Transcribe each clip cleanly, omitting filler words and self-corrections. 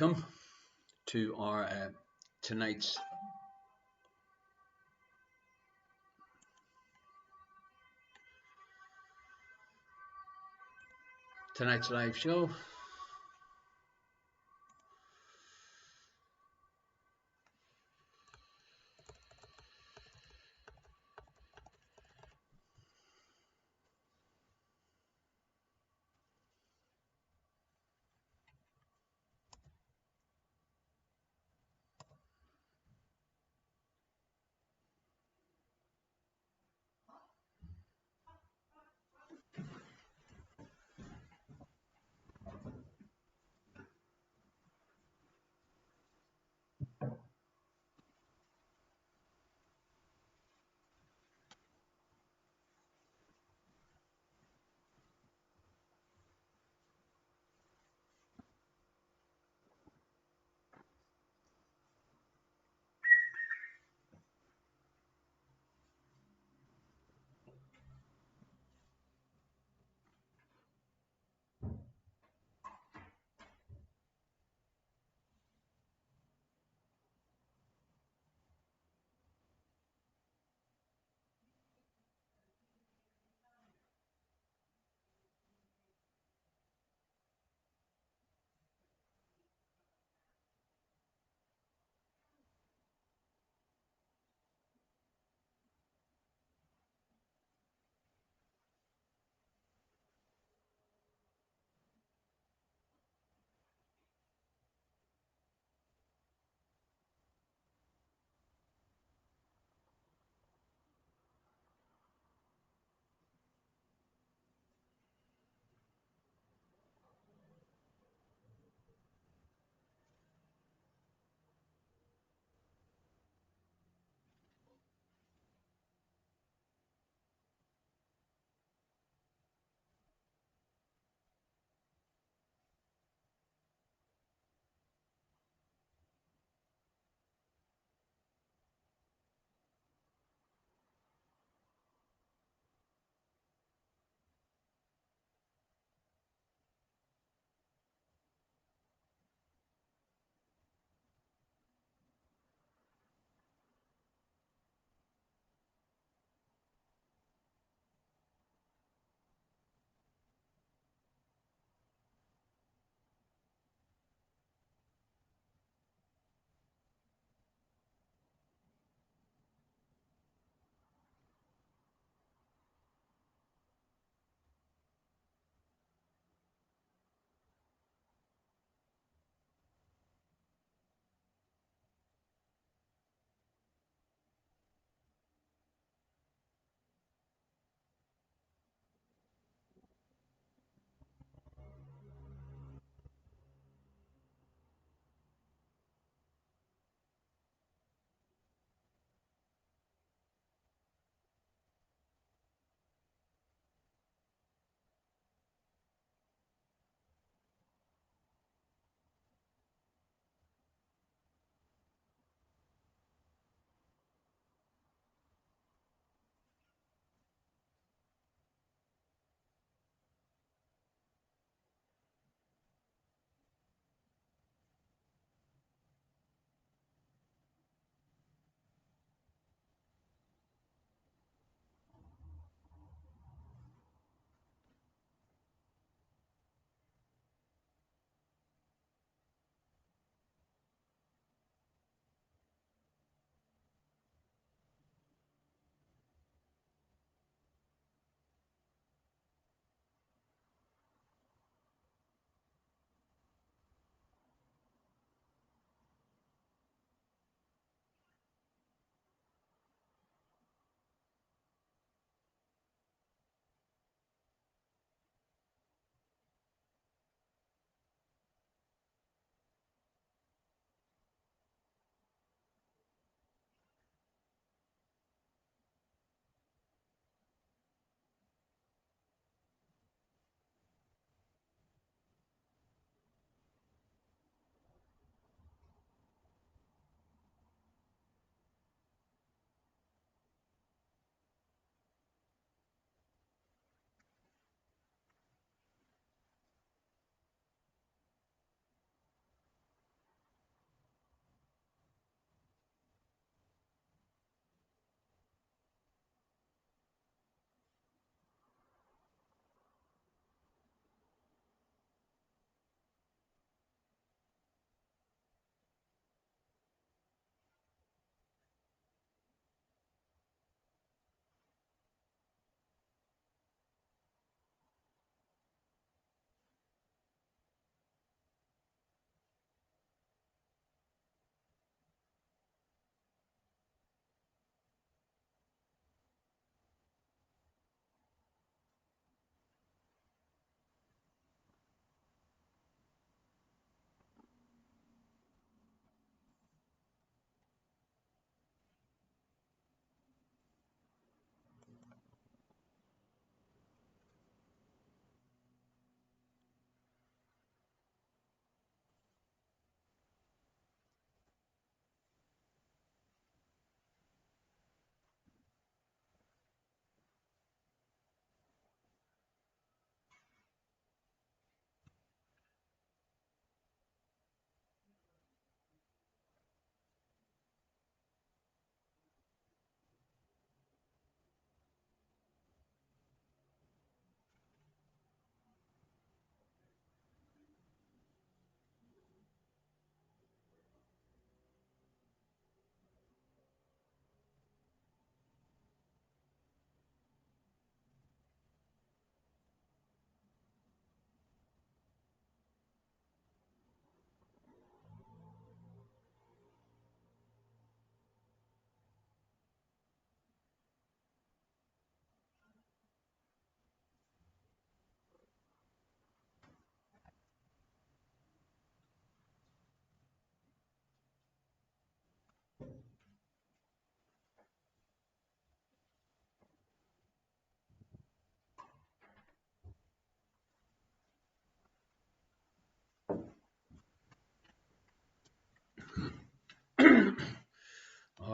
Welcome to our tonight's tonight's live show.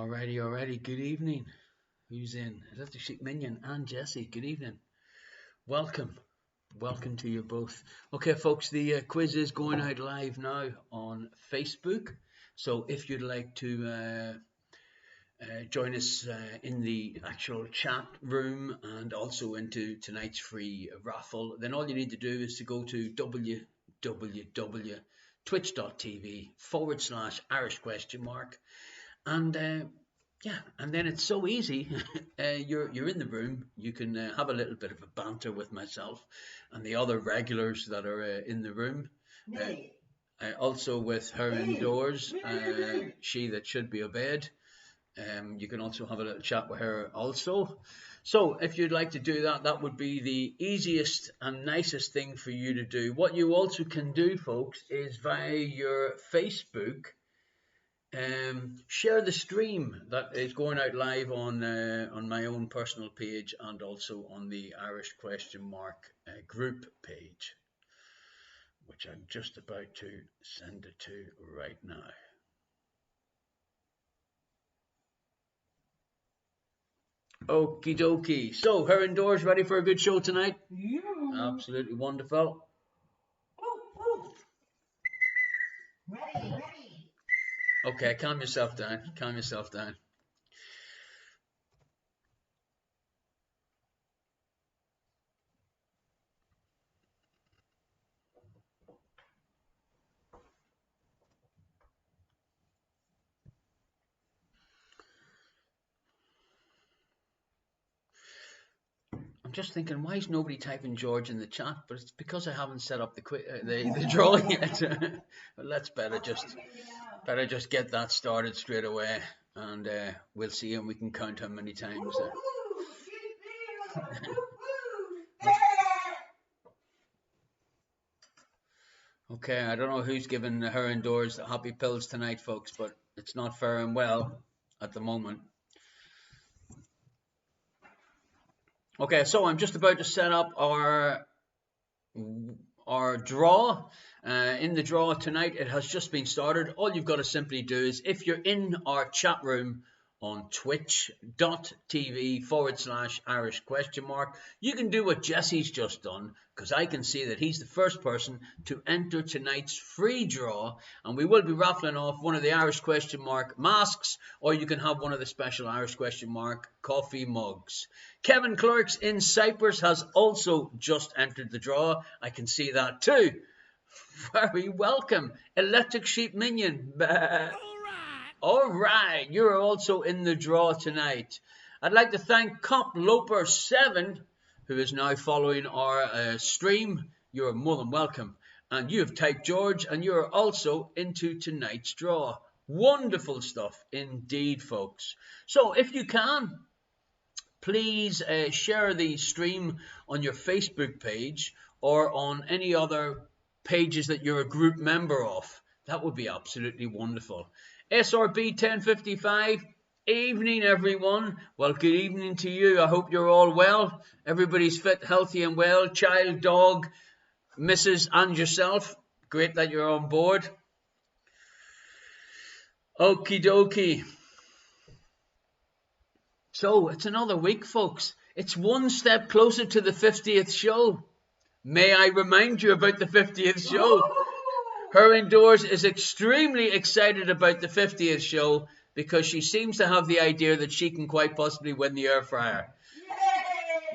Alrighty. Good evening. Who's in? Electric Sheep Minion and Jesse. Good evening. Welcome to you both. Okay, folks, the quiz is going out live now on Facebook. So if you'd like to join us in the actual chat room and also into tonight's free raffle, then all you need to do is to go to www.twitch.tv/Irish ? And and then it's so easy. You're in the room. You can have a little bit of a banter with myself and the other regulars that are in the room. Also with her indoors, she that should be obeyed. You can also have a little chat with her also. So if you'd like to do that, that would be the easiest and nicest thing for you to do. What you also can do, folks, is via your Facebook, share the stream that is going out live on my own personal page and also on the Irish ? Group page, which I'm just about to send it to right now. Okie dokie. So, her indoors, ready for a good show tonight? Yeah. Absolutely wonderful. Ready. Okay, calm yourself down. I'm just thinking, why is nobody typing George in the chat? But it's because I haven't set up the draw yet. But let's better just get that started straight away, and we'll see, and we can count how many times. Okay, I don't know who's giving her indoors happy pills tonight, folks, but it's not faring well at the moment. Okay, so I'm just about to set up our draw. In the draw tonight, it has just been started. All you've got to simply do is, if you're in our chat room on twitch.tv/Irish ? You can do what Jesse's just done, because I can see that he's the first person to enter tonight's free draw, and we will be raffling off one of the Irish ? masks, or you can have one of the special Irish ? coffee mugs. Kevin Clerks in Cyprus has also just entered the draw. I can see that too. Very welcome, Electric Sheep Minion. All right, you're also in the draw tonight. I'd like to thank Cop Loper 7, who is now following our stream. You're more than welcome. And you have typed George, and you're also into tonight's draw. Wonderful stuff indeed, folks. So if you can, please share the stream on your Facebook page or on any other pages that you're a group member of. That would be absolutely wonderful. SRB 1055, evening everyone. Well, good evening to you. I hope you're all well. Everybody's fit, healthy and well. Child, dog, Mrs. and yourself. Great that you're on board. Okie dokie. So it's another week, folks. It's one step closer to the 50th show. May I remind you about the 50th show? Her indoors is extremely excited about the 50th show because she seems to have the idea that she can quite possibly win the air fryer.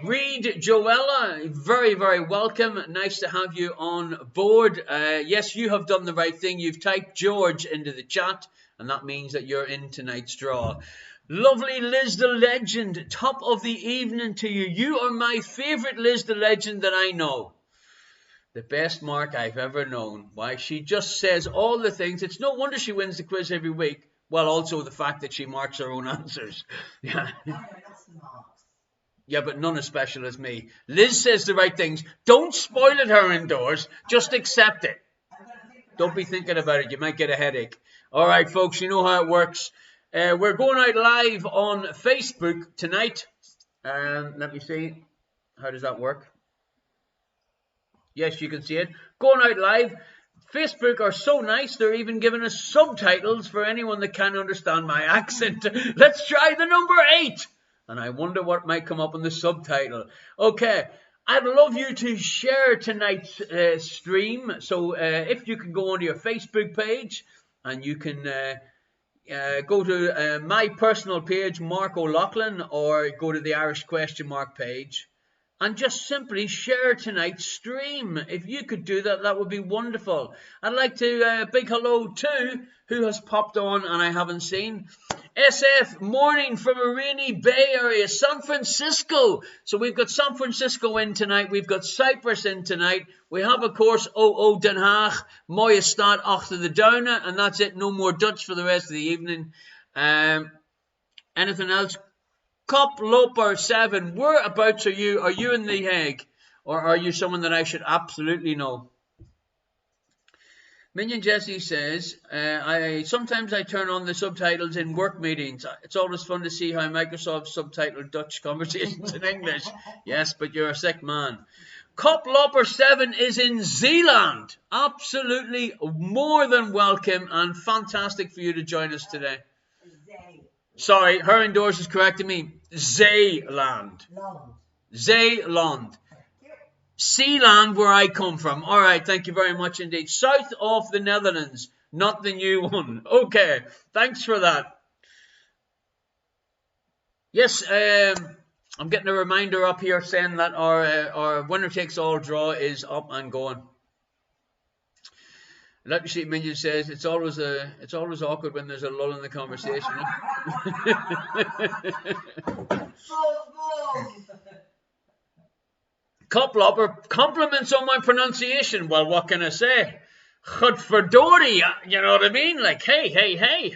Reed Joella, very, very welcome. Nice to have you on board. Yes, you have done the right thing. You've typed George into the chat, and that means that you're in tonight's draw. Lovely Liz the Legend, top of the evening to you. You are my favourite Liz the Legend that I know. The best Mark I've ever known. Why, she just says all the things. It's no wonder she wins the quiz every week. Well, also the fact that she marks her own answers. Yeah. Yeah, but none as special as me. Liz says the right things. Don't spoil it, her indoors. Just accept it. Don't be thinking about it. You might get a headache. All right, folks, you know how it works. We're going out live on Facebook tonight. Let me see. How does that work? Yes, you can see it. Going out live. Facebook are so nice, they're even giving us subtitles for anyone that can't understand my accent. Let's try the number 8. And I wonder what might come up in the subtitle. Okay, I'd love you to share tonight's stream. So if you can go onto your Facebook page and you can go to my personal page, Mark O'Loughlin, or go to the Irish Question Mark page and just simply share tonight's stream. If you could do that, that would be wonderful. I'd like to big hello to who has popped on and I haven't seen. SF, morning from a rainy Bay Area, San Francisco. So we've got San Francisco in tonight. We've got Cyprus in tonight. We have, of course, OO Den Haag, Mooie stad achter de duinen. And that's it. No more Dutch for the rest of the evening. Anything else? Koploper 7, whereabouts are you? Are you in The Hague? Or are you someone that I should absolutely know? Minion Jesse says, sometimes I turn on the subtitles in work meetings. It's always fun to see how Microsoft subtitled Dutch conversations in English. Yes, but you're a sick man. Koploper 7 is in Zeeland. Absolutely more than welcome and fantastic for you to join us today. Sorry, her indoors is correcting me. Zeeland. Zeeland. Sealand, where I come from. All right, thank you very much indeed. South of the Netherlands, not the new one. Okay, thanks for that. Yes, I'm getting a reminder up here saying that our winner takes all draw is up and going. Let me see. Minion says it's always awkward when there's a lull in the conversation. Koploper, compliments on my pronunciation. Well, what can I say? Godverdorie, you know what I mean? Like, hey.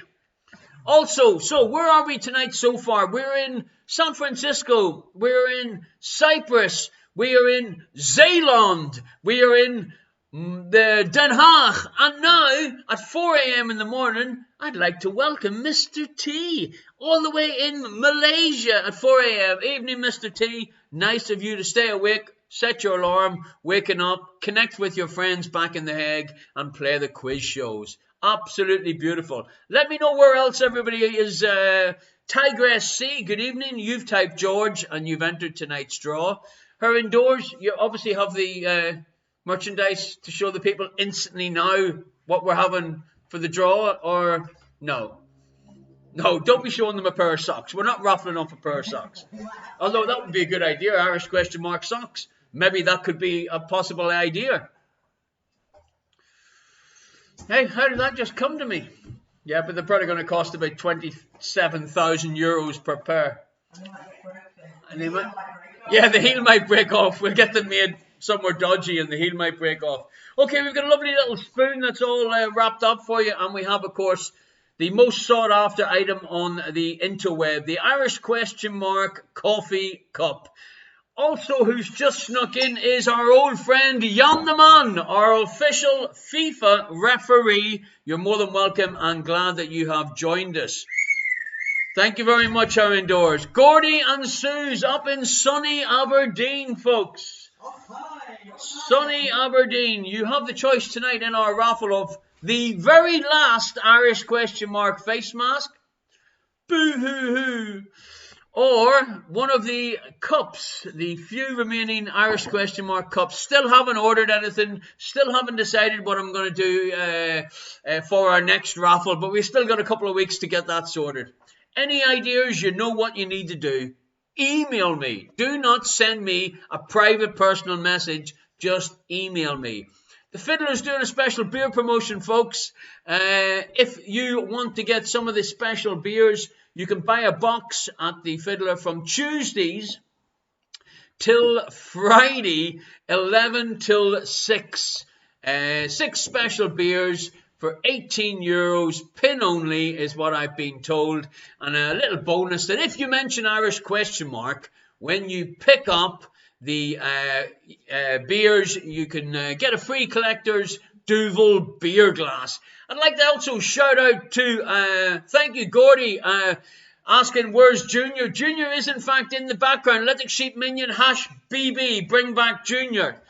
Also, so where are we tonight so far? We're in San Francisco. We're in Cyprus. We are in Zeeland. We are in the Den Haag. And now, at 4 a.m. in the morning, I'd like to welcome Mr. T, all the way in Malaysia at 4 a.m. Evening, Mr. T. Nice of you to stay awake, set your alarm, waking up, connect with your friends back in The Hague, and play the quiz shows. Absolutely beautiful. Let me know where else everybody is. Tigress C, good evening. You've typed George, and you've entered tonight's draw. Her indoors, you obviously have the merchandise to show the people instantly now what we're having for the draw, or no? No, don't be showing them a pair of socks. We're not raffling off a pair of socks. Although that would be a good idea, Irish Question Mark socks. Maybe that could be a possible idea. Hey, how did that just come to me? Yeah, but they're probably going to cost about 27,000 euros per pair. And they might, yeah, the heel might break off. We'll get them made somewhere dodgy and the heel might break off. Okay, we've got a lovely little spoon that's all wrapped up for you. And we have, of course, the most sought after item on the interweb, the Irish Question Mark coffee cup. Also, who's just snuck in is our old friend Jan the Man, our official FIFA referee. You're more than welcome and glad that you have joined us. Thank you very much, our indoors. Gordy and Suze up in sunny Aberdeen, folks. Sunny Aberdeen. You have the choice tonight in our raffle of the very last Irish Question Mark face mask. Boo-hoo-hoo. Or one of the cups, the few remaining Irish Question Mark cups. Still haven't ordered anything. Still haven't decided what I'm going to do for our next raffle. But we've still got a couple of weeks to get that sorted. Any ideas? You know what you need to do. Email me. Do not send me a private personal message. Just email me. The Fiddler's doing a special beer promotion, folks. If you want to get some of the special beers, you can buy a box at the Fiddler from Tuesdays till Friday, 11 till 6. 6 special beers for 18 euros, pin only is what I've been told. And a little bonus that if you mention Irish Question Mark, when you pick up the beers, you can get a free collector's Duvel beer glass. I'd like to also shout out to, thank you, Gordy, asking where's Junior. Junior is in fact in the background. Let the sheep minion hash BB, bring back Junior.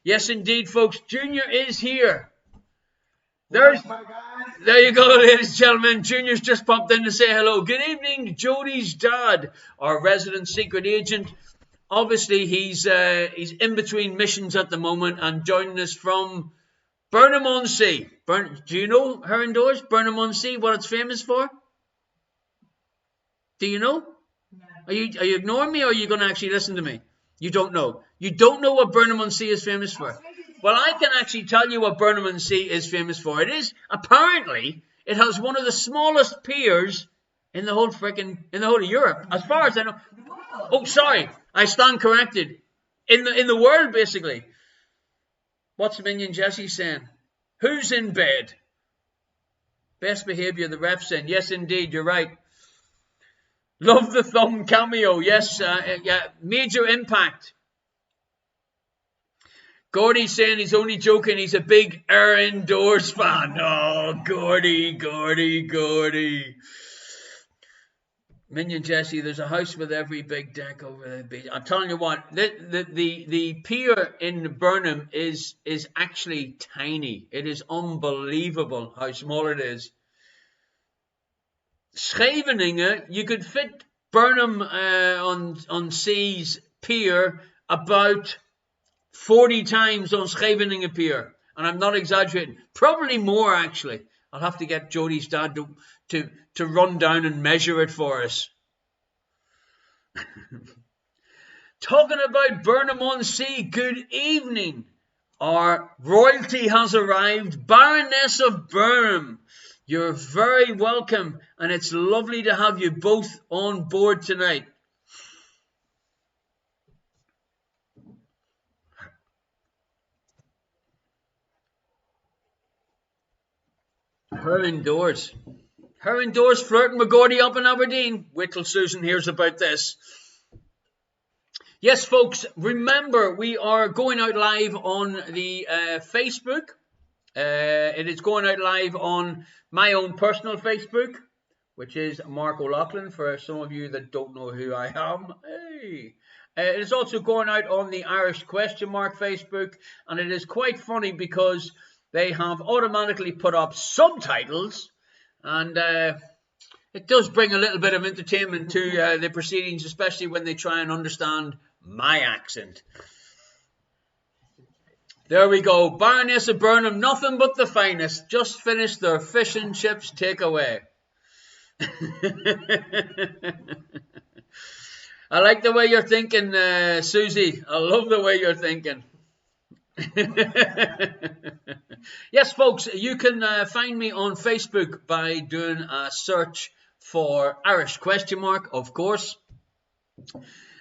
Yes, indeed, folks, Junior is here. There you go, ladies and gentlemen. Junior's just popped in to say hello. Good evening, Jodie's dad, our resident secret agent. Obviously, he's in between missions at the moment and joining us from Burnham-on-Sea. Do you know her indoors? Burnham-on-Sea, what it's famous for? Do you know? No. Are you ignoring me, or are you going to actually listen to me? You don't know. You don't know what Burnham-on-Sea is famous for. Well, I can actually tell you what Burnham-on-Sea is famous for. It has one of the smallest piers in the whole of Europe, as far as I know. Oh, sorry, I stand corrected. In the world, basically. What's Minion Jesse saying? Who's in bed? Best behavior, the ref saying. Yes, indeed, you're right. Love the thumb cameo. Yes, yeah, major impact. Gordy saying he's only joking. He's a big Erin Doors fan. Oh, Gordy. Minion Jesse, there's a house with every big deck over the beach. I'm telling you what, the pier in Burnham is actually tiny. It is unbelievable how small it is. Scheveningen, you could fit Burnham on Sea's pier about 40 times on Scheveningen pier, and I'm not exaggerating. Probably more, actually. I'll have to get Jodie's dad to run down and measure it for us. Talking about Burnham-on-Sea, good evening. Our royalty has arrived, Baroness of Burnham. You're very welcome, and it's lovely to have you both on board tonight. Her indoors flirting with Gordy up in Aberdeen. Wait till Susan hears about this. Yes, folks, remember we are going out live on the Facebook. It is going out live on my own personal Facebook, which is Mark O'Loughlin, for some of you that don't know who I am. Hey. It is also going out on the Irish Question Mark Facebook, and it is quite funny because they have automatically put up subtitles, and it does bring a little bit of entertainment to the proceedings, especially when they try and understand my accent. There we go. Baroness of Burnham, nothing but the finest. Just finished their fish and chips takeaway. I like the way you're thinking, Susie. I love the way you're thinking. Yes, folks, you can find me on Facebook by doing a search for Irish Question Mark, of course.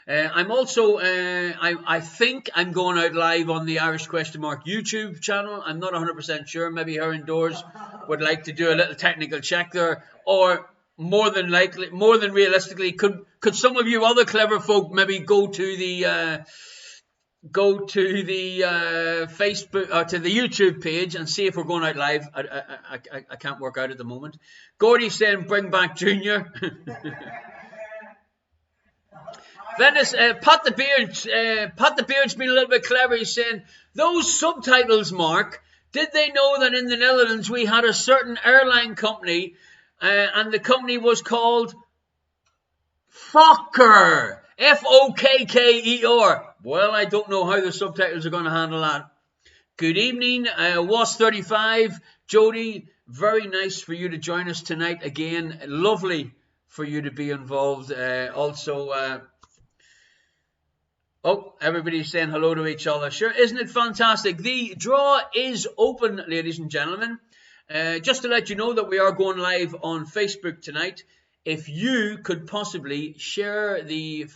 I'm also, I think I'm going out live on the Irish Question Mark YouTube channel. I'm not 100% sure. Maybe her indoors would like to do a little technical check there, or more than realistically, could some of you other clever folk maybe go to the Facebook or to the YouTube page and see if we're going out live. I can't work out at the moment. Gordy's saying bring back Junior. Venice, Pat the Beard's been a little bit clever. He's saying, those subtitles, Mark, did they know that in the Netherlands we had a certain airline company and the company was called Fokker? F-O-K-K-E-R. Well, I don't know how the subtitles are going to handle that. Good evening, Was35. Jodie, very nice for you to join us tonight again. Lovely for you to be involved. Oh, everybody's saying hello to each other. Sure, isn't it fantastic? The draw is open, ladies and gentlemen. Just to let you know that we are going live on Facebook tonight. If you could possibly share the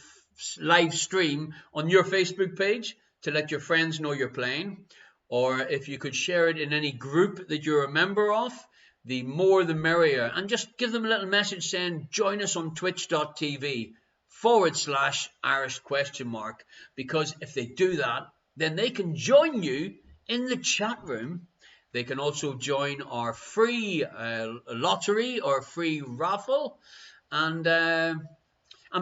live stream on your Facebook page to let your friends know you're playing, or if you could share it in any group that you're a member of, the more the merrier. And just give them a little message saying, join us on twitch.tv/Irish Question Mark, because if they do that, then they can join you in the chat room. They can also join our free lottery or free raffle and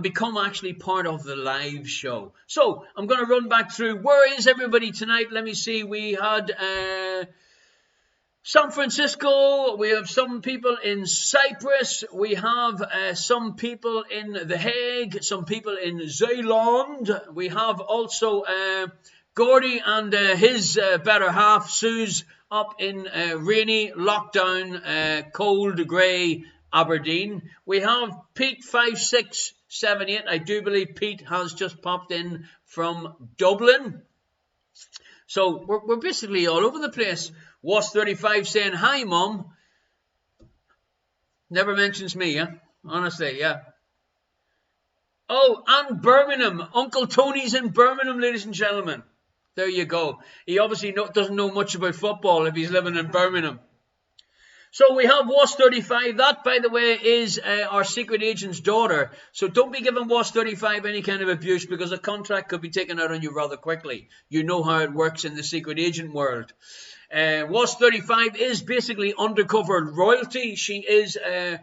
become actually part of the live show. So I'm going to run back through. Where is everybody tonight? Let me see. We had San Francisco, we have some people in Cyprus, we have some people in The Hague, some people in Zeeland, we have also Gordy and his better half, Suze, up in rainy, lockdown, cold, grey Aberdeen. We have Pete 5678. I do believe Pete has just popped in from Dublin. So we're basically all over the place. Was35 saying, hi, Mum. Never mentions me, yeah? Honestly, yeah. Oh, and Birmingham. Uncle Tony's in Birmingham, ladies and gentlemen. There you go. He obviously doesn't know much about football if he's living in Birmingham. So we have Was35. That, by the way, is our secret agent's daughter. So don't be giving Was35 any kind of abuse, because a contract could be taken out on you rather quickly. You know how it works in the secret agent world. Was35 is basically undercover royalty. She is a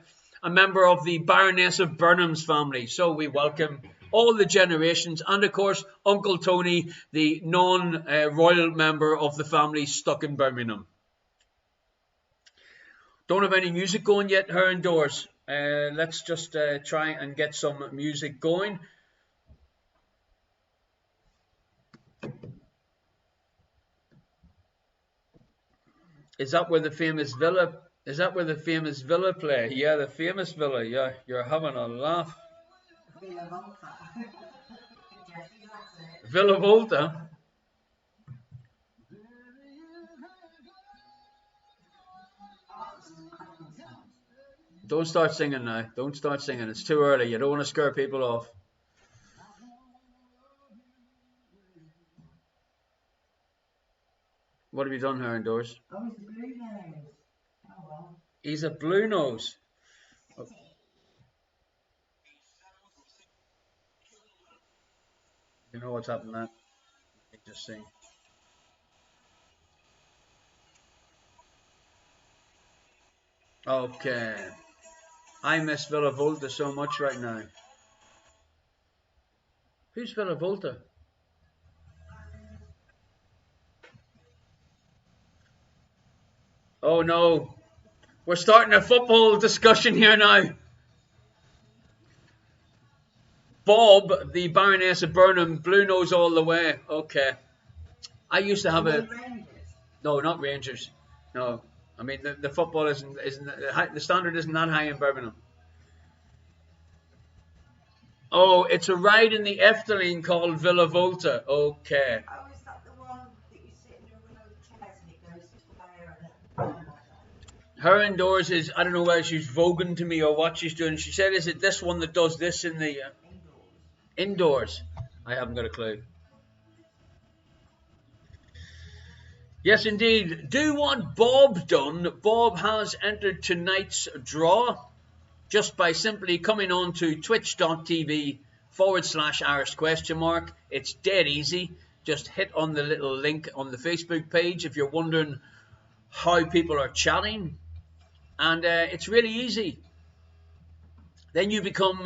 member of the Baroness of Burnham's family. So we welcome all the generations. And, of course, Uncle Tony, the non-royal member of the family stuck in Birmingham. Don't have any music going yet here indoors. Let's just try and get some music going. Is that where the famous villa? Is that where the famous villa play? Yeah, the famous villa. Yeah, you're having a laugh. Villa Volta. Villa Volta. Don't start singing now. Don't start singing. It's too early. You don't want to scare people off. What have you done here indoors? Oh, he's a blue nose. Oh, well. He's a blue nose. Oh. You know what's happened, Matt? Let me just sing. Okay. I miss Villa Volta so much right now. Who's Villa Volta? Oh no. We're starting a football discussion here now. Bob, the Baroness of Burnham, blue nose all the way. Okay. I used to have a... Rangers? No, not Rangers. No. I mean, the football isn't the standard isn't that high in Birmingham. Oh, it's a ride in the Efteling called Villa Volta. Okay. Oh, is that the one that you sit in one of the chairs and it goes to there and Her indoors is, I don't know whether she's voguing to me or what she's doing. She said, is it this one that does this in the indoors? I haven't got a clue. Yes, indeed. Do want Bob done. Bob has entered tonight's draw just by simply coming on to twitch.tv/Irish ? It's dead easy. Just hit on the little link on the Facebook page if you're wondering how people are chatting. And it's really easy. Then you become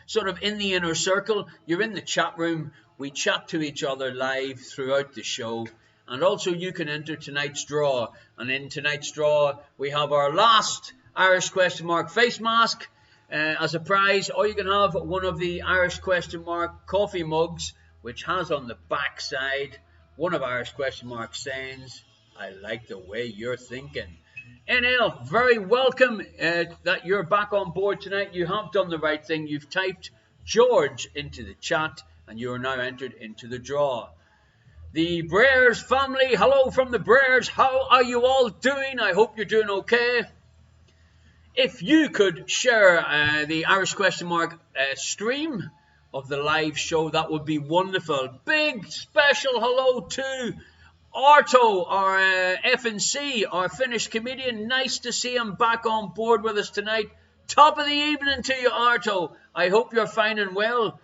sort of in the inner circle. You're in the chat room. We chat to each other live throughout the show. And also you can enter tonight's draw. And in tonight's draw, we have our last Irish ? face mask as a prize. Or you can have one of the Irish ? coffee mugs, which has on the back side one of Irish ? sayings, I like the way you're thinking. NL, very welcome that you're back on board tonight. You have done the right thing. You've typed George into the chat and you are now entered into the draw. The Breers family, hello from the Breers. How are you all doing? I hope you're doing okay. If you could share the Irish ? stream of the live show, that would be wonderful. Big special hello to Arto, our FNC, our Finnish comedian. Nice to see him back on board with us tonight. Top of the evening to you, Arto. I hope you're fine and well.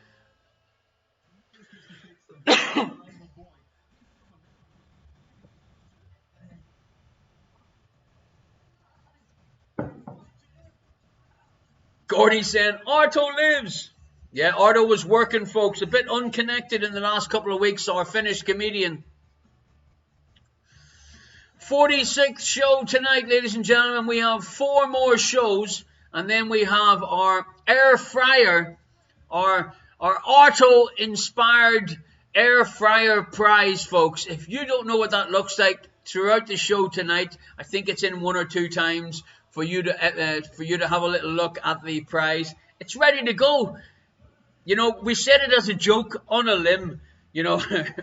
Gordy saying, Arto lives. Yeah, Arto was working, folks. A bit unconnected in the last couple of weeks, our Finnish comedian. 46th show tonight, ladies and gentlemen. We have 4 more shows, and then we have our air fryer, our auto-inspired air fryer prize, folks. If you don't know what that looks like, throughout the show tonight, I think it's in 1 or 2 times for you to have a little look at the prize. It's ready to go. You know, we said it as a joke on a limb. You know,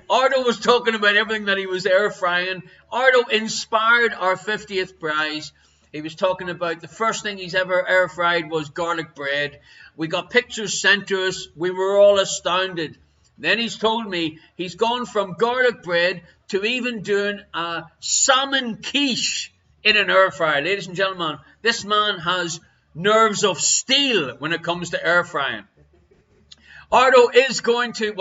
Ardo was talking about everything that he was air frying. Ardo inspired our 50th prize. He was talking about the first thing he's ever air fried was garlic bread. We got pictures sent to us. We were all astounded. Then he's told me he's gone from garlic bread to even doing a salmon quiche in an air fryer. Ladies and gentlemen, this man has nerves of steel when it comes to air frying. Ardo is going to,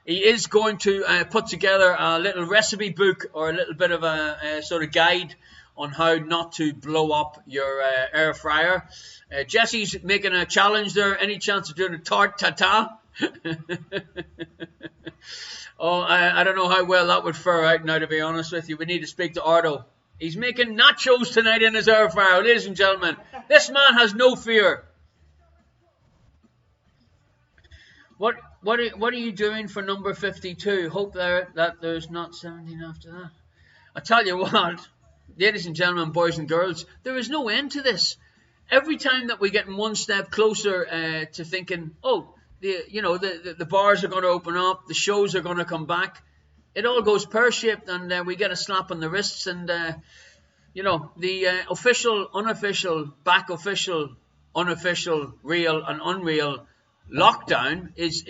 he is going to put together a little recipe book or a little bit of a sort of guide on how not to blow up your air fryer. Jesse's making a challenge there. Any chance of doing a tart tata? Oh, I don't know how well that would fare out now, to be honest with you. We need to speak to Ardo. He's making nachos tonight in his air fryer, ladies and gentlemen. This man has no fear. What are you doing for number 52? Hope that there's not 17 after that. I tell you what, ladies and gentlemen, boys and girls, there is no end to this. Every time that we get one step closer to thinking, oh, the bars are going to open up, the shows are going to come back, it all goes pear-shaped, and we get a slap on the wrists, and the official, unofficial, back official, unofficial, real and unreal lockdown is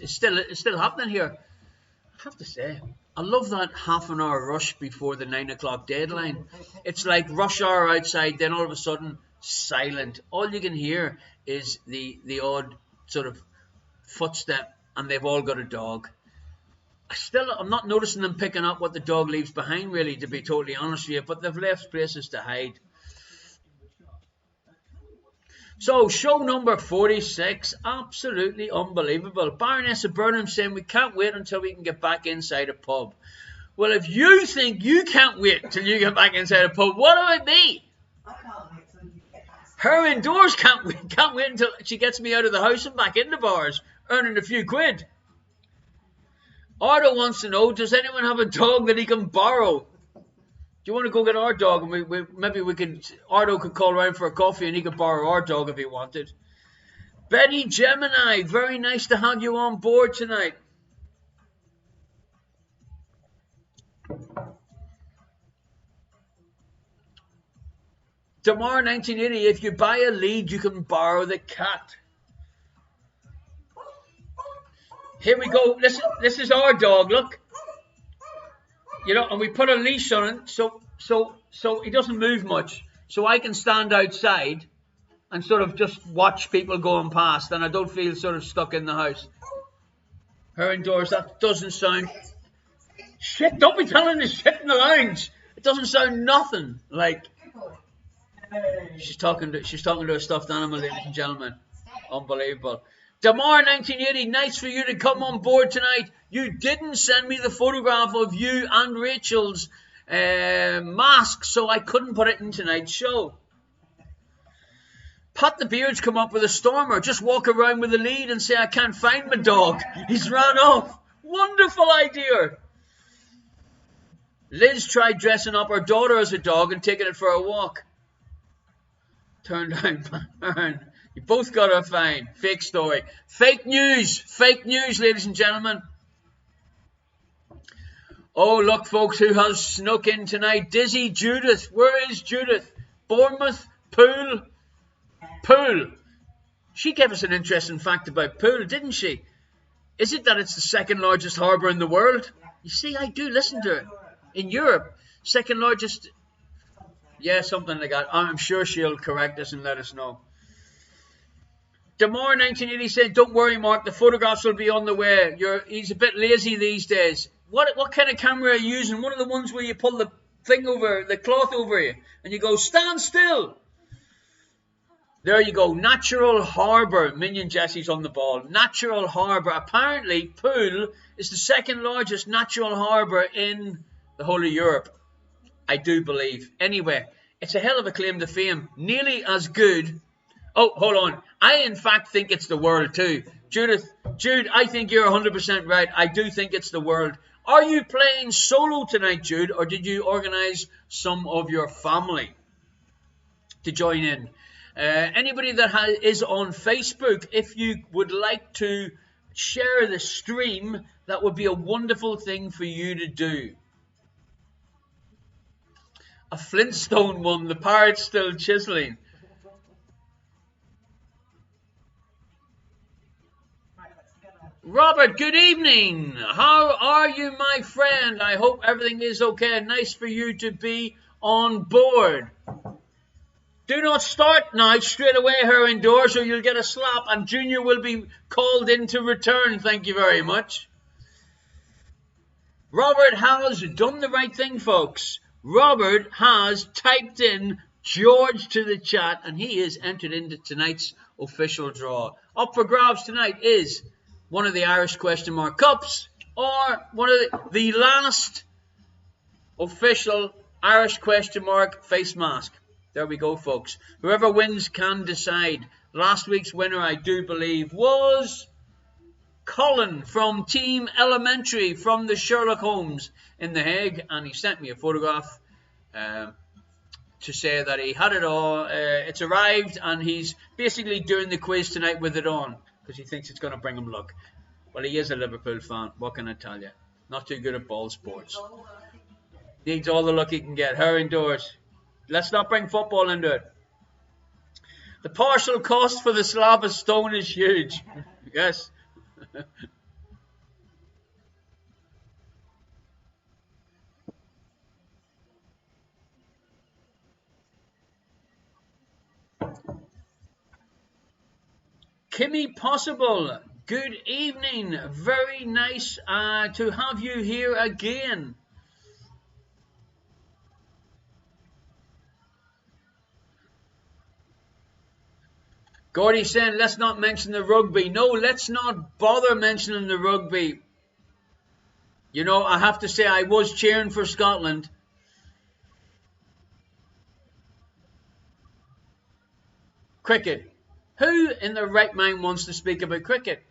still happening here. I have to say, I love that half an hour rush before the 9 o'clock deadline. It's like rush hour outside, then all of a sudden silent. All you can hear is the odd sort of footstep, and they've all got a dog. I'm not noticing them picking up what the dog leaves behind, really, to be totally honest with you, but they've left places to hide. So, show number 46, absolutely unbelievable. Baroness of Burnham saying we can't wait until we can get back inside a pub. Well, if you think you can't wait till you get back inside a pub, what about me? I can't wait till you get back. Her indoors can't wait until she gets me out of the house and back into bars, earning a few quid. Ardo wants to know, does anyone have a dog that he can borrow? Do you want to go get our dog, and maybe Ardo could call around for a coffee and he could borrow our dog if he wanted. Betty Gemini, very nice to have you on board tonight. Damar 1980, if you buy a lead, you can borrow the cat. Here we go. Listen, this is our dog, look. And we put a leash on it so he doesn't move much. So I can stand outside and sort of just watch people going past, and I don't feel sort of stuck in the house. Her indoors, that doesn't sound... Shit, don't be telling us shit in the lounge. It doesn't sound nothing like... She's talking to a stuffed animal, ladies and gentlemen. Unbelievable. Damar 1980, nice for you to come on board tonight. You didn't send me the photograph of you and Rachel's mask, so I couldn't put it in tonight's show. Pat the Beard's come up with a stormer. Just walk around with a lead and say, I can't find my dog. He's ran off. Wonderful idea. Liz tried dressing up her daughter as a dog and taking it for a walk. Turned out, you both got a fine. Fake story. Fake news, ladies and gentlemen. Oh, look, folks, who has snuck in tonight? Dizzy Judith. Where is Judith? Bournemouth? Poole? Poole. She gave us an interesting fact about Poole, didn't she? Is it that it's the second largest harbour in the world? You see, I do listen to it. In Europe, second largest... Yeah, something like that. I'm sure she'll correct us and let us know. Damar 1980 said, don't worry, Mark, the photographs will be on the way. He's a bit lazy these days. What kind of camera are you using? One of the ones where you pull the cloth over you, and you go, stand still. There you go. Natural Harbour. Minion Jesse's on the ball. Natural Harbour. Apparently, Poole is the second largest natural harbour in the whole of Europe. I do believe. Anyway, it's a hell of a claim to fame. Nearly as good. Oh, hold on. I, in fact, think it's the world, too. Jude, I think you're 100% right. I do think it's the world. Are you playing solo tonight, Jude, or did you organize some of your family to join in? Anybody that is on Facebook, if you would like to share the stream, that would be a wonderful thing for you to do. A Flintstone one, the Pirates still chiseling. Robert, good evening. How are you, my friend? I hope everything is okay. Nice for you to be on board. Do not start now straight away, her indoors, or you'll get a slap, and Junior will be called in to return. Thank you very much. Robert has done the right thing, folks. Robert has typed in George to the chat, and he is entered into tonight's official draw. Up for grabs tonight is one of the Irish question mark cups, or one of the last official Irish question mark face mask. There we go, folks. Whoever wins can decide. Last week's winner, I do believe, was Colin from Team Elementary from the Sherlock Holmes in The Hague, and he sent me a photograph to say that he had it all. It's arrived, and he's basically doing the quiz tonight with it on, because he thinks it's going to bring him luck. Well, he is a Liverpool fan. What can I tell you? Not too good at ball sports. Needs all the luck he can get. Her indoors. Let's not bring football into it. The partial cost for the slab of stone is huge. Yes. Kimmy Possible, good evening. Very nice to have you here again. Gordy saying, let's not mention the rugby. No, let's not bother mentioning the rugby. You know, I have to say I was cheering for Scotland. Cricket. Who in their right mind wants to speak about cricket?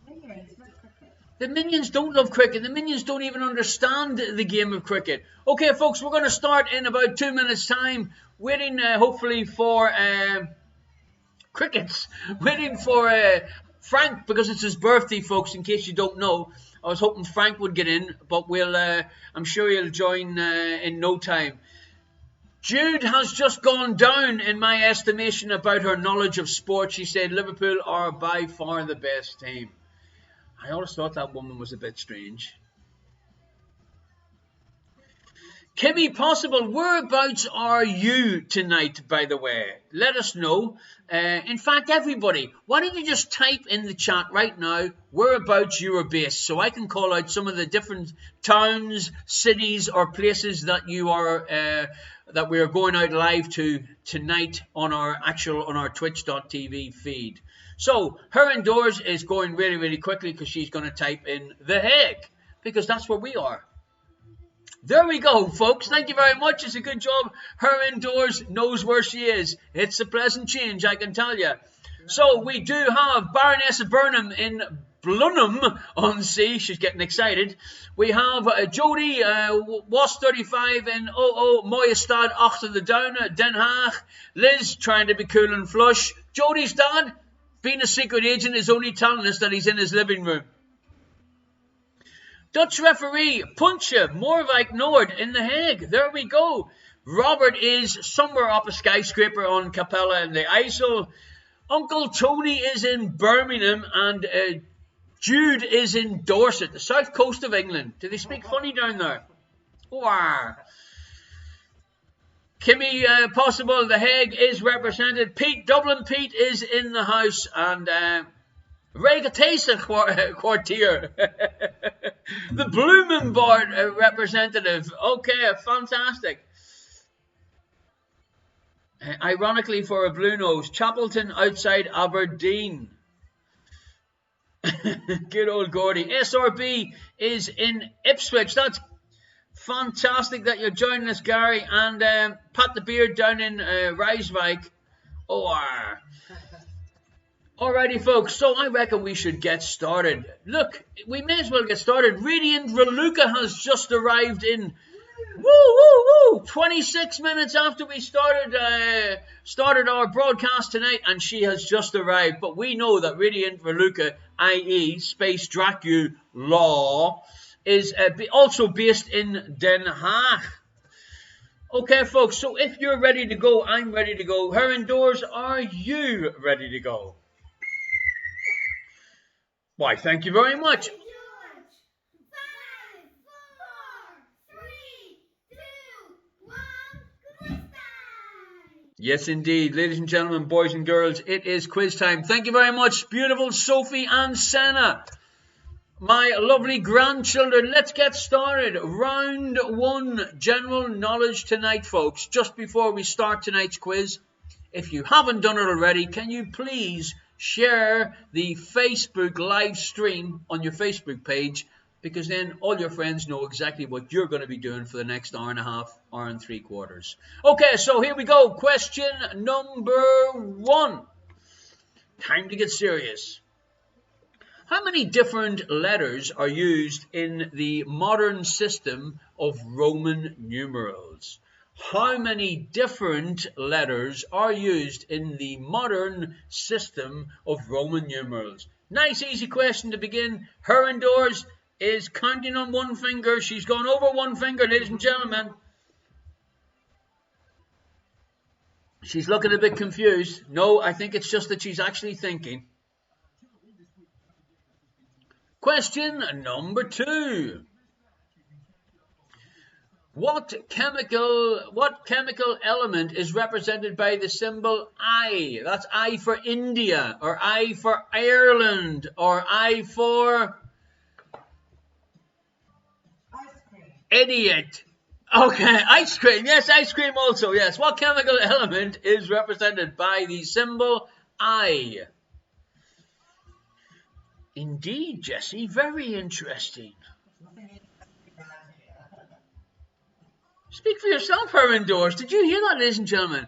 Minions love cricket. The Minions don't love cricket. The Minions don't even understand the game of cricket. Okay, folks, we're going to start in about 2 minutes' time. Waiting, hopefully, for crickets. Waiting for Frank, because it's his birthday, folks, in case you don't know. I was hoping Frank would get in, but I'm sure he'll join in no time. Jude has just gone down in my estimation about her knowledge of sport. She said Liverpool are by far the best team. I always thought that woman was a bit strange. Kimmy Possible, whereabouts are you tonight, by the way? Let us know. In fact, everybody, why don't you just type in the chat right now whereabouts you are based, so I can call out some of the different towns, cities, or places that you are that we are going out live to tonight on our twitch.tv feed. So her indoors is going really, really quickly because she's going to type in The Hague, because that's where we are. There we go, folks. Thank you very much. It's a good job. Her indoors knows where she is. It's a pleasant change, I can tell you. So we do have Baroness of Burnham in Blunham on Sea. She's getting excited. We have Jodie Was 35 in Mooie Stad Achter de Duinen, Den Haag. Liz trying to be cool and flush. Jodie's dad, being a secret agent, is only telling us that he's in his living room. Dutch referee, Puntje, Moorwijk Noord in The Hague. There we go. Robert is somewhere up a skyscraper on Capella in the IJssel. Uncle Tony is in Birmingham, and Jude is in Dorset, the south coast of England. Do they speak funny down there? Wow. Kimmy Possible, The Hague is represented. Dublin Pete is in the house, and Regatesa Quartier. The Blumenbord representative. Okay, fantastic. Ironically for a blue nose, Chapelton outside Aberdeen. Good old Gordy. SRB is in Ipswich. That's Fantastic that you're joining us, Gary. And Pat the Beard down in Rijswijk. Alrighty, folks. So I reckon we should get started. Look, we may as well get started. Radiant Raluca has just arrived in. Woo, woo, woo! 26 minutes after we started our broadcast tonight, and she has just arrived. But we know that Radiant Raluca, i.e. Space Dracula, is also based in Den Haag. Okay, folks, so if you're ready to go, I'm ready to go. Her indoors, are you ready to go? Why, thank you very much. Yes, indeed. Ladies and gentlemen, boys and girls, it is quiz time. Thank you very much, beautiful Sophie and Senna. My lovely grandchildren, let's get started. Round one, general knowledge tonight, folks. Just before we start tonight's quiz, if you haven't done it already, can you please share the Facebook live stream on your Facebook page, because then all your friends know exactly what you're going to be doing for the next hour and a half, hour and 3/4. Okay, so here we go. Question number 1. Time to get serious. How many different letters are used in the modern system of Roman numerals? How many different letters are used in the modern system of Roman numerals? Nice, easy question to begin. Her indoors is counting on one finger. She's gone over one finger, ladies and gentlemen. She's looking a bit confused. No, I think it's just that she's actually thinking. Question number 2. What chemical element is represented by the symbol I? That's I for India, or I for Ireland, or I for idiot. Okay, ice cream. Yes, ice cream also. Yes. What chemical element is represented by the symbol I? Indeed, Jesse. Very interesting. Speak for yourself, her indoors. Did you hear that, ladies and gentlemen?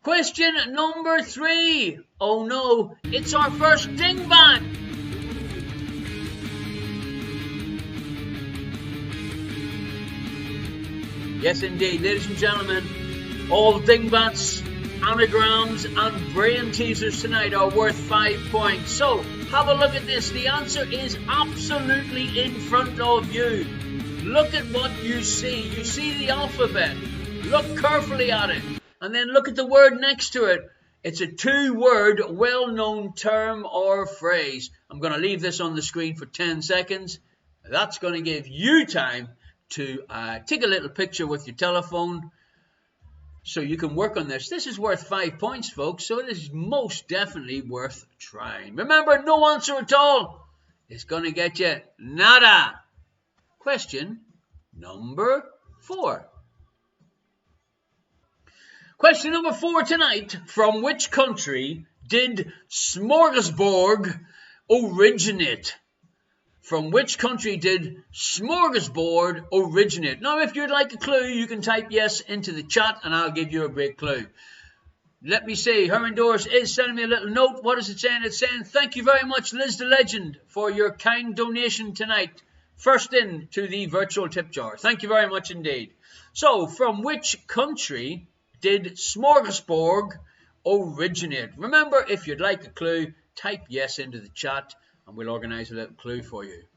Question number 3. Oh no, it's our first dingbat. Yes, indeed, ladies and gentlemen, all dingbats, anagrams, and brain teasers tonight are worth 5 points. So, have a look at this. The answer is absolutely in front of you. Look at what you see. You see the alphabet. Look carefully at it. And then look at the word next to it. It's a 2-word, well-known term or phrase. I'm going to leave this on the screen for 10 seconds. That's going to give you time to take a little picture with your telephone so you can work on this. This is worth 5 points, folks, so it is most definitely worth trying. Remember, no answer at all is going to get you nada. Question number 4. Question number 4 tonight. From which country did smorgasbord originate? From which country did smorgasbord originate? Now, if you'd like a clue, you can type yes into the chat and I'll give you a great clue. Let me see. Her indoors is sending me a little note. What is it saying? It's saying, thank you very much, Liz the Legend, for your kind donation tonight. First in to the virtual tip jar. Thank you very much indeed. So, from which country did smorgasbord originate? Remember, if you'd like a clue, type yes into the chat and we'll organize a little clue for you.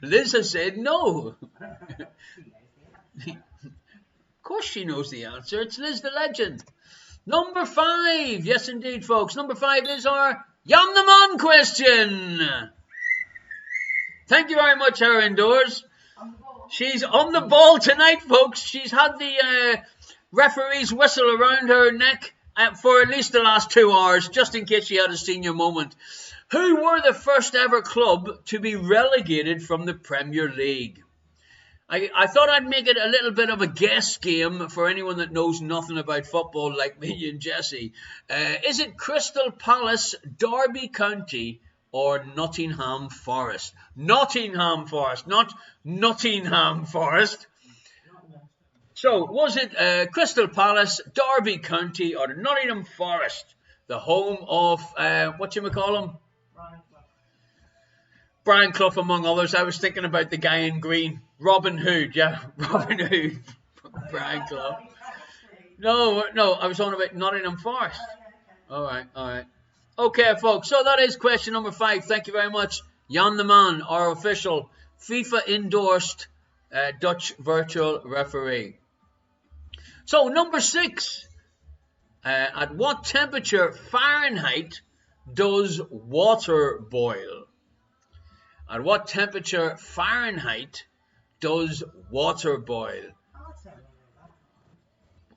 Liz has said no. Of course she knows the answer. It's Liz the Legend. Number 5. Yes, indeed, folks. Number 5 is our Yam the Man question. Thank you very much, her indoors. She's on the ball tonight, folks. She's had the referee's whistle around her neck for at least the last 2 hours, just in case she had a senior moment. Who were the first ever club to be relegated from the Premier League? I thought I'd make it a little bit of a guess game for anyone that knows nothing about football like me and Jesse. Is it Crystal Palace, Derby County, or Nottingham Forest? Nottingham Forest, not Nottingham Forest. So, was it Crystal Palace, Derby County, or Nottingham Forest? The home of, whatchamacallum? Brian Clough, among others. I was thinking about the guy in green. Robin Hood, yeah. Robin Hood. Brian Clough. No, I was on about Nottingham Forest. All right. Okay, folks, so that is question number 5. Thank you very much. Jan de Man, our official FIFA-endorsed Dutch virtual referee. So, number 6. At what temperature Fahrenheit does water boil? At what temperature Fahrenheit does water boil?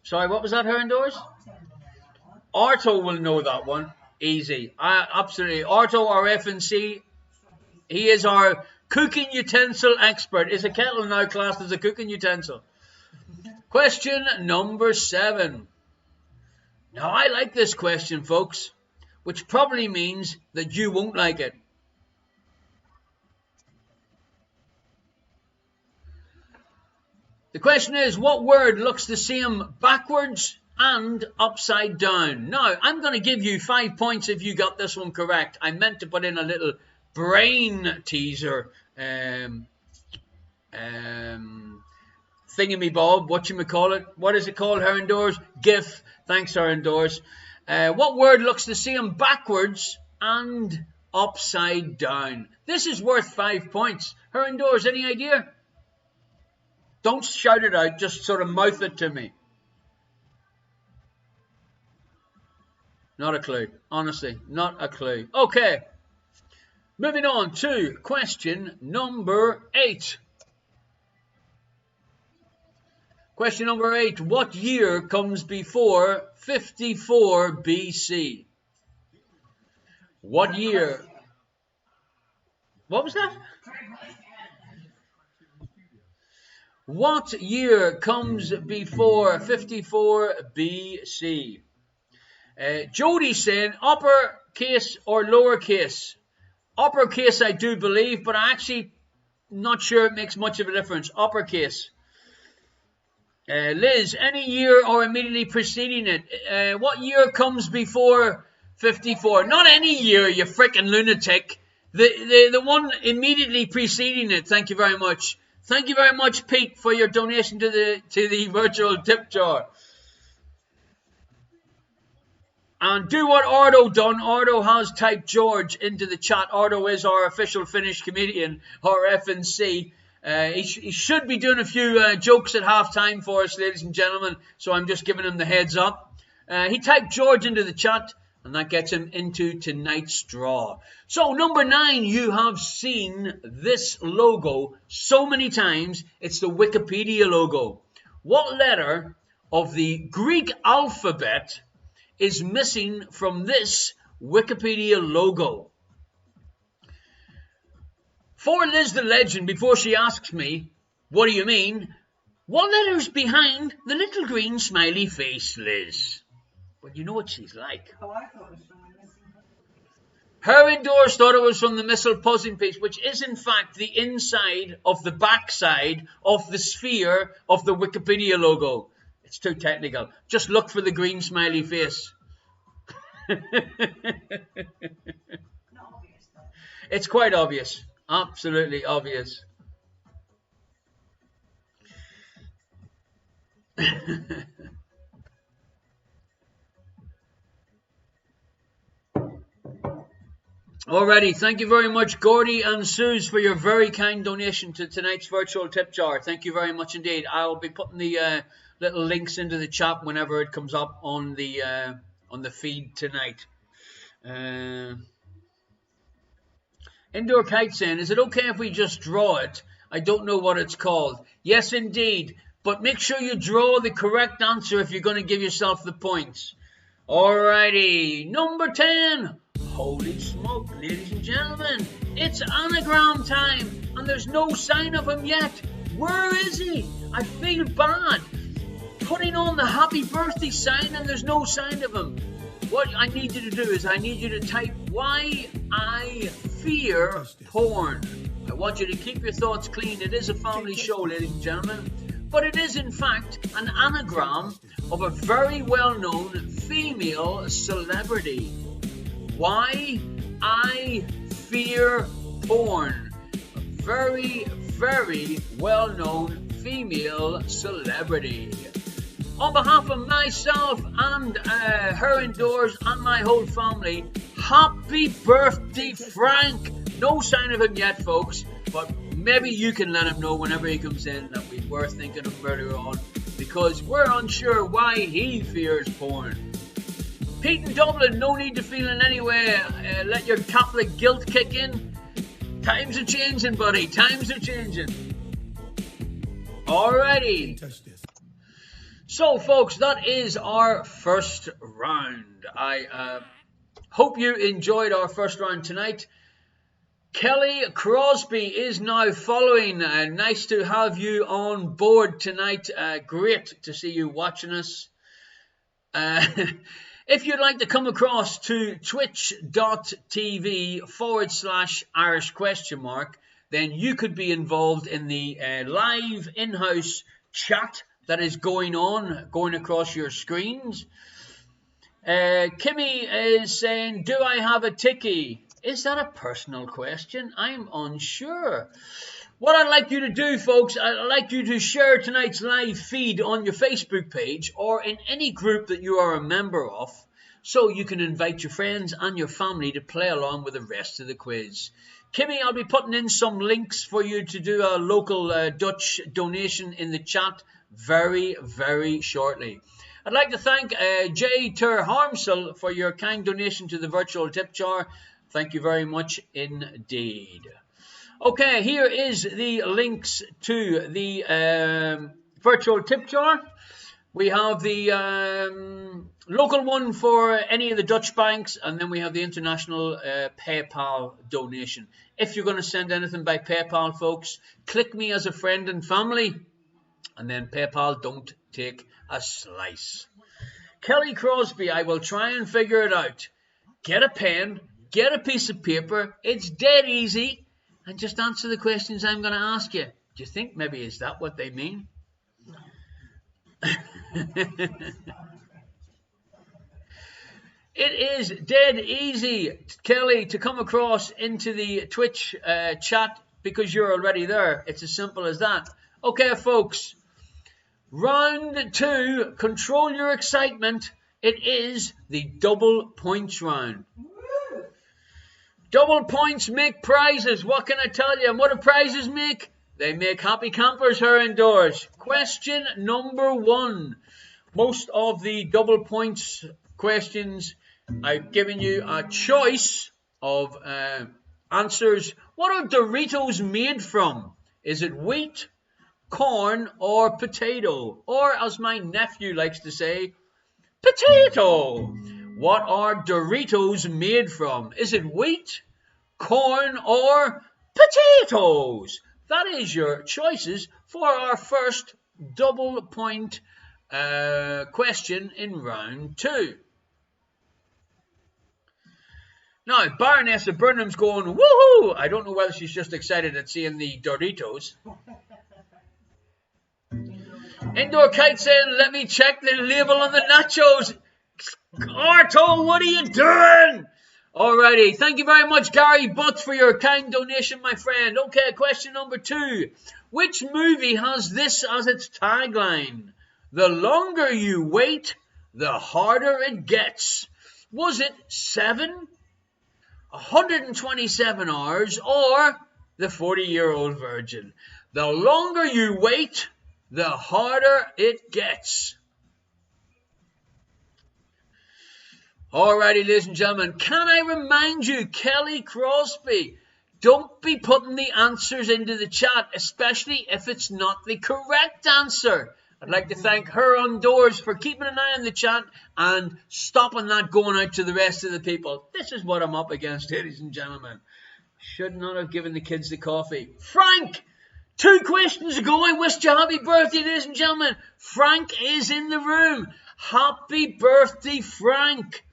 Sorry, what was that, Herndors? Arto will know that one. Easy. Absolutely. Arto, our F&C, he is our cooking utensil expert. Is a kettle now classed as a cooking utensil? Question number 7. Now, I like this question, folks, which probably means that you won't like it. The question is, what word looks the same backwards and upside down? Now, I'm going to give you 5 points if you got this one correct. I meant to put in a little brain teaser thingamy-bob, whatchamacallit. What is it called, Herndors? GIF. Thanks, Herndors. What word looks the same backwards and upside down? This is worth 5 points. Herndors, any idea? Don't shout it out, just sort of mouth it to me. Not a clue. Honestly, not a clue. Okay. Moving on to question number 8. Question number 8. What year comes before 54 BC? What year? What was that? What year comes before 54 BC? Jody saying uppercase or lowercase? Uppercase, I do believe, but I actually not sure it makes much of a difference. Uppercase. Liz, any year or immediately preceding it? What year comes before 54? Not any year, you freaking lunatic. The one immediately preceding it. Thank you very much. Thank you very much, Pete, for your donation to the virtual tip jar. And do what Ardo done. Ardo has typed George into the chat. Ardo is our official Finnish comedian, our F&C. He should be doing a few jokes at half-time for us, ladies and gentlemen, so I'm just giving him the heads up. He typed George into the chat, and that gets him into tonight's draw. So, number 9, you have seen this logo so many times. It's the Wikipedia logo. What letter of the Greek alphabet is missing from this Wikipedia logo? For Liz the Legend, before she asks me, what do you mean? What letter's behind the little green smiley face, Liz? But you know what she's like. Oh, I thought it was from the missing. Her indoors thought it was from the missile puzzling piece, which is in fact the inside of the backside of the sphere of the Wikipedia logo. It's too technical. Just look for the green smiley face. Not obvious, though. It's quite obvious. Absolutely obvious. Alrighty, thank you very much, Gordy and Suze, for your very kind donation to tonight's virtual tip jar. Thank you very much indeed. I'll be putting the little links into the chat whenever it comes up on the feed tonight. Indoor Kite saying, is it okay if we just draw it? I don't know what it's called. Yes, indeed. But make sure you draw the correct answer if you're going to give yourself the points. Alrighty, number 10. Holy smoke, ladies and gentlemen. It's anagram time, and there's no sign of him yet. Where is he? I feel bad. Putting on the happy birthday sign and there's no sign of him. What I need you to do is I need you to type why I fear porn. I want you to keep your thoughts clean. It is a family show, ladies and gentlemen. But it is in fact an anagram of a very well-known female celebrity. Why I fear porn. A very, very well-known female celebrity. On behalf of myself and her indoors and my whole family, happy birthday, Frank. No sign of him yet, folks, but maybe you can let him know whenever he comes in that we were thinking of murder on, because we're unsure why he fears porn. Pete in Dublin, no need to feel in any way. Let your Catholic guilt kick in. Times are changing, buddy. Times are changing. Alrighty. So, folks, that is our first round. I hope you enjoyed our first round tonight. Kelly Crosby is now following. Nice to have you on board tonight. Great to see you watching us. If you'd like to come across to twitch.tv/Irish ? Then you could be involved in the live in-house chat that is going across your screens. Kimmy is saying, do I have a ticky? Is that a personal question? I'm unsure. What I'd like you to do, folks, I'd like you to share tonight's live feed on your Facebook page or in any group that you are a member of, so you can invite your friends and your family to play along with the rest of the quiz. Kimmy, I'll be putting in some links for you to do a local Dutch donation in the chat very, very shortly. I'd like to thank Jay Ter Harmsel for your kind donation to the virtual tip jar. Thank you very much indeed. Okay, here is the links to the virtual tip jar. We have the local one for any of the Dutch banks, and then we have the international PayPal donation. If you're going to send anything by PayPal, folks, click me as a friend and family, and then PayPal don't take a slice. Kelly Crosby, I will try and figure it out. Get a pen, get a piece of paper. It's dead easy, and just answer the questions I'm going to ask you. Do you think maybe is that what they mean? It is dead easy, Kelly, to come across into the Twitch chat because you're already there. It's as simple as that. Okay, folks. Round 2. Control your excitement. It is the double points round. Double points make prizes. What can I tell you? And what do prizes make? They make happy campers here indoors. Question number 1. Most of the double points questions, I've given you a choice of answers. What are Doritos made from? Is it wheat, corn, or potato? Or, as my nephew likes to say, potato. What are Doritos made from? Is it wheat, corn, or potatoes? That is your choices for our first double point question in round 2. Now, Baroness of Burnham's going, woohoo! I don't know whether she's just excited at seeing the Doritos. Indoor Kite saying, let me check the label on the nachos. Arto, what are you doing? Alrighty, thank you very much, Gary Butts, for your kind donation, my friend. Okay, question number 2. Which movie has this as its tagline? The longer you wait, the harder it gets. Was it 7, 127 hours, or the 40-year-old virgin? The longer you wait, the harder it gets. Alrighty, ladies and gentlemen, can I remind you, Kelly Crosby, don't be putting the answers into the chat, especially if it's not the correct answer. I'd like to thank her on doors for keeping an eye on the chat and stopping that going out to the rest of the people. This is what I'm up against, ladies and gentlemen. Should not have given the kids the coffee. Frank, 2 questions ago, I wished you happy birthday, ladies and gentlemen. Frank is in the room. Happy birthday, Frank.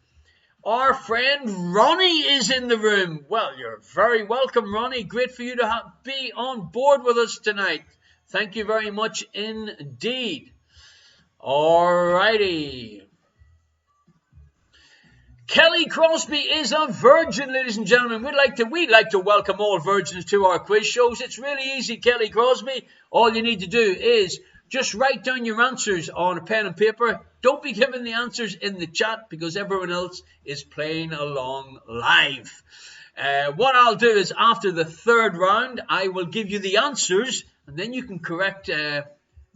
Our friend Ronnie is in the room. Well, you're very welcome, Ronnie. Great for you to be on board with us tonight. Thank you very much indeed. Alrighty. Kelly Crosby is a virgin, ladies and gentlemen. We'd like to welcome all virgins to our quiz shows. It's really easy, Kelly Crosby. All you need to do is just write down your answers on a pen and paper. Don't be giving the answers in the chat because everyone else is playing along live. What I'll do is after the 3rd round, I will give you the answers, and then you can correct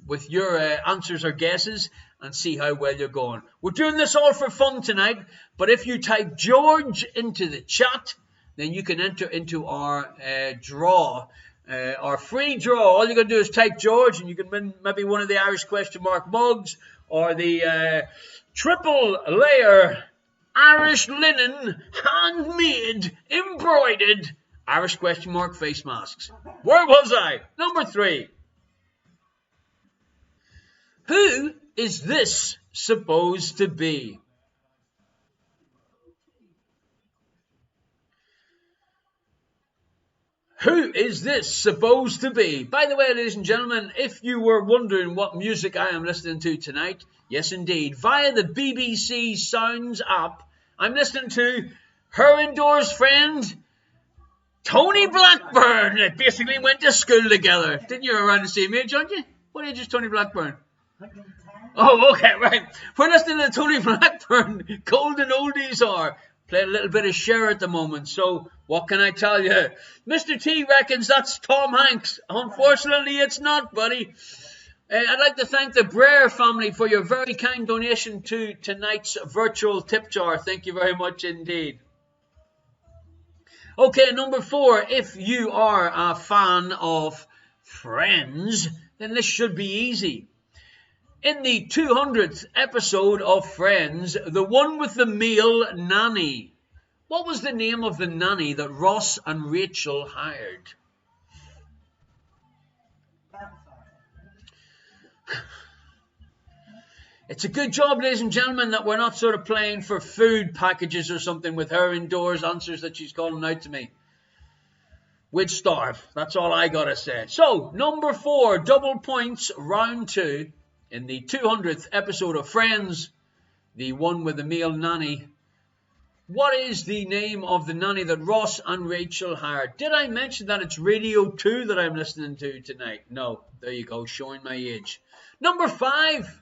with your answers or guesses and see how well you're going. We're doing this all for fun tonight, but if you type George into the chat, then you can enter into our draw, our free draw. All you're going to do is type George, and you can win maybe one of the Irish question mark mugs or the triple layer Irish linen handmade embroidered Irish question mark face masks. Where was I? Number 3. Who is this supposed to be? Who is this supposed to be? By the way, ladies and gentlemen, if you were wondering what music I am listening to tonight, yes indeed, via the BBC Sounds app, I'm listening to her indoors friend, Tony Blackburn. They basically went to school together. Didn't you around the same age, aren't you? What age is Tony Blackburn? 110. Oh, okay, right. We're listening to Tony Blackburn. Golden oldies are. Playing a little bit of Cher at the moment. So, what can I tell you? Mr. T reckons that's Tom Hanks. Unfortunately, it's not, buddy. I'd like to thank the Brer family for your very kind donation to tonight's virtual tip jar. Thank you very much indeed. Okay, number 4. If you are a fan of Friends, then this should be easy. In the 200th episode of Friends, the one with the male nanny, what was the name of the nanny that Ross and Rachel hired? It's a good job, ladies and gentlemen, that we're not sort of playing for food packages or something with her indoors answers that she's calling out to me. We'd starve. That's all I gotta say. So, number 4, double points, round 2. In the 200th episode of Friends, the one with the male nanny, what is the name of the nanny that Ross and Rachel hired? Did I mention that it's Radio 2 that I'm listening to tonight? No. There you go, showing my age. Number 5,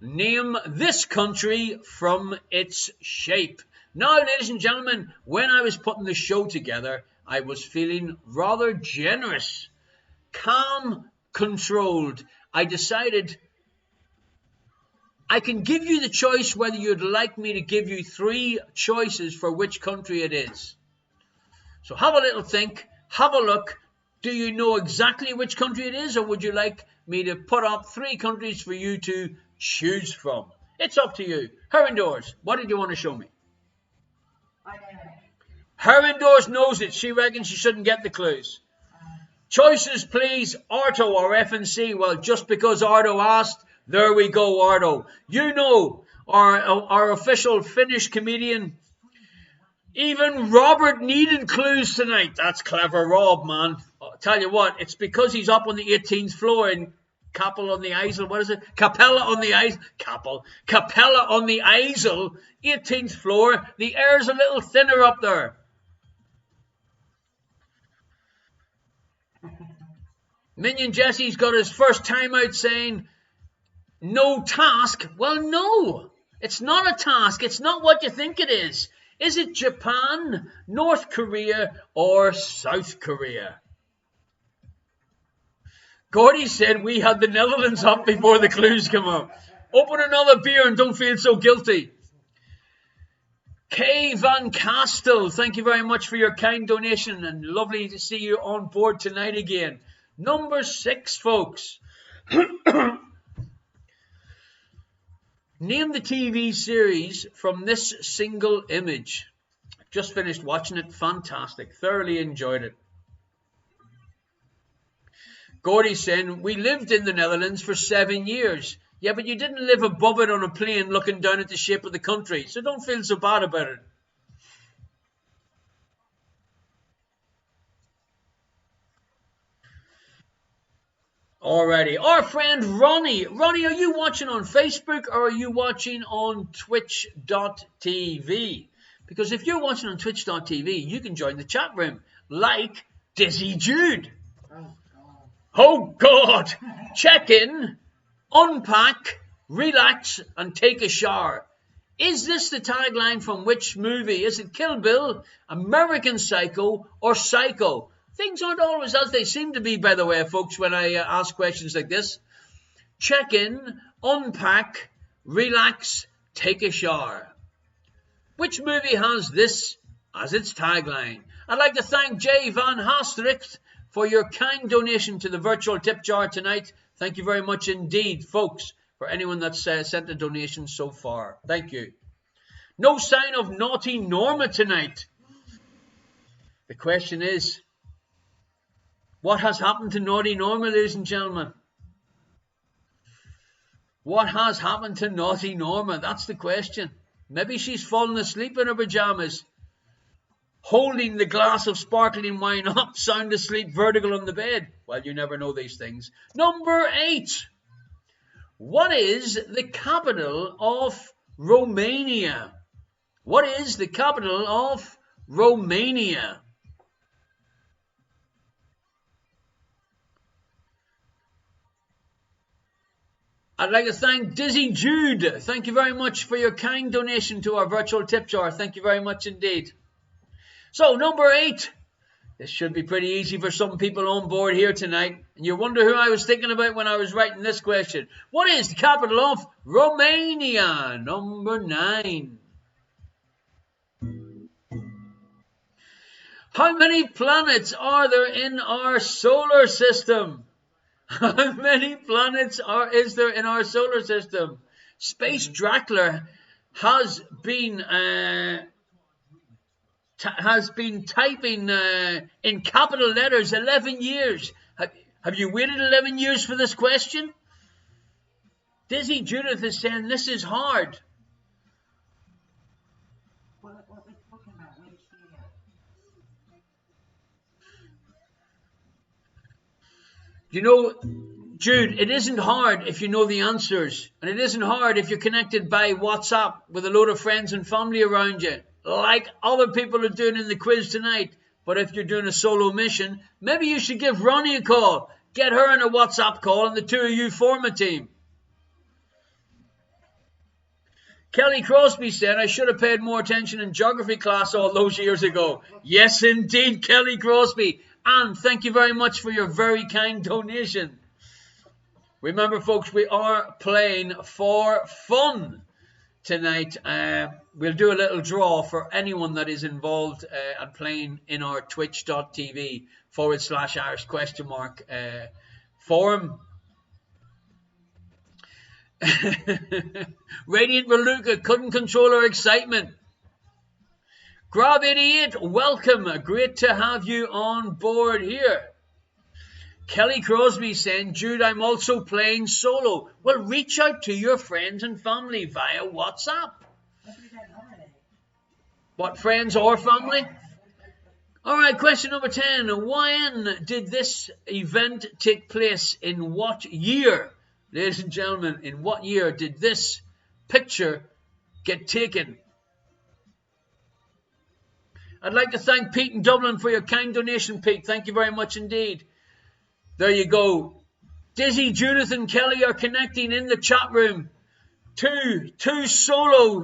name this country from its shape. Now, ladies and gentlemen, when I was putting the show together, I was feeling rather generous, calm, controlled. I decided I can give you the choice whether you'd like me to give you 3 choices for which country it is. So have a little think, have a look. Do you know exactly which country it is, or would you like me to put up 3 countries for you to choose from? It's up to you. Her indoors, what did you want to show me? I don't know. Her indoors knows it. She reckons she shouldn't get the clues. Choices, please. Arto or FNC. Well, just because Arto asked, there we go, Ardo. You know, our official Finnish comedian, even Robert needed clues tonight. That's clever, Rob, man. I'll tell you what, it's because he's up on the 18th floor in Capel on the Isle. What is it? Capella on the Isle. Capella on the Isle, 18th floor. The air's a little thinner up there. Minion Jesse's got his first time out saying, no task. Well, no, it's not a task. It's not what you think it is. Is it Japan, North Korea, or South Korea? Gordy said we had the Netherlands up before the clues come up. Open another beer and don't feel so guilty. Kay Van Castel, thank you very much for your kind donation and lovely to see you on board tonight again. Number 6, folks. Name the TV series from this single image. I've just finished watching it. Fantastic. Thoroughly enjoyed it. Gordy's saying, we lived in the Netherlands for 7 years. Yeah, but you didn't live above it on a plane looking down at the shape of the country, so don't feel so bad about it. Alrighty. Our friend Ronnie. Ronnie, are you watching on Facebook or are you watching on Twitch.tv? Because if you're watching on Twitch.tv, you can join the chat room like Dizzy Jude. Oh God! Check in, unpack, relax, and take a shower. Is this the tagline from which movie? Is it Kill Bill, American Psycho, or Psycho? Things aren't always as they seem to be, by the way, folks, when I ask questions like this. Check in, unpack, relax, take a shower. Which movie has this as its tagline? I'd like to thank Jay Van Haastricht for your kind donation to the virtual tip jar tonight. Thank you very much indeed, folks, for anyone that's sent a donation so far. Thank you. No sign of naughty Norma tonight. The question is, what has happened to naughty Norma, ladies and gentlemen? What has happened to naughty Norma? That's the question. Maybe she's fallen asleep in her pajamas, holding the glass of sparkling wine up, sound asleep, vertical on the bed. Well, you never know these things. Number 8. What is the capital of Romania? What is the capital of Romania? I'd like to thank Dizzy Jude. Thank you very much for your kind donation to our virtual tip jar. Thank you very much indeed. So, number 8. This should be pretty easy for some people on board here tonight. And you wonder who I was thinking about when I was writing this question. What is the capital of Romania? Number 9. How many planets are there in our solar system? How many planets is there in our solar system? Space Drackler has been typing in capital letters 11 years. Have you waited 11 years for this question? Dizzy Judith is saying this is hard. What are we talking about? Which year? You know, Jude, it isn't hard if you know the answers. And it isn't hard if you're connected by WhatsApp with a load of friends and family around you, like other people are doing in the quiz tonight. But if you're doing a solo mission, maybe you should give Ronnie a call. Get her in a WhatsApp call and the two of you form a team. Kelly Crosby said, I should have paid more attention in geography class all those years ago. Yes, indeed, Kelly Crosby. And thank you very much for your very kind donation. Remember, folks, we are playing for fun tonight. We'll do a little draw for anyone that is involved and playing in our twitch.tv/Irish forum. Radiant Reluca couldn't control her excitement. Grab 88, welcome. Great to have you on board here. Kelly Crosby saying, Jude, I'm also playing solo. Well, reach out to your friends and family via WhatsApp. What, friends or family? All right, question number 10. When did this event take place? In what year? Ladies and gentlemen, in what year did this picture get taken? I'd like to thank Pete in Dublin for your kind donation, Pete. Thank you very much indeed. There you go. Dizzy, Judith, and Kelly are connecting in the chat room. Two solo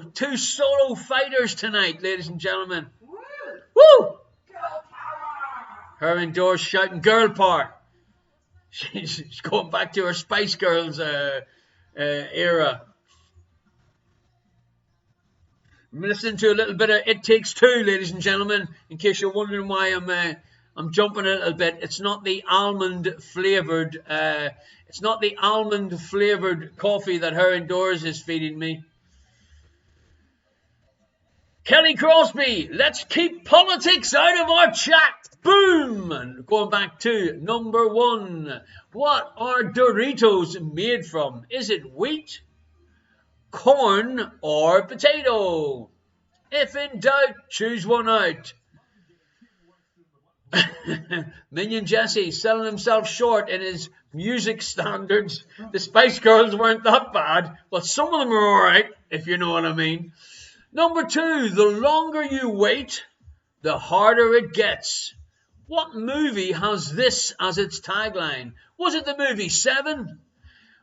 fighters tonight, ladies and gentlemen. Woo! Girl power! Her indoors shouting girl power. She's going back to her Spice Girls era. I'm listening to a little bit of It Takes Two, ladies and gentlemen, in case you're wondering why I'm jumping a little bit. It's not the almond flavored coffee that her indoors is feeding me. Kelly Crosby, let's keep politics out of our chat. Boom! And going back to number 1. What are Doritos made from? Is it wheat, corn, or potato? If in doubt, choose one out. Minion Jesse selling himself short in his music standards. The Spice Girls weren't that bad, but some of them are alright, if you know what I mean. Number 2, the longer you wait, the harder it gets. What movie has this as its tagline? Was it the movie Seven?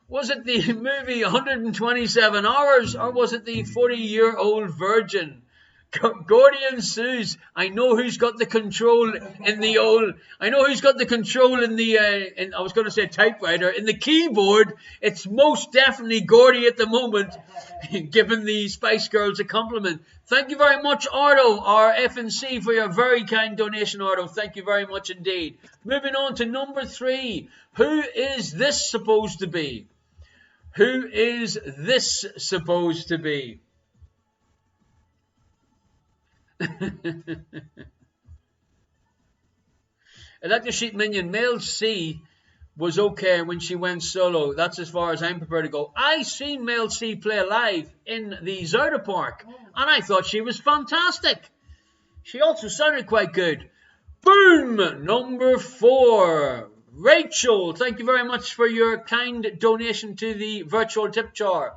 Was it the movie 127 Hours? Or was it the 40-year-old virgin? Gordy and Suze, I know who's got the control in the old... I know who's got the control in the... I was going to say typewriter. In the keyboard, it's most definitely Gordy at the moment, giving the Spice Girls a compliment. Thank you very much, Ardo, our FNC, for your very kind donation, Ardo. Thank you very much indeed. Moving on to number 3. Who is this supposed to be? Who is this supposed to be? Electric Sheep Minion, Mel C was okay when she went solo. That's as far as I'm prepared to go. I seen Mel C play live in the Zouder Park, and I thought she was fantastic. She also sounded quite good. Boom! Number 4. Rachel, thank you very much for your kind donation to the virtual tip jar.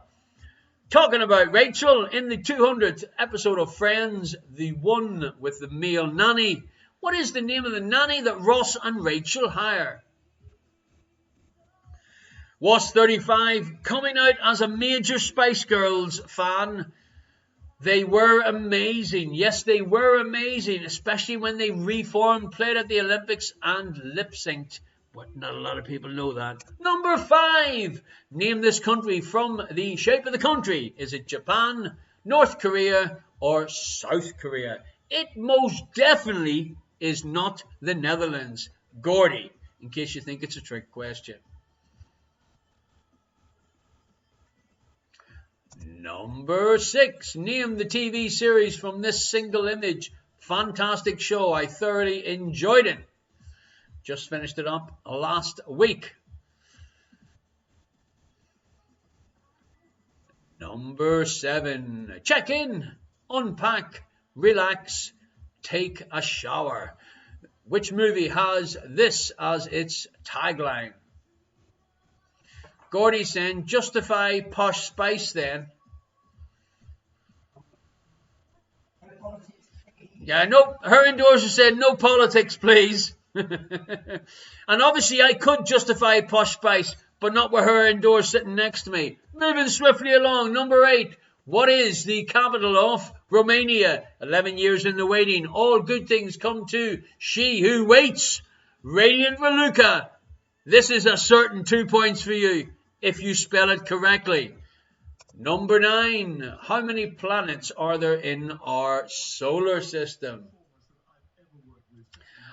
Talking about Rachel, in the 200th episode of Friends, the one with the male nanny. What is the name of the nanny that Ross and Rachel hire? Was 35 coming out as a major Spice Girls fan. They were amazing. Yes, they were amazing, especially when they reformed, played at the Olympics and lip-synced. But not a lot of people know that. Number 5. Name this country from the shape of the country. Is it Japan, North Korea, or South Korea? It most definitely is not the Netherlands. Gordy, in case you think it's a trick question. Number 6. Name the TV series from this single image. Fantastic show. I thoroughly enjoyed it. Just finished it up last week. Number 7. Check in, unpack, relax, take a shower. Which movie has this as its tagline? Gordy saying, justify Posh Spice then. Yeah, no, her endorser said no politics, please. And obviously I could justify Posh Spice, but not with her endorser sitting next to me. Moving swiftly along, number 8. What is the capital of Romania? 11 years in the waiting. All good things come to she who waits. Radiant Raluca. This is a certain 2 points for you if you spell it correctly. Number 9. How many planets are there in our solar system?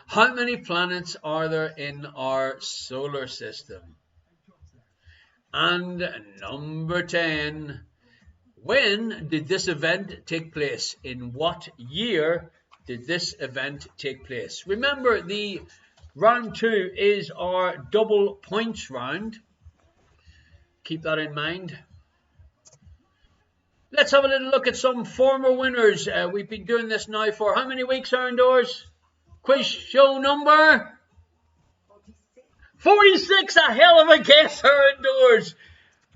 How many planets are there in our solar system? And number 10. When did this event take place? In what year did this event take place? Remember, the round 2 is our double points round. Keep that in mind. Let's have a little look at some former winners. We've been doing this now for how many weeks, Aaron Doors? Quiz show number 46. A hell of a guess, Aaron Doors.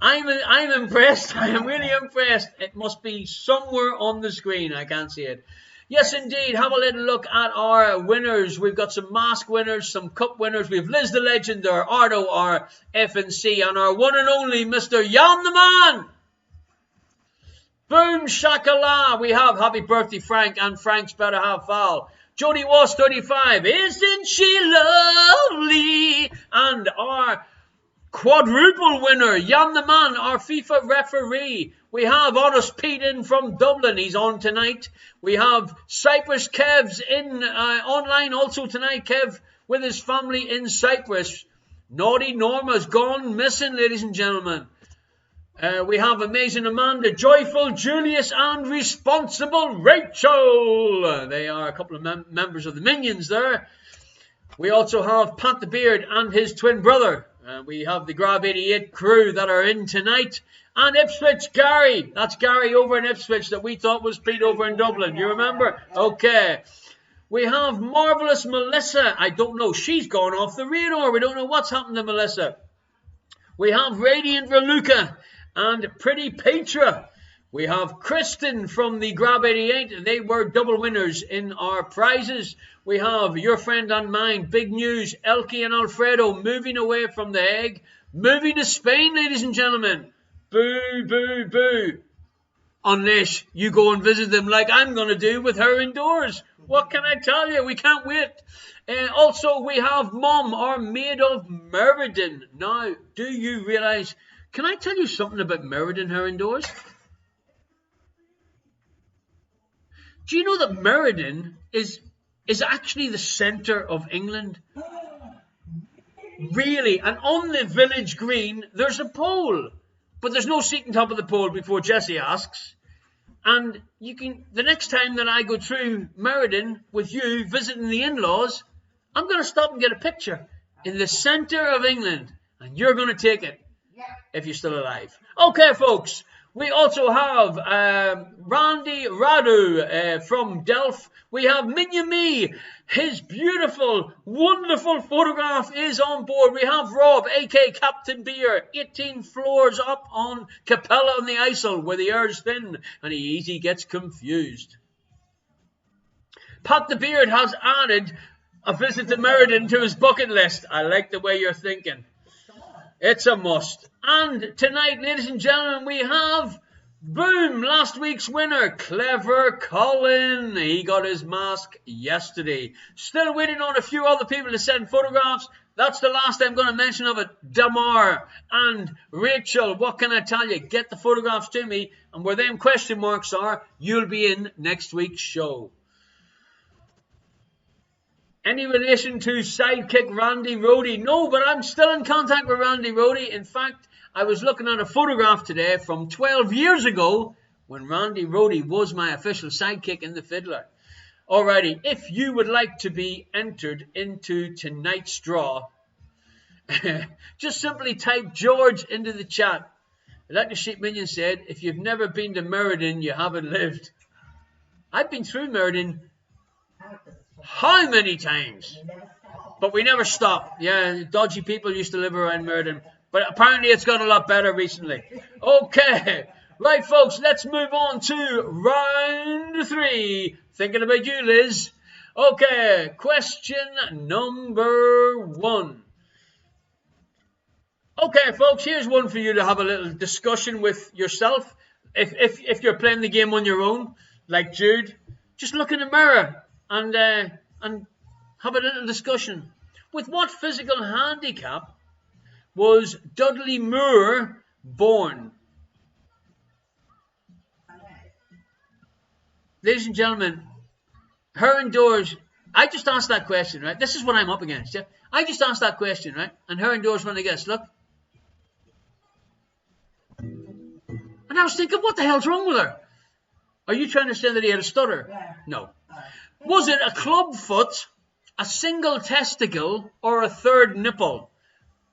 I'm impressed. I am really impressed. It must be somewhere on the screen. I can't see it. Yes, indeed. Have a little look at our winners. We've got some mask winners, some cup winners. We've Liz the Legend, our Ardo, our FNC, and our one and only Mr. Jan the Man. Boom shakala. We have Happy Birthday Frank, and Frank's better have Val. Jody was 35. Isn't she lovely? And our quadruple winner, Jan the Man, our FIFA referee. We have Honest Pete in from Dublin. He's on tonight. We have Cyprus Kev's in online also tonight. Kev with his family in Cyprus. Naughty Norma's gone missing, ladies and gentlemen. We have Amazing Amanda, Joyful Julius, and Responsible Rachel. They are a couple of members of the Minions there. We also have Pat the Beard and his twin brother. We have the Grab 88 crew that are in tonight. And Ipswich Gary. That's Gary over in Ipswich that we thought was Pete over in Dublin. You remember? Okay. We have Marvelous Melissa. I don't know. She's gone off the radar. We don't know what's happened to Melissa. We have Radiant Raluca and Pretty Petra. We have Kristen from the Grab 88. They were double winners in our prizes. We have Your Friend and Mine, Big News, Elkie and Alfredo moving away from The Hague. Moving to Spain, ladies and gentlemen. Boo, boo, boo. Unless you go and visit them like I'm going to do with her indoors. What can I tell you? We can't wait. Also, we have Mom, our maid of Merredin. Now, do you realise, can I tell you something about Merredin, her indoors? Do you know that Merredin is actually the centre of England? Really? And on the village green, there's a pole. But there's no seat on top of the pole before Jessie asks. And you can, the next time that I go through Merredin with you visiting the in-laws, I'm going to stop and get a picture in the centre of England. And you're going to take it if you're still alive. Okay, folks. We also have Randy Radu from Delft. We have Minyami. His beautiful, wonderful photograph is on board. We have Rob, a.k.a. Captain Beer, 18 floors up on Capella on the Isle, where the air's thin and he easy gets confused. Pat the Beard has added a visit to Merredin to his bucket list. I like the way you're thinking. It's a must. And tonight, ladies and gentlemen, we have, boom, last week's winner, Clever Colin. He got his mask yesterday. Still waiting on a few other people to send photographs. That's the last I'm going to mention of it. Damar and Rachel, what can I tell you? Get the photographs to me, and where them question marks are, you'll be in next week's show. Any relation to sidekick Randy Roddy? No, but I'm still in contact with Randy Roddy. In fact, I was looking at a photograph today from 12 years ago when Randy Roddy was my official sidekick in The Fiddler. Alrighty, if you would like to be entered into tonight's draw, just simply type George into the chat. Like the Sheep Minion said, if you've never been to Merredin, you haven't lived. I've been through Merredin how many times? But we never stop. Yeah, dodgy people used to live around Merredin. But apparently it's got a lot better recently. Okay. Right, folks, let's move on to round 3. Thinking about you, Liz. Okay, question number 1. Okay, folks, here's one for you to have a little discussion with yourself. If you're playing the game on your own, like Jude, just look in the mirror and have a little discussion. With what physical handicap was Dudley Moore born? Ladies and gentlemen, her indoors, I just asked that question, right? This is what I'm up against, yeah? I just asked that question, right? And her indoors when I guess, look. And I was thinking, what the hell's wrong with her? Are you trying to say that he had a stutter? Yeah. No. Was it a club foot, a single testicle, or a third nipple?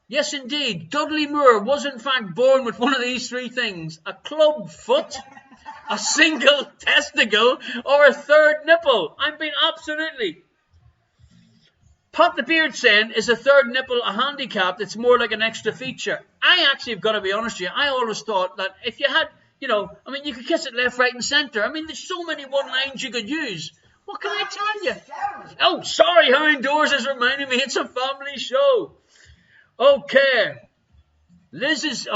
Yes, indeed. Dudley Moore was in fact born with one of these 3 things. A club foot, a single testicle, or a third nipple. I'm being absolutely... Pat the Beard saying, is a third nipple a handicap that's more like an extra feature? I actually have got to be honest with you. I always thought that if you had, you could kiss it left, right, and centre. I mean, there's so many one-lines you could use. What can I tell you? Oh, sorry, her indoors is reminding me it's a family show. Okay. Liz is,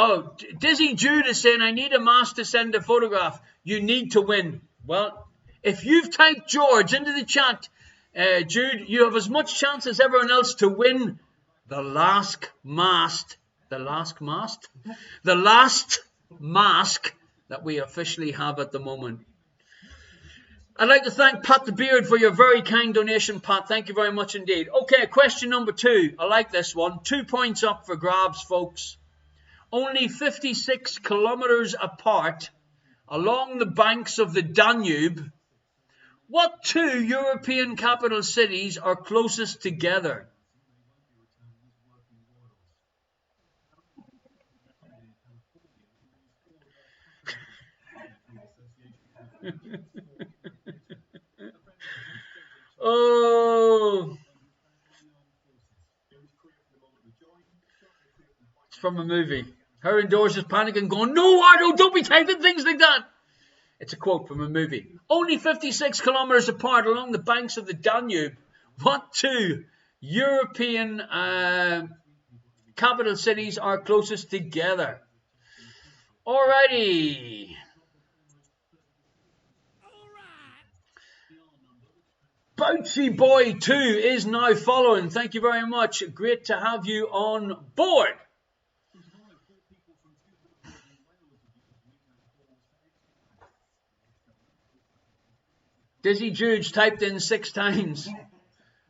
Dizzy Jude is saying, I need a mask to send a photograph. You need to win. Well, if you've typed George into the chat, Jude, you have as much chance as everyone else to win the last mask that we officially have at the moment. I'd like to thank Pat the Beard for your very kind donation, Pat. Thank you very much indeed. Okay, question number 2. I like this one. 2 points up for grabs, folks. only 56 kilometers apart along the banks of the Danube, what two European capital cities are closest together? Oh, it's from a movie. Her indoors is panicking, going, "No, Ardo, don't be typing things like that." It's a quote from a movie. Only 56 kilometers apart along the banks of the Danube, what two European capital cities are closest together? Alrighty. Bouncy Boy 2 is now following. Thank you very much. Great to have you on board. Dizzy Juge typed in 6 times.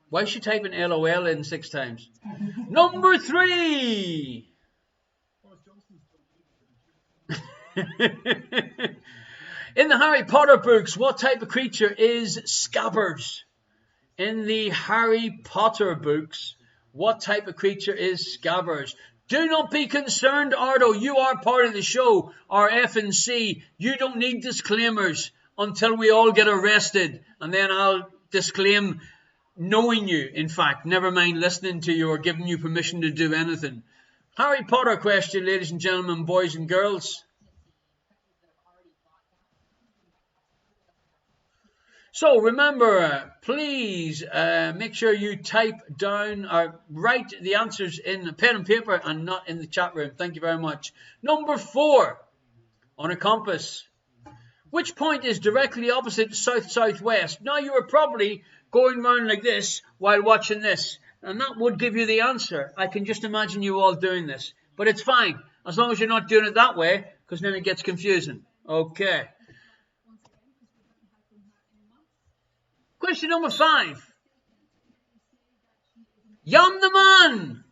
Why is she typing LOL in 6 times? Number 3. In the Harry Potter books, what type of creature is Scabbers? In the Harry Potter books, what type of creature is Scabbers? Do not be concerned, Ardo. You are part of the show, our F&C. You don't need disclaimers until we all get arrested. And then I'll disclaim knowing you, in fact. Never mind listening to you or giving you permission to do anything. Harry Potter question, ladies and gentlemen, boys and girls. So remember, please make sure you type down or write the answers in pen and paper and not in the chat room. Thank you very much. Number 4 on a compass. Which point is directly opposite south-southwest? Now you were probably going round like this while watching this, and that would give you the answer. I can just imagine you all doing this, but it's fine as long as you're not doing it that way, because then it gets confusing. Okay. Question number 5. Yum the man.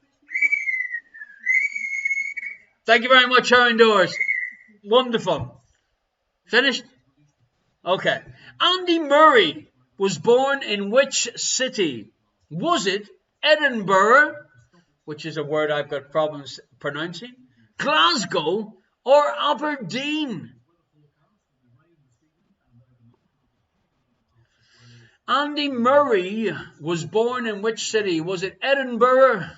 Thank you very much, Aaron Doors. Wonderful. Finished? Okay. Andy Murray was born in which city? Was it Edinburgh, which is a word I've got problems pronouncing, Glasgow, or Aberdeen? Andy Murray was born in which city? Was it Edinburgh,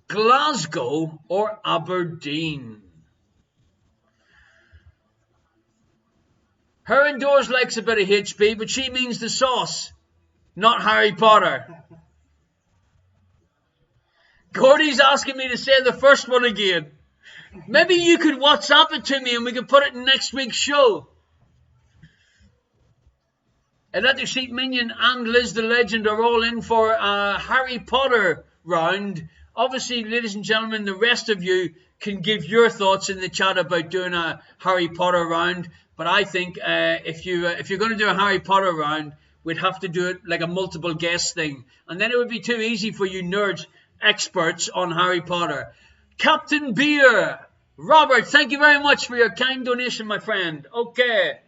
Glasgow, or Aberdeen? Her indoors likes a bit of HP, but she means the sauce, not Harry Potter. Gordy's asking me to say the first one again. Maybe you could WhatsApp it to me and we could put it in next week's show. Electric Sheep Minion and Liz the Legend are all in for a Harry Potter round. Obviously, ladies and gentlemen, the rest of you can give your thoughts in the chat about doing a Harry Potter round. But I think if you're going to do a Harry Potter round, we'd have to do it like a multiple guest thing. And then it would be too easy for you nerds, experts on Harry Potter. Captain Beer. Robert, thank you very much for your kind donation, my friend. Okay.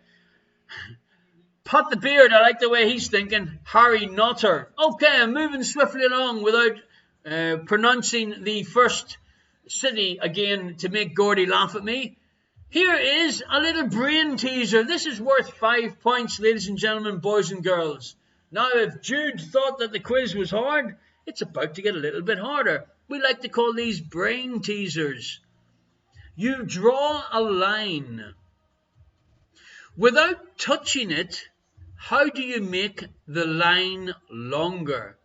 Pot the Beard, I like the way he's thinking. Harry Notter. Okay, I'm moving swiftly along without pronouncing the first city again to make Gordy laugh at me. Here is a little brain teaser. This is worth 5 points, ladies and gentlemen, boys and girls. Now, if Jude thought that the quiz was hard, it's about to get a little bit harder. We like to call these brain teasers. You draw a line. Without touching it, how do you make the line longer?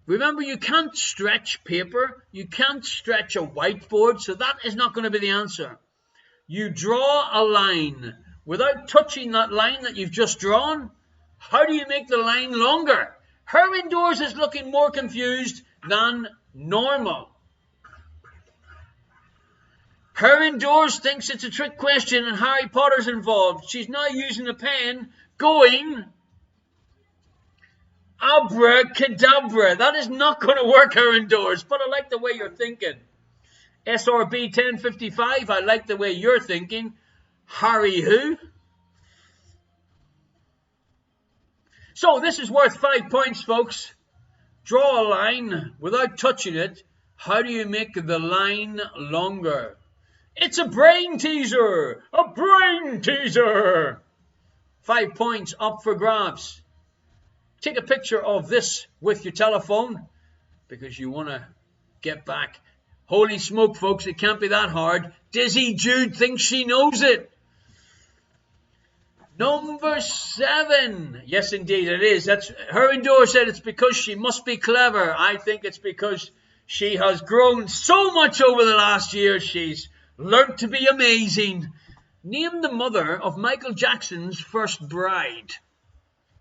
Remember, you can't stretch paper. You can't stretch a whiteboard, so that is not going to be the answer. You draw a line. Without touching that line that you've just drawn, how do you make the line longer? Her indoors is looking more confused than normal. Her indoors thinks it's a trick question and Harry Potter's involved. She's now using a pen, going, Abracadabra. That is not going to work here indoors, but I like the way you're thinking. SRB 1055, I like the way you're thinking. Harry who? So this is worth 5 points, folks. Draw a line without touching it. How do you make the line longer? It's a brain teaser! A brain teaser! 5 points up for grabs. Take a picture of this with your telephone because you want to get back. Holy smoke, folks, it can't be that hard. Dizzy Jude thinks she knows it. Number 7. Yes, indeed, it is. That's her indoor said it's because she must be clever. I think it's because she has grown so much over the last year. She's learnt to be amazing. Name the mother of Michael Jackson's first bride.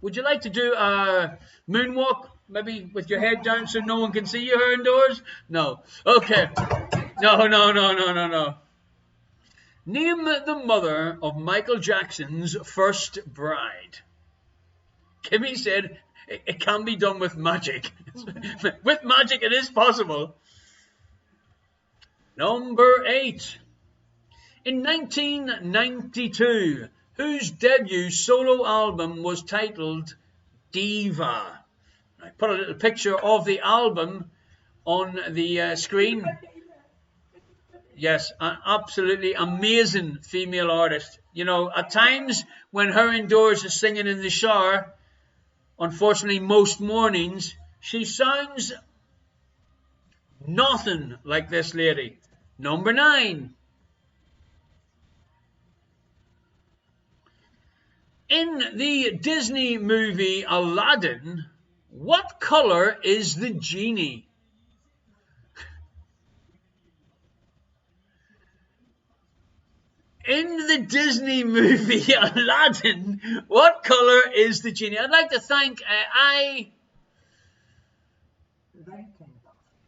Would you like to do a moonwalk, maybe with your head down so no one can see you here indoors? No. Okay. No. Name the mother of Michael Jackson's first bride. Kimmy said it can be done with magic. With magic it is possible. Number 8. In 1992, whose debut solo album was titled Diva? I put a little picture of the album on the screen. Yes, an absolutely amazing female artist. You know, at times when her indoors is singing in the shower, unfortunately most mornings, she sounds nothing like this lady. Number 9. In the Disney movie Aladdin, what color is the genie? In the Disney movie Aladdin, what color is the genie? I'd like to thank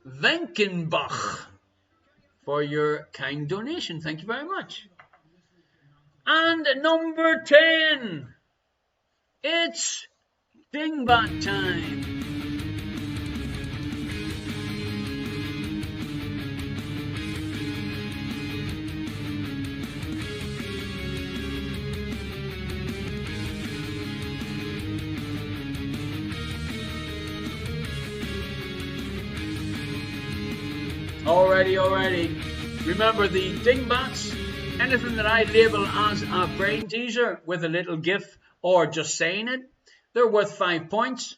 Venkenbach for your kind donation. Thank you very much. And number 10. It's Dingbat time. Alrighty. Remember the dingbats? Anything that I label as a brain teaser with a little gif or just saying it, they're worth 5 points.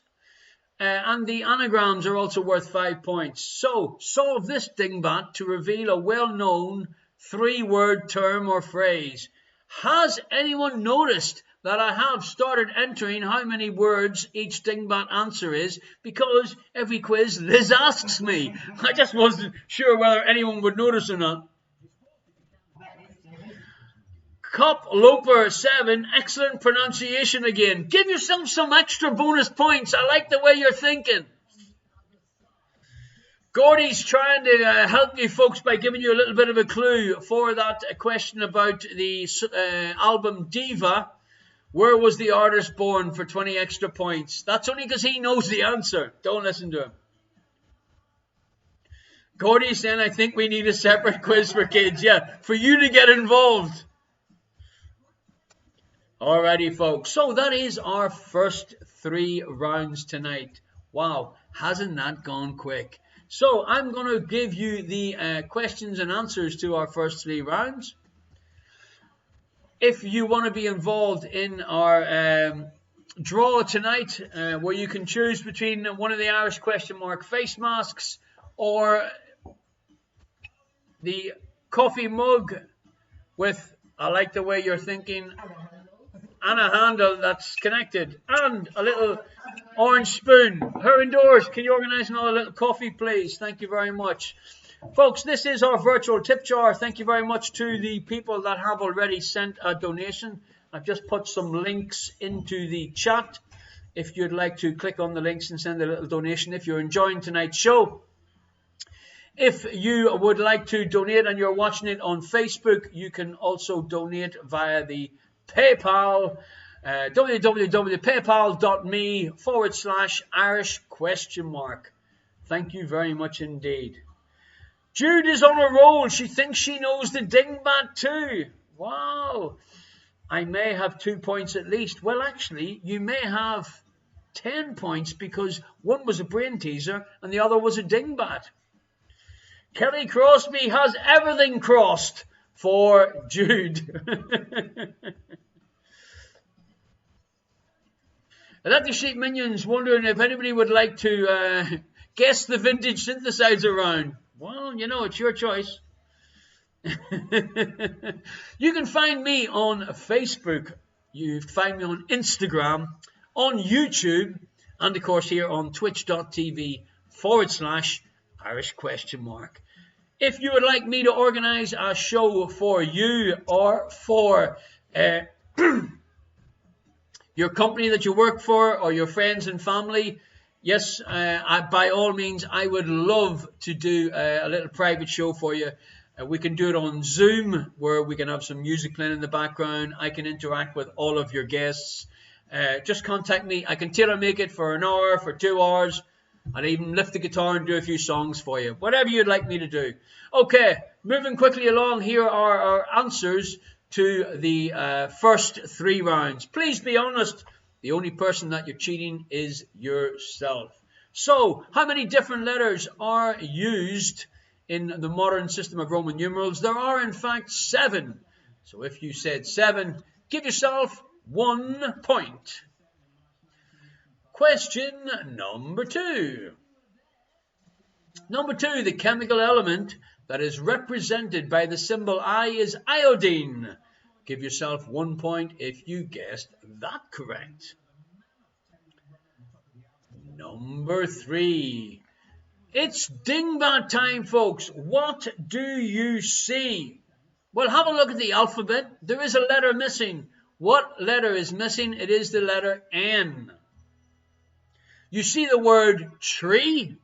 And the anagrams are also worth 5 points. So, solve this dingbat to reveal a well-known 3-word term or phrase. Has anyone noticed that I have started entering how many words each dingbat answer is? Because every quiz Liz asks me. I just wasn't sure whether anyone would notice or not. Cop Loper 7, excellent pronunciation again. Give yourself some extra bonus points. I like the way you're thinking. Gordy's trying to help you folks by giving you a little bit of a clue for that question about the album Diva. Where was the artist born for 20 extra points? That's only because he knows the answer. Don't listen to him. Gordy's saying, I think we need a separate quiz for kids. Yeah, for you to get involved. Alrighty, folks. So that is our first 3 rounds tonight. Wow, hasn't that gone quick? So I'm going to give you the questions and answers to our first 3 rounds. If you want to be involved in our draw tonight, where you can choose between one of the Irish question mark face masks or the coffee mug with, I like the way you're thinking, and a handle that's connected, and a little orange spoon. Her indoors, can you organise another little coffee, please? Thank you very much. Folks, this is our virtual tip jar. Thank you very much to the people that have already sent a donation. I've just put some links into the chat if you'd like to click on the links and send a little donation if you're enjoying tonight's show. If you would like to donate and you're watching it on Facebook, you can also donate via the PayPal www.paypal.me/Irish ? Thank you very much indeed. Jude is on a roll. She thinks she knows the dingbat too. Wow. I may have 2 points at least. Well, actually, you may have 10 points because one was a brain teaser and the other was a dingbat. Kelly Crosby has everything crossed for Jude. Let the Sheep Minions wondering if anybody would like to guess the vintage synthesizer round. Well, you know, it's your choice. You can find me on Facebook. You find me on Instagram, on YouTube, and of course here on twitch.tv/Irish ? If you would like me to organise a show for you or for your company that you work for or your friends and family, yes, by all means, I would love to do a little private show for you. We can do it on Zoom where we can have some music playing in the background. I can interact with all of your guests. Just contact me. I can tailor make it for an hour, for 2 hours. I'd even lift the guitar and do a few songs for you. Whatever you'd like me to do. Okay, moving quickly along, here are our answers to the first 3 rounds. Please be honest. The only person that you're cheating is yourself. So, how many different letters are used in the modern system of Roman numerals? There are, in fact, 7. So if you said 7, give yourself 1 point. Question number 2. Number 2, the chemical element that is represented by the symbol I is iodine. Give yourself 1 point if you guessed that correct. Number 3. It's dingbat time, folks. What do you see? Well, have a look at the alphabet. There is a letter missing. What letter is missing? It is the letter N. You see the word tree?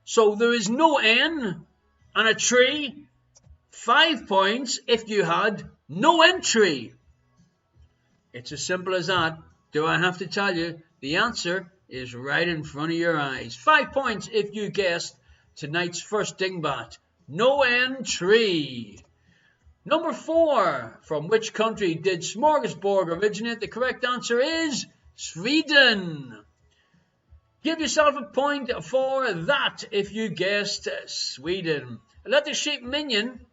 So there is no N and a tree. 5 points if you had no entry. It's as simple as that. Do I have to tell you? The answer is right in front of your eyes. 5 points if you guessed tonight's first dingbat. No entry. Number 4. From which country did smorgasbord originate? The correct answer is Sweden. Give yourself a point for that if you guessed Sweden. Let the Sheep Minion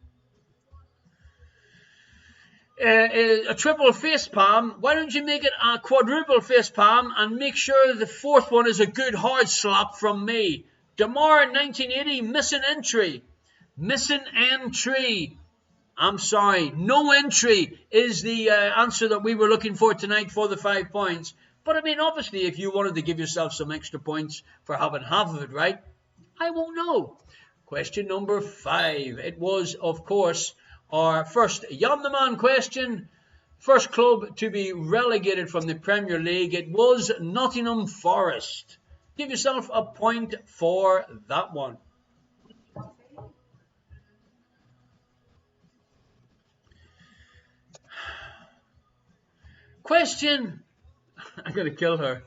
a triple face palm. Why don't you make it a quadruple face palm and make sure the 4th one is a good hard slap from me. Damar 1980, missing entry. Missing entry. I'm sorry, no entry is the answer that we were looking for tonight for the 5 points. But I mean, obviously, if you wanted to give yourself some extra points for having half of it right, I won't know. Question number 5. It was, of course, our first Jan the Man question. First club to be relegated from the Premier League. It was Nottingham Forest. Give yourself a point for that one. Question. I'm going to kill her.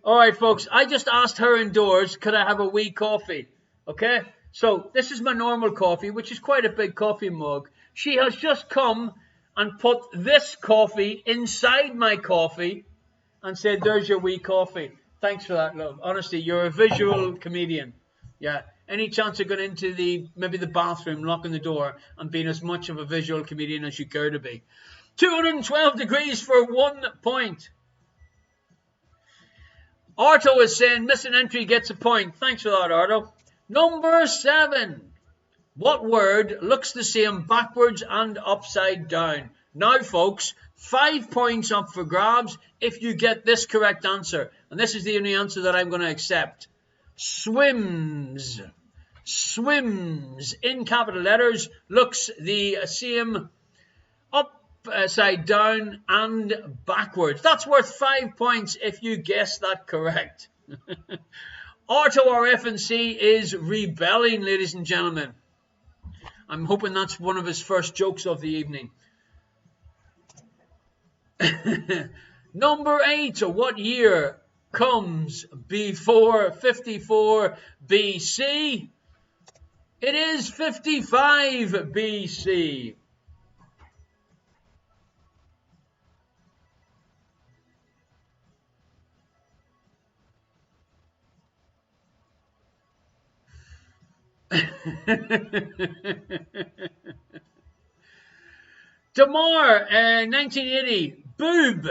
All right, folks. I just asked her indoors, could I have a wee coffee? Okay. So this is my normal coffee, which is quite a big coffee mug. She has just come and put this coffee inside my coffee and said, there's your wee coffee. Thanks for that, love. Honestly, you're a visual comedian. Yeah. Any chance of going into maybe the bathroom, locking the door, and being as much of a visual comedian as you care to be. 212 degrees for 1 point. Arto is saying missing entry gets a point. Thanks for that, Arto. Number 7. What word looks the same backwards and upside down? Now, folks, 5 points up for grabs if you get this correct answer. And this is the only answer that I'm going to accept. Swims. Swims in capital letters looks the same upside down and backwards. That's worth 5 points if you guess that correct. Arto RFNC is rebelling, ladies and gentlemen. I'm hoping that's one of his first jokes of the evening. Number 8, what year comes before 54 BC? It is 55 BC. Damar, 1980, boob.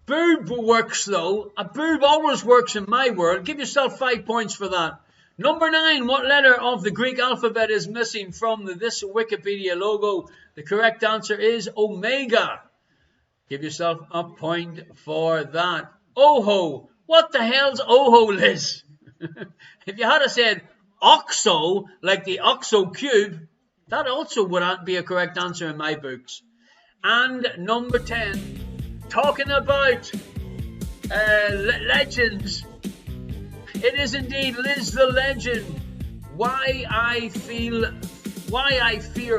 Boob works though. A boob always works in my world. Give yourself 5 points for that. Number 9, what letter of the Greek alphabet is missing from this Wikipedia logo? The correct answer is omega. Give yourself a point for that. Oho. What the hell's Oho, Liz? If you had said OXO, like the OXO cube, that also would be a correct answer in my books. And number 10, talking about legends, it is indeed Liz the Legend. Why I fear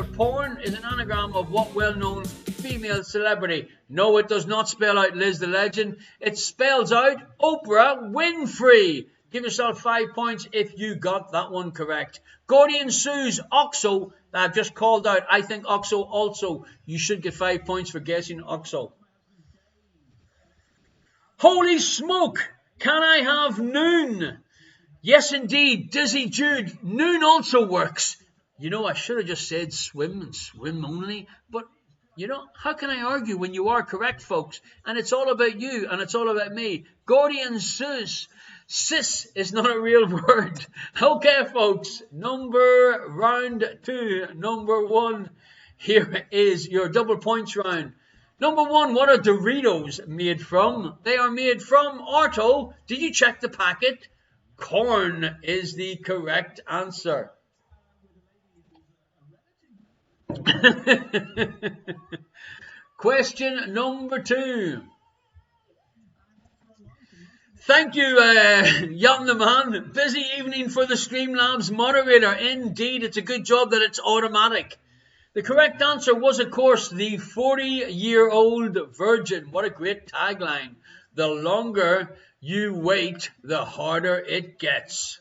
porn is an anagram of what well-known female celebrity? No, it does not spell out Liz the Legend. It spells out Oprah Winfrey. Give yourself 5 points if you got that one correct. Gordy Sue's OXO that I've just called out. I think OXO also. You should get 5 points for guessing OXO. Holy smoke! Can I have noon? Yes, indeed. Dizzy Jude. Noon also works. You know, I should have just said swim and swim only. But, you know, how can I argue when you are correct, folks? And it's all about you and it's all about me. Gordian Sus. Sis is not a real word. Okay, folks. Round 2. Number 1. Here is your double points round. Number 1, what are Doritos made from? They are made from Orto. Did you check the packet? Corn is the correct answer. Question number 2. Thank you, Jan the Man. Busy evening for the Streamlabs moderator. Indeed, it's a good job that it's automatic. The correct answer was, of course, the 40-year-old virgin. What a great tagline. The longer you wait, the harder it gets.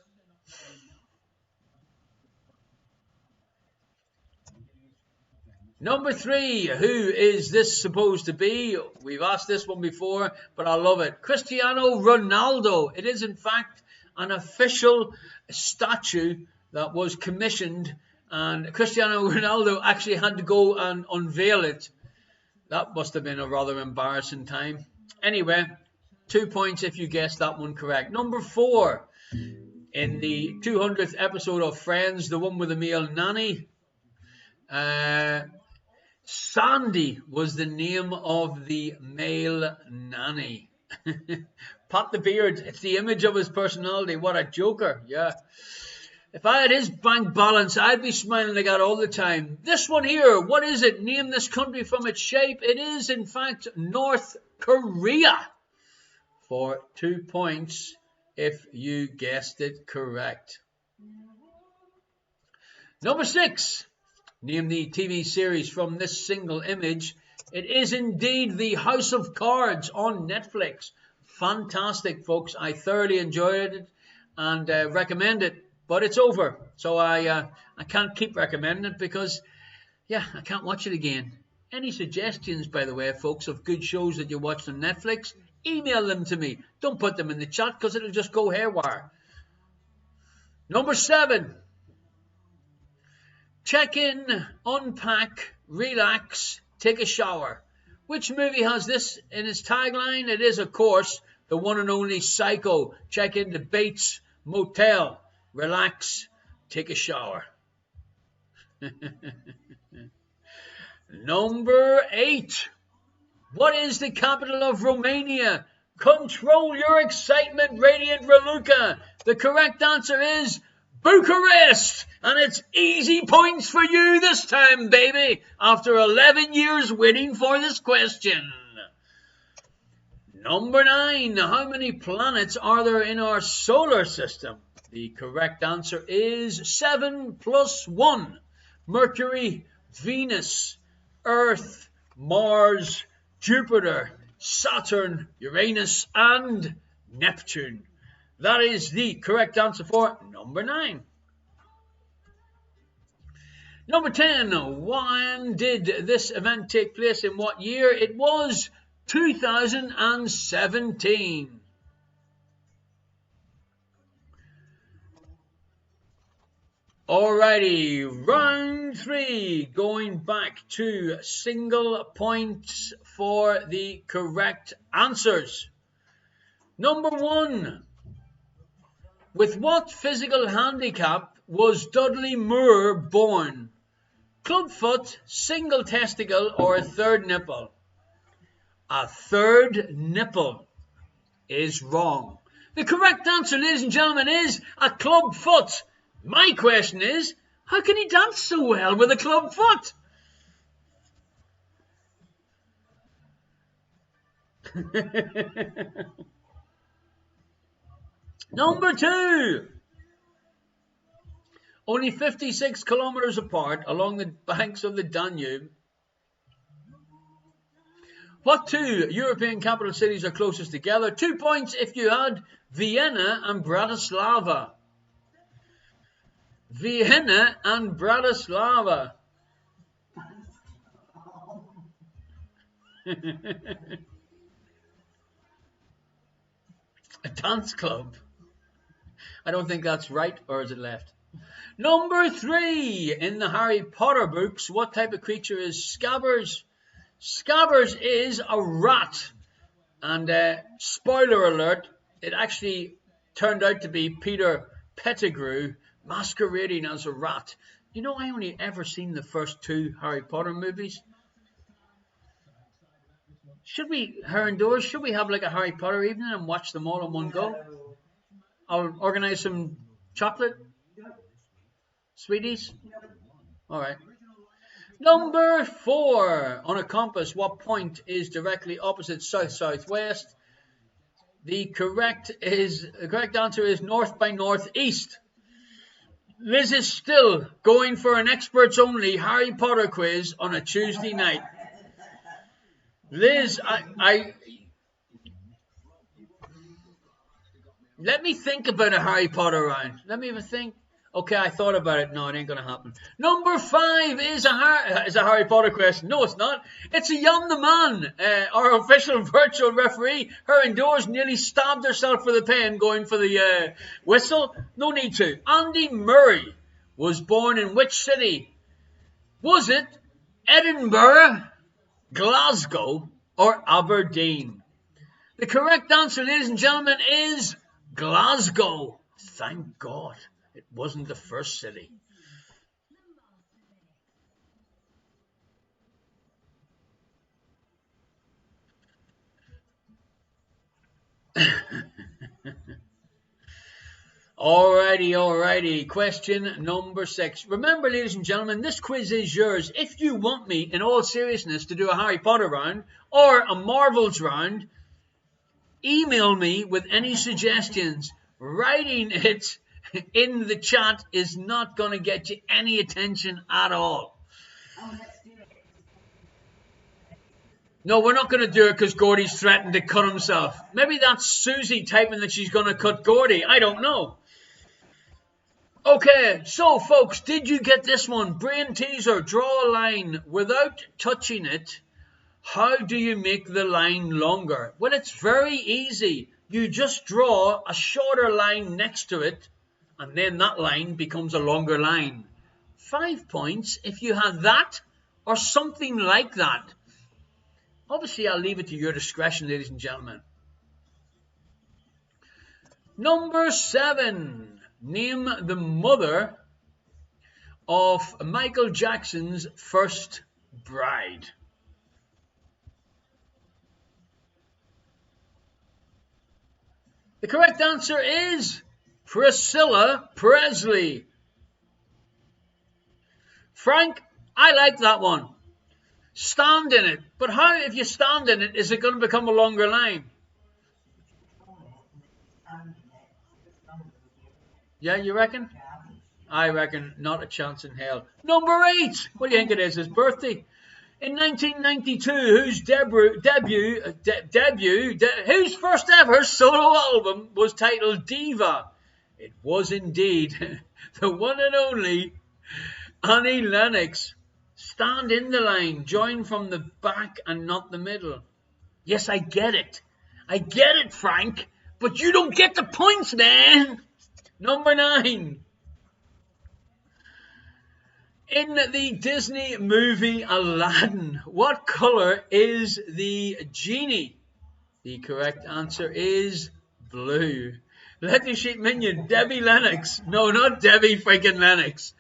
Number 3, who is this supposed to be? We've asked this one before, but I love it. Cristiano Ronaldo. It is, in fact, an official statue that was commissioned, and Cristiano Ronaldo actually had to go and unveil it. That must have been a rather embarrassing time. Anyway, 2 points if you guessed that one correct. Number 4, in the 200th episode of Friends, the one with the male nanny, Sandy was the name of the male nanny. Pat the Beard, it's the image of his personality. What a joker, yeah. If I had his bank balance, I'd be smiling like that all the time. This one here, what is it? Name this country from its shape. It is, in fact, North Korea. For 2 points if you guessed it correct. Number 6. Name the TV series from this single image. It is indeed The House of Cards on Netflix. Fantastic, folks. I thoroughly enjoyed it and recommend it. But it's over. So I can't keep recommending it because, yeah, I can't watch it again. Any suggestions, by the way, folks, of good shows that you watched on Netflix? Email them to me. Don't put them in the chat because it'll just go haywire. Number 7. Check in, unpack, relax, take a shower. Which movie has this in its tagline? It is, of course, the one and only Psycho. Check into Bates Motel. Relax, take a shower. Number 8. What is the capital of Romania? Control your excitement, Radiant Raluca. The correct answer is Bucharest. And it's easy points for you this time, baby, after 11 years waiting for this question. Number 9. How many planets are there in our solar system? The correct answer is 7 plus 1. Mercury, Venus, Earth, Mars, Jupiter, Saturn, Uranus, and Neptune. That is the correct answer for number 9. Number 10, when did this event take place? In what year? It was 2017. Alrighty, round 3, going back to single points for the correct answers. Number 1, with what physical handicap was Dudley Moore born? Clubfoot, single testicle, or a third nipple? A third nipple is wrong. The correct answer, ladies and gentlemen, is a club foot. My question is, how can he dance so well with a club foot? Number 2. Only 56 kilometers apart along the banks of the Danube. What 2 European capital cities are closest together? 2 points if you had Vienna and Bratislava. Vienna and Bratislava. A dance club? I don't think that's right, or is it left? Number 3, in the Harry Potter books, what type of creature is Scabbers? Scabbers is a rat. And spoiler alert, it actually turned out to be Peter Pettigrew masquerading as a rat. You know, I only ever seen the first 2 Harry Potter movies. Should we, her indoors, should we have like a Harry Potter evening and watch them all in one go? I'll organise some chocolate. Sweeties? Alright. Number 4. On a compass, what point is directly opposite south-southwest? The correct answer is north by northeast. Liz is still going for an experts only Harry Potter quiz on a Tuesday night. Liz, let me think about a Harry Potter round. Let me even think. Okay, I thought about it. No, it ain't going to happen. Number 5 is a Harry Potter question. No, it's not. It's a Jan the Man, our official virtual referee. Her indoors nearly stabbed herself with a pen going for the whistle. No need to. Andy Murray was born in which city? Was it Edinburgh, Glasgow, or Aberdeen? The correct answer, ladies and gentlemen, is Glasgow. Thank God it wasn't the first city. Alrighty. Question number 6. Remember, ladies and gentlemen, this quiz is yours. If you want me, in all seriousness, to do a Harry Potter round or a Marvels round, email me with any suggestions. Writing it in the chat is not going to get you any attention at all. No, we're not going to do it because Gordy's threatened to cut himself. Maybe that's Susie typing that she's going to cut Gordy. I don't know. Okay, so folks, did you get this one? Brain teaser, draw a line without touching it. How do you make the line longer? Well, it's very easy. You just draw a shorter line next to it, and then that line becomes a longer line. 5 points if you had that or something like that. Obviously, I'll leave it to your discretion, ladies and gentlemen. Number 7. Name the mother of Michael Jackson's first bride. The correct answer is Priscilla Presley. Frank, I like that one. Stand in it. But how, if you stand in it, is it going to become a longer line? Yeah, you reckon? I reckon not a chance in hell. Number 8. What do you think it is? His birthday. In 1992, whose first ever solo album was titled Diva? It was indeed the one and only Annie Lennox. Stand in the line, join from the back and not the middle. Yes, I get it. I get it, Frank. But you don't get the points, man. Number 9. In the Disney movie Aladdin, what color is the genie? The correct answer is blue. Let the sheep minion, Debbie Lennox. No, not Debbie freaking Lennox.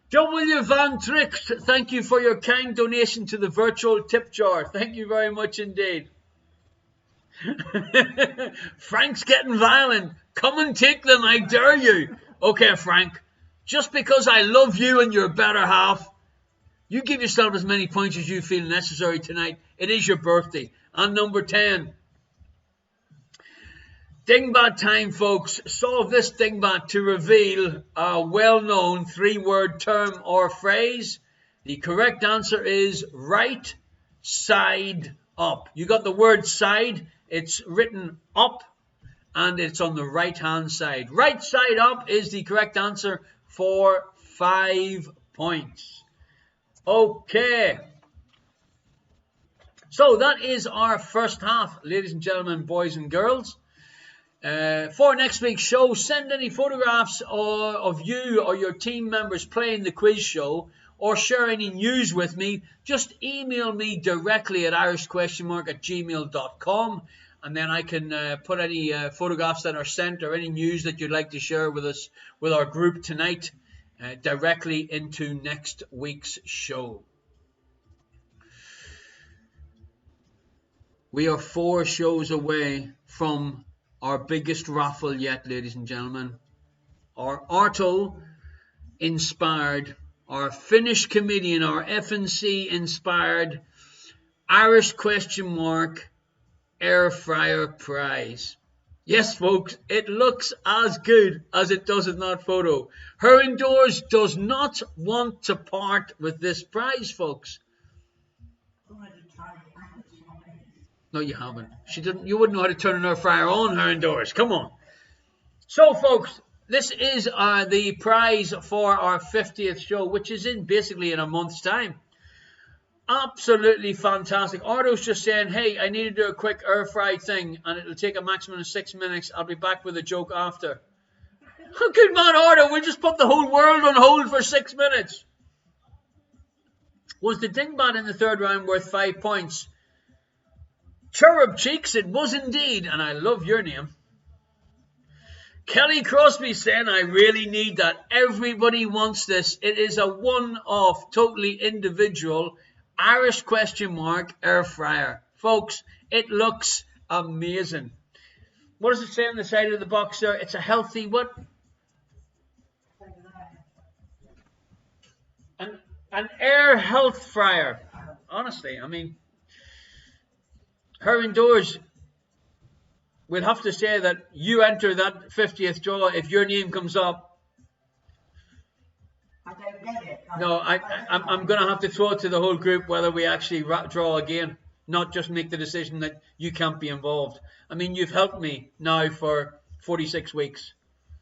W. Van Tricht, thank you for your kind donation to the virtual tip jar. Thank you very much indeed. Frank's getting violent. Come and take them, I dare you. Okay, Frank. Just because I love you and your better half, you give yourself as many points as you feel necessary tonight. It is your birthday. And number 10. Dingbat time, folks. Solve this dingbat to reveal a well-known 3-word term or phrase. The correct answer is right side up. You got the word side. It's written up and it's on the right-hand side. Right side up is the correct answer for 5 points. Okay. So that is our first half, ladies and gentlemen, boys and girls. For next week's show, send any photographs of you or your team members playing the quiz show, or share any news with me. Just email me directly at irishquestionmark@gmail.com, and then I can put any photographs that are sent or any news that you'd like to share with us, with our group tonight, directly into next week's show. We are 4 shows away from our biggest raffle yet, ladies and gentlemen. Our Arto inspired, our Finnish comedian, our FNC inspired Irish question mark air fryer prize. Yes, folks, it looks as good as it does in that photo. Her Indoors does not want to part with this prize, folks. No, you haven't. She didn't. You wouldn't know how to turn an air fryer on, Her Indoors. Come on. So, folks, this is the prize for our 50th show, which is basically in a month's time. Absolutely fantastic. Ardo's just saying, hey, I need to do a quick air fry thing, and it'll take a maximum of 6 minutes. I'll be back with a joke after. Good man, Ardo. We'll just put the whole world on hold for 6 minutes. Was the dingbat in the third round worth 5 points? Cherub Cheeks, it was indeed, and I love your name. Kelly Crosby saying, I really need that. Everybody wants this. It is a one-off, totally individual Irish question mark air fryer. Folks, it looks amazing. What does it say on the side of the box there? It's a healthy what? An air health fryer. Honestly, I mean, Her Indoors, we'll have to say that you enter that 50th draw if your name comes up. I don't get it. No, I'm going to have to throw it to the whole group whether we actually draw again, not just make the decision that you can't be involved. I mean, you've helped me now for 46 weeks.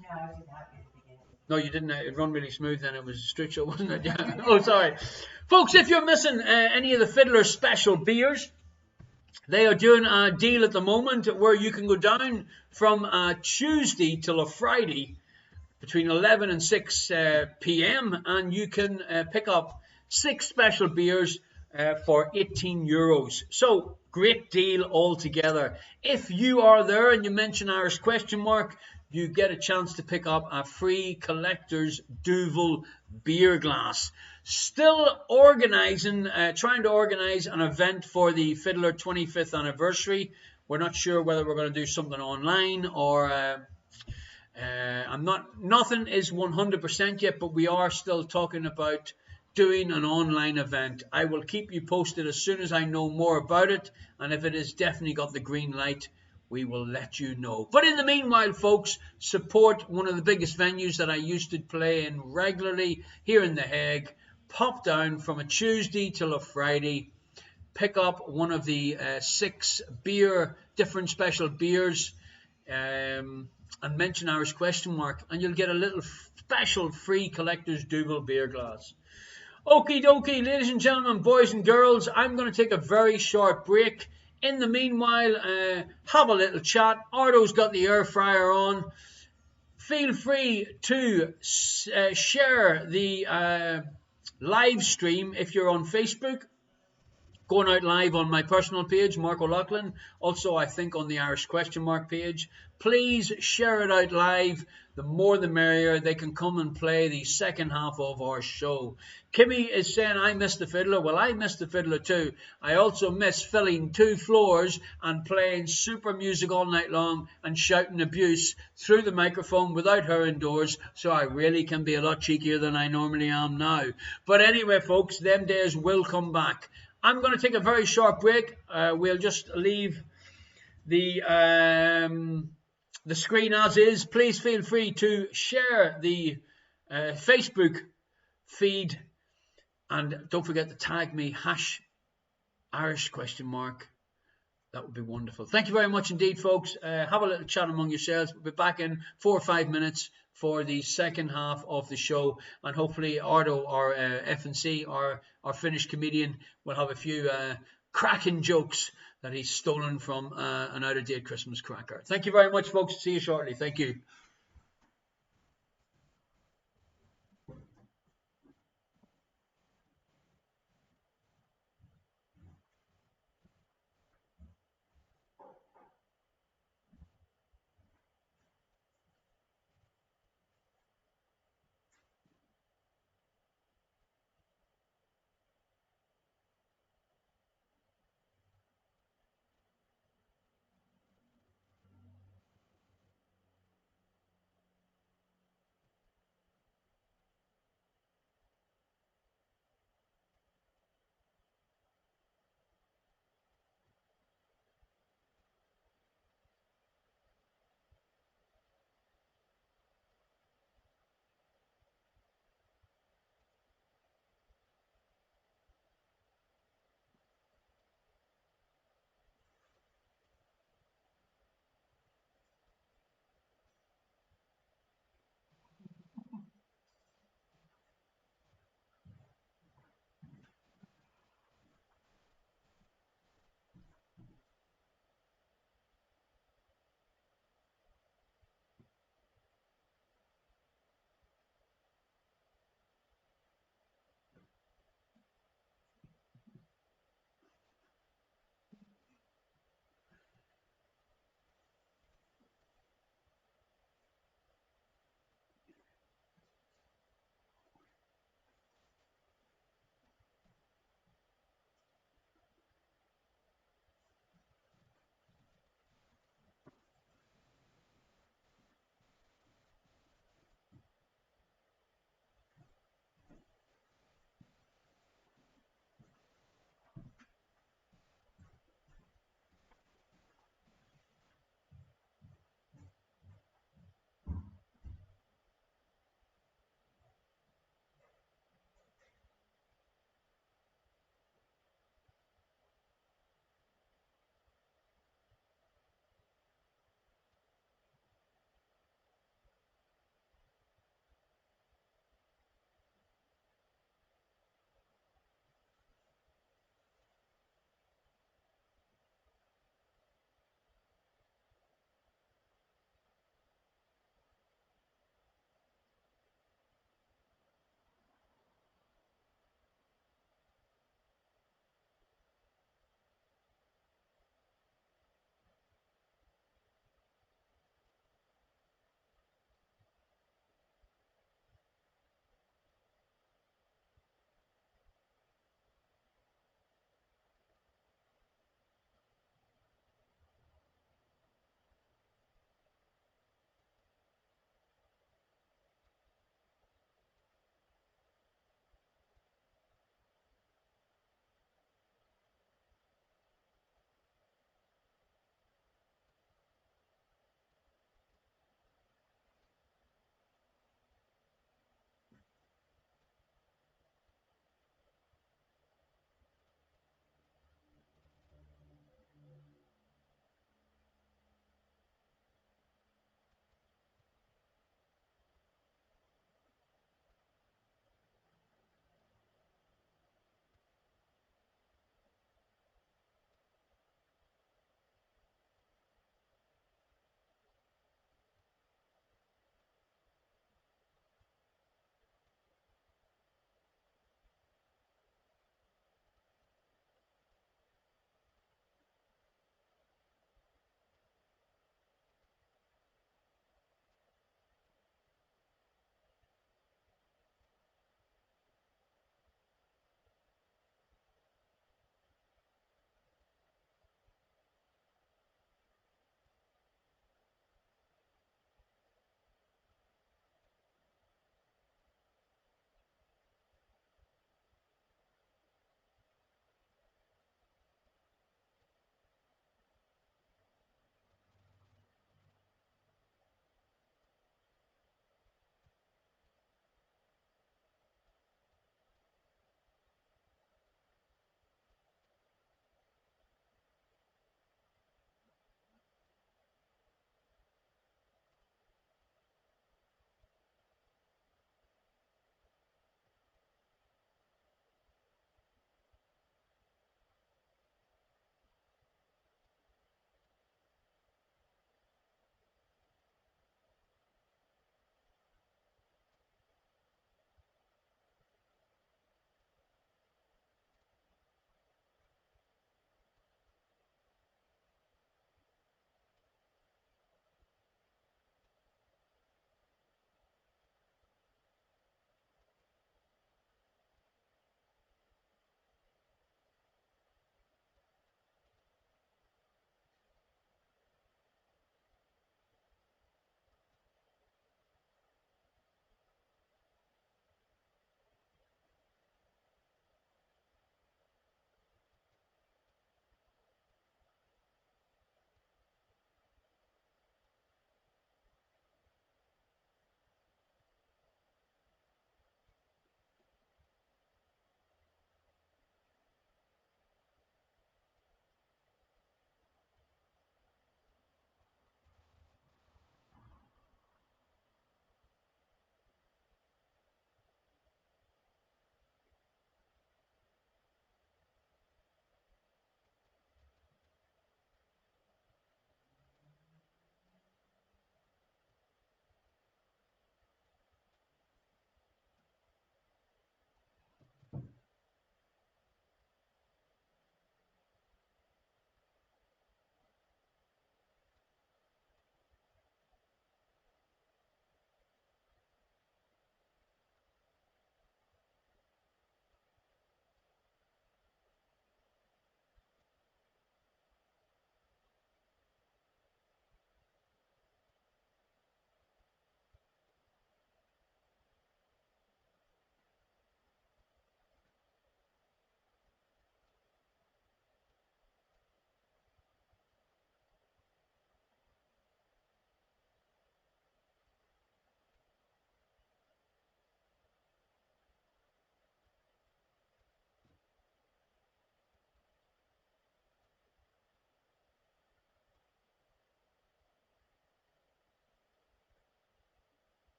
No, I didn't have it at the beginning. No, you didn't. It run really smooth then. It was a street show, wasn't it? Yeah. Oh, sorry. Folks, if you're missing any of the Fiddler special beers, they are doing a deal at the moment where you can go down from a Tuesday till a Friday between 11 and 6 p.m. and you can pick up 6 special beers for €18. So, great deal altogether. If you are there and you mention Irish question mark, you get a chance to pick up a free collector's Duvel beer glass. Still organising, trying to organise an event for the Fiddler 25th anniversary. We're not sure whether we're going to do something online or nothing is 100% yet, but we are still talking about doing an online event. I will keep you posted as soon as I know more about it, and if it has definitely got the green light, we will let you know. But in the meanwhile, folks, support one of the biggest venues that I used to play in regularly here in The Hague, pop down from a Tuesday till a Friday, pick up one of the 6 different special beers, and mention Irish question mark, and you'll get a little special free collector's Dougal beer glass. Okie dokie, ladies and gentlemen, boys and girls, I'm going to take a very short break. In the meanwhile, have a little chat. Ardo's got the air fryer on. Feel free to share the live stream if you're on Facebook. Going out live on my personal page, Mark O'Loughlin. Also, I think on the Irish question mark page. Please share it out live. The more the merrier. They can come and play the second half of our show. Kimmy is saying, I miss the fiddler. Well, I miss the fiddler too. I also miss filling 2 floors and playing super music all night long and shouting abuse through the microphone without her indoors. So I really can be a lot cheekier than I normally am now. But anyway, folks, them days will come back. I'm going to take a very short break. We'll just leave the screen as is. Please feel free to share the Facebook feed, and don't forget to tag me #Irish question mark. That would be wonderful. Thank you very much indeed, folks. Have a little chat among yourselves. We'll be back in 4 or 5 minutes for the second half of the show, and hopefully Ardo, our F&C, our Finnish comedian, will have a few cracking jokes that he's stolen from an out-of-date Christmas cracker. Thank you very much, folks. See you shortly. Thank you.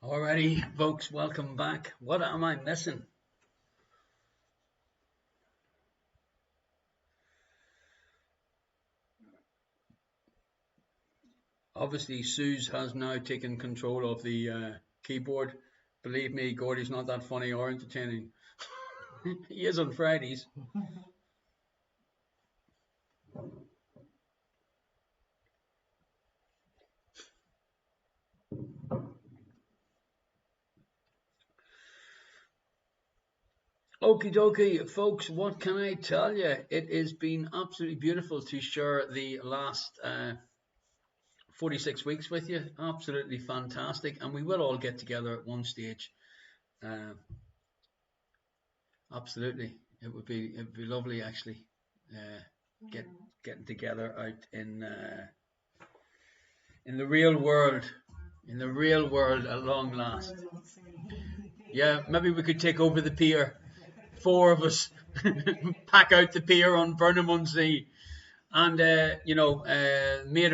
Alrighty, folks, welcome back. What am I missing? Obviously, Suze has now taken control of the keyboard. Believe me, Gordy's not that funny or entertaining. He is on Fridays. Okie dokie, folks, what can I tell you? It has been absolutely beautiful to share the last 46 weeks with you. Absolutely fantastic. And we will all get together at one stage. Absolutely. It would be lovely, actually, getting together out in the real world. In the real world at long last. Yeah, maybe we could take over the pier. 4 of us pack out the pier on Burnham-on-Sea. And, Mia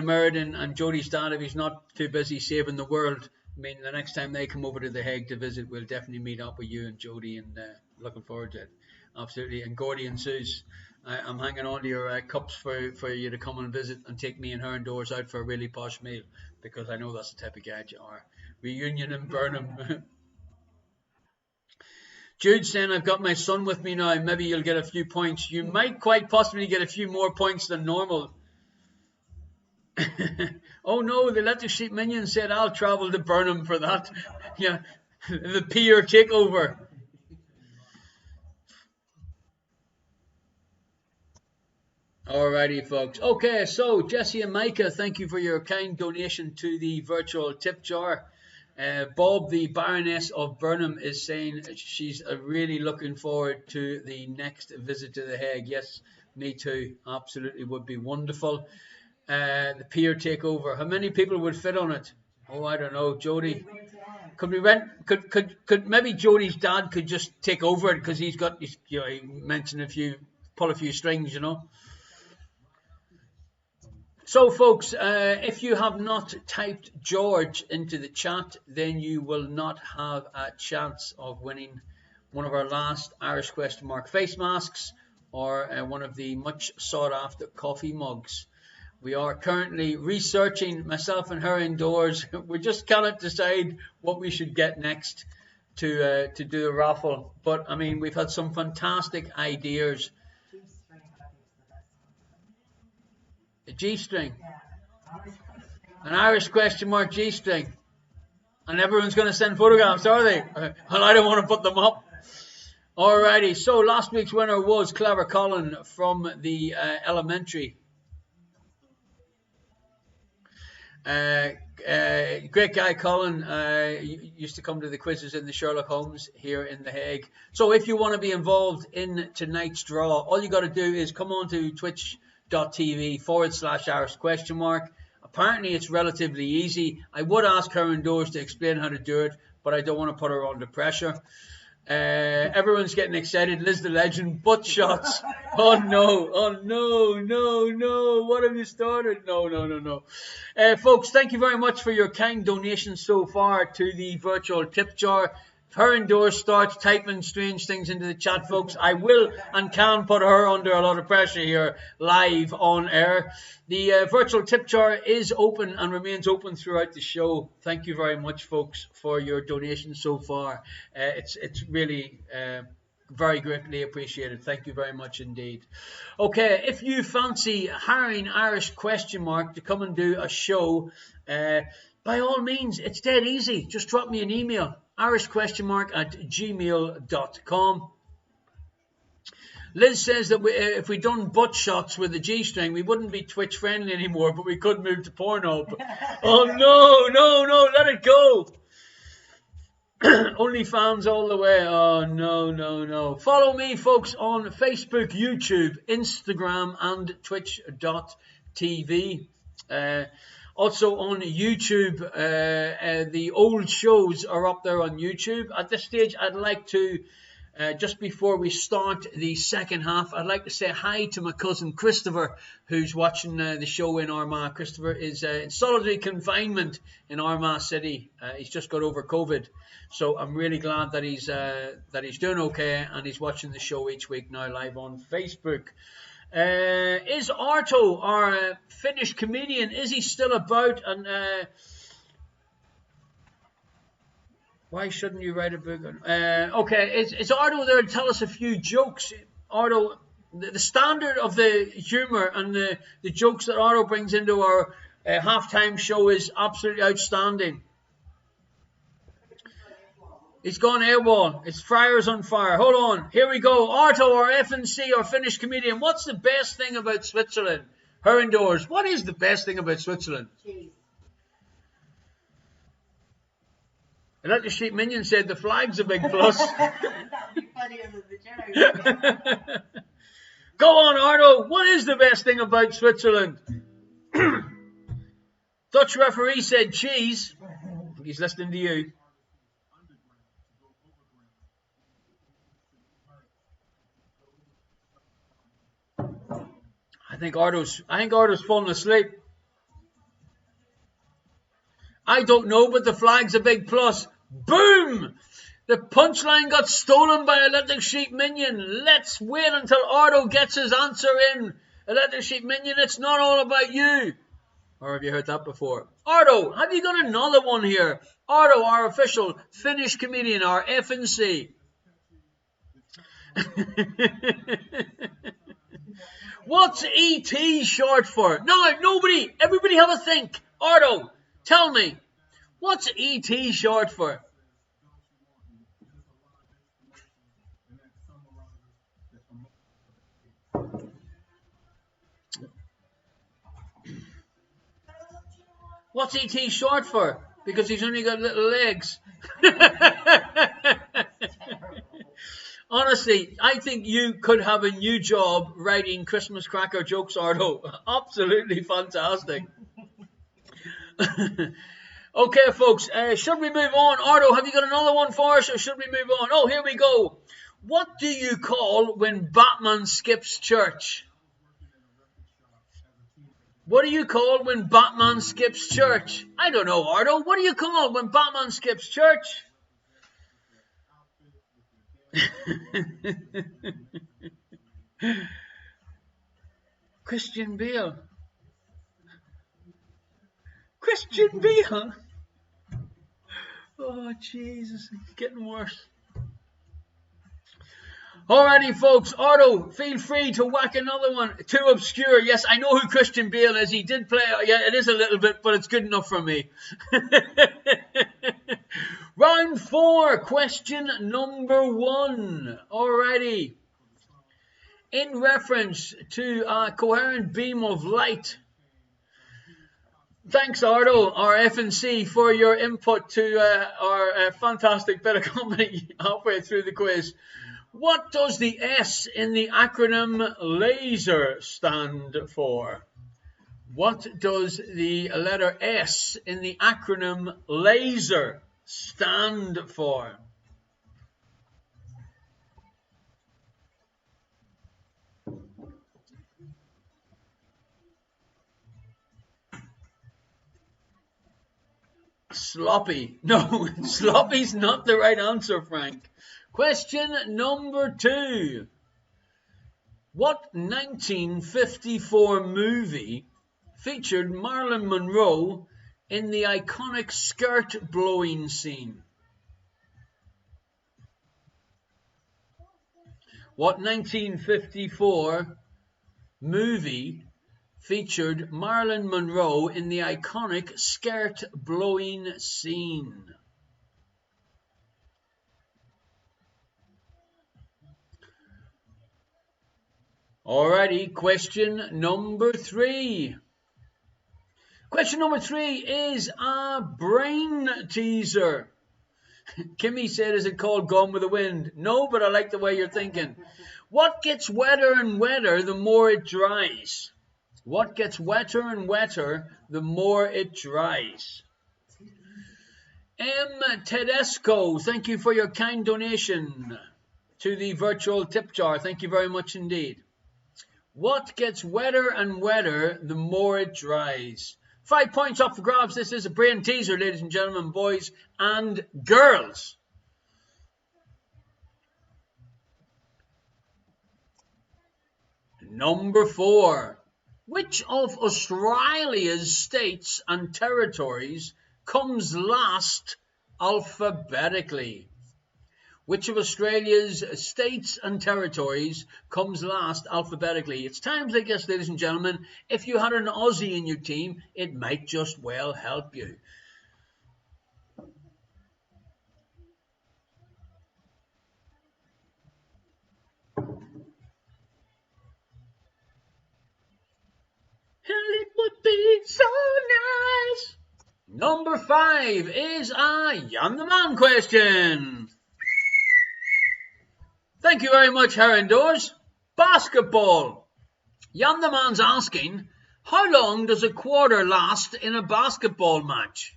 Meriden and Jodie's dad, if he's not too busy saving the world, I mean, the next time they come over to The Hague to visit, we'll definitely meet up with you and Jodie, and looking forward to it. Absolutely. And Gordy and Suze, I'm hanging on to your cups for you to come and visit and take me and her indoors out for a really posh meal, because I know that's the type of guy you are. Reunion in Burnham. Jude saying, I've got my son with me now. Maybe you'll get a few points. You might quite possibly get a few more points than normal. Oh no, the Let the Sheep Minion said, I'll travel to Burnham for that. Yeah, the pier takeover. Alrighty, folks. Okay, so Jesse and Micah, thank you for your kind donation to the virtual tip jar. Bob, the Baroness of Burnham, is saying she's really looking forward to the next visit to The Hague. Yes, me too. Absolutely would be wonderful. The pier takeover. How many people would fit on it? Oh, I don't know. Jodie. Could we rent? Could maybe Jodie's dad could just take over it, because he's got, he mentioned pull a few strings, So, folks, if you have not typed George into the chat, then you will not have a chance of winning one of our last Irish question mark face masks, or one of the much sought after coffee mugs. We are currently researching, myself and her indoors. We just cannot decide what we should get next to do a raffle. But I mean, we've had some fantastic ideas. A G-string. An Irish question mark G-string. And everyone's going to send photographs, are they? Well, I don't want to put them up. Alrighty, so last week's winner was Clever Colin from the elementary. Great guy Colin, used to come to the quizzes in the Sherlock Holmes here in The Hague. So if you want to be involved in tonight's draw, all you got to do is come on to twitch.tv/Irish question mark. Apparently it's relatively easy. I would ask her indoors to explain how to do it, but I don't want to put her under pressure. Everyone's getting excited. Liz the Legend, butt shots. Oh no. What have you started? No. Folks, thank you very much for your kind donations so far to the virtual tip jar. If her indoors starts typing strange things into the chat, folks, I will and can put her under a lot of pressure here live on air. The virtual tip jar is open and remains open throughout the show. Thank you very much, folks, for your donations so far. It's really very greatly appreciated. Thank you very much indeed. Okay, if you fancy hiring Irish question mark to come and do a show, by all means, it's dead easy. Just drop me an email. irishquestionmark@gmail.com. Liz says that if we'd done butt shots with the G-string, we wouldn't be Twitch friendly anymore, but we could move to Pornhub. Oh no, let it go. OnlyFans all the way. Oh no. Follow me, folks, on Facebook, YouTube, Instagram, and twitch.tv. Also on YouTube, the old shows are up there on YouTube. At this stage, I'd like to Just before we start the second half, I'd like to say hi to my cousin Christopher, who's watching the show in Armagh. Christopher is in solitary confinement in Armagh City. He's just got over COVID, so I'm really glad that he's doing okay and he's watching the show each week now live on Facebook. Is Arto, our Finnish comedian, is he still about? And why shouldn't you write a book on? Okay, is Arto there to tell us a few jokes? Arto, the standard of the humour and the jokes that Arto brings into our halftime show is absolutely outstanding. He's gone AWOL. It's Friars on fire. Hold on. Here we go. Arto, our FNC, our Finnish comedian. What's the best thing about Switzerland? Her indoors. What is the best thing about Switzerland? Cheese. Electric Sheep Minion said the flag's a big plus. That'd be funnier than the joke. Go on, Arto. What is the best thing about Switzerland? Dutch referee said cheese. He's listening to you. I think Arto's falling asleep. I don't know, but the flag's a big plus. Boom! The punchline got stolen by Electric Sheep Minion. Let's wait until Arto gets his answer in. Electric Sheep Minion, it's not all about you. Or have you heard that before? Arto, have you got another one here? Arto, our official Finnish comedian, our FNC. What's ET short for? No, nobody. Everybody have a think. Arto, tell me. What's ET short for? What's ET short for? Because he's only got little legs. Honestly, I think you could have a new job writing Christmas cracker jokes, Arto. Absolutely fantastic. Okay, folks, should we move on? Arto, have you got another one for us, or should we move on? Oh, here we go. What do you call when Batman skips church? What do you call when Batman skips church? I don't know, Arto. What do you call when Batman skips church? Christian Bale. Christian Bale. Oh, Jesus, it's getting worse. Alrighty, folks. Arto, feel free to whack another one. Too obscure. Yes, I know who Christian Bale is. He did play. Yeah, it is a little bit, but it's good enough for me. Round 4, question number 1. Alrighty. In reference to a coherent beam of light. Thanks, Arto, our FNC, for your input to our fantastic bit of comedy halfway through the quiz. What does the S in the acronym LASER stand for? What does the letter S in the acronym LASER stand for? Sloppy. No, sloppy's not the right answer, Frank. Question number 2. What 1954 movie featured Marilyn Monroe in the iconic skirt blowing scene? What 1954 movie featured Marilyn Monroe in the iconic skirt blowing scene? Alrighty, question number 3. Question number 3 is a brain teaser. Kimmy said, is it called Gone with the Wind? No, but I like the way you're thinking. What gets wetter and wetter the more it dries? What gets wetter and wetter the more it dries? M. Tedesco, thank you for your kind donation. to the virtual tip jar. Thank you very much indeed. What gets wetter and wetter the more it dries? 5 points up for grabs. This is a brain teaser, ladies and gentlemen, boys and girls. Number 4. Which of Australia's states and territories comes last alphabetically? Which of Australia's states and territories comes last alphabetically? It's times like this, ladies and gentlemen, if you had an Aussie in your team, it might just well help you. And it would be so nice. Number 5 is a Jan the Man question. Thank you very much, Herondors. Basketball. Jan the Man's asking, how long does a quarter last in a basketball match?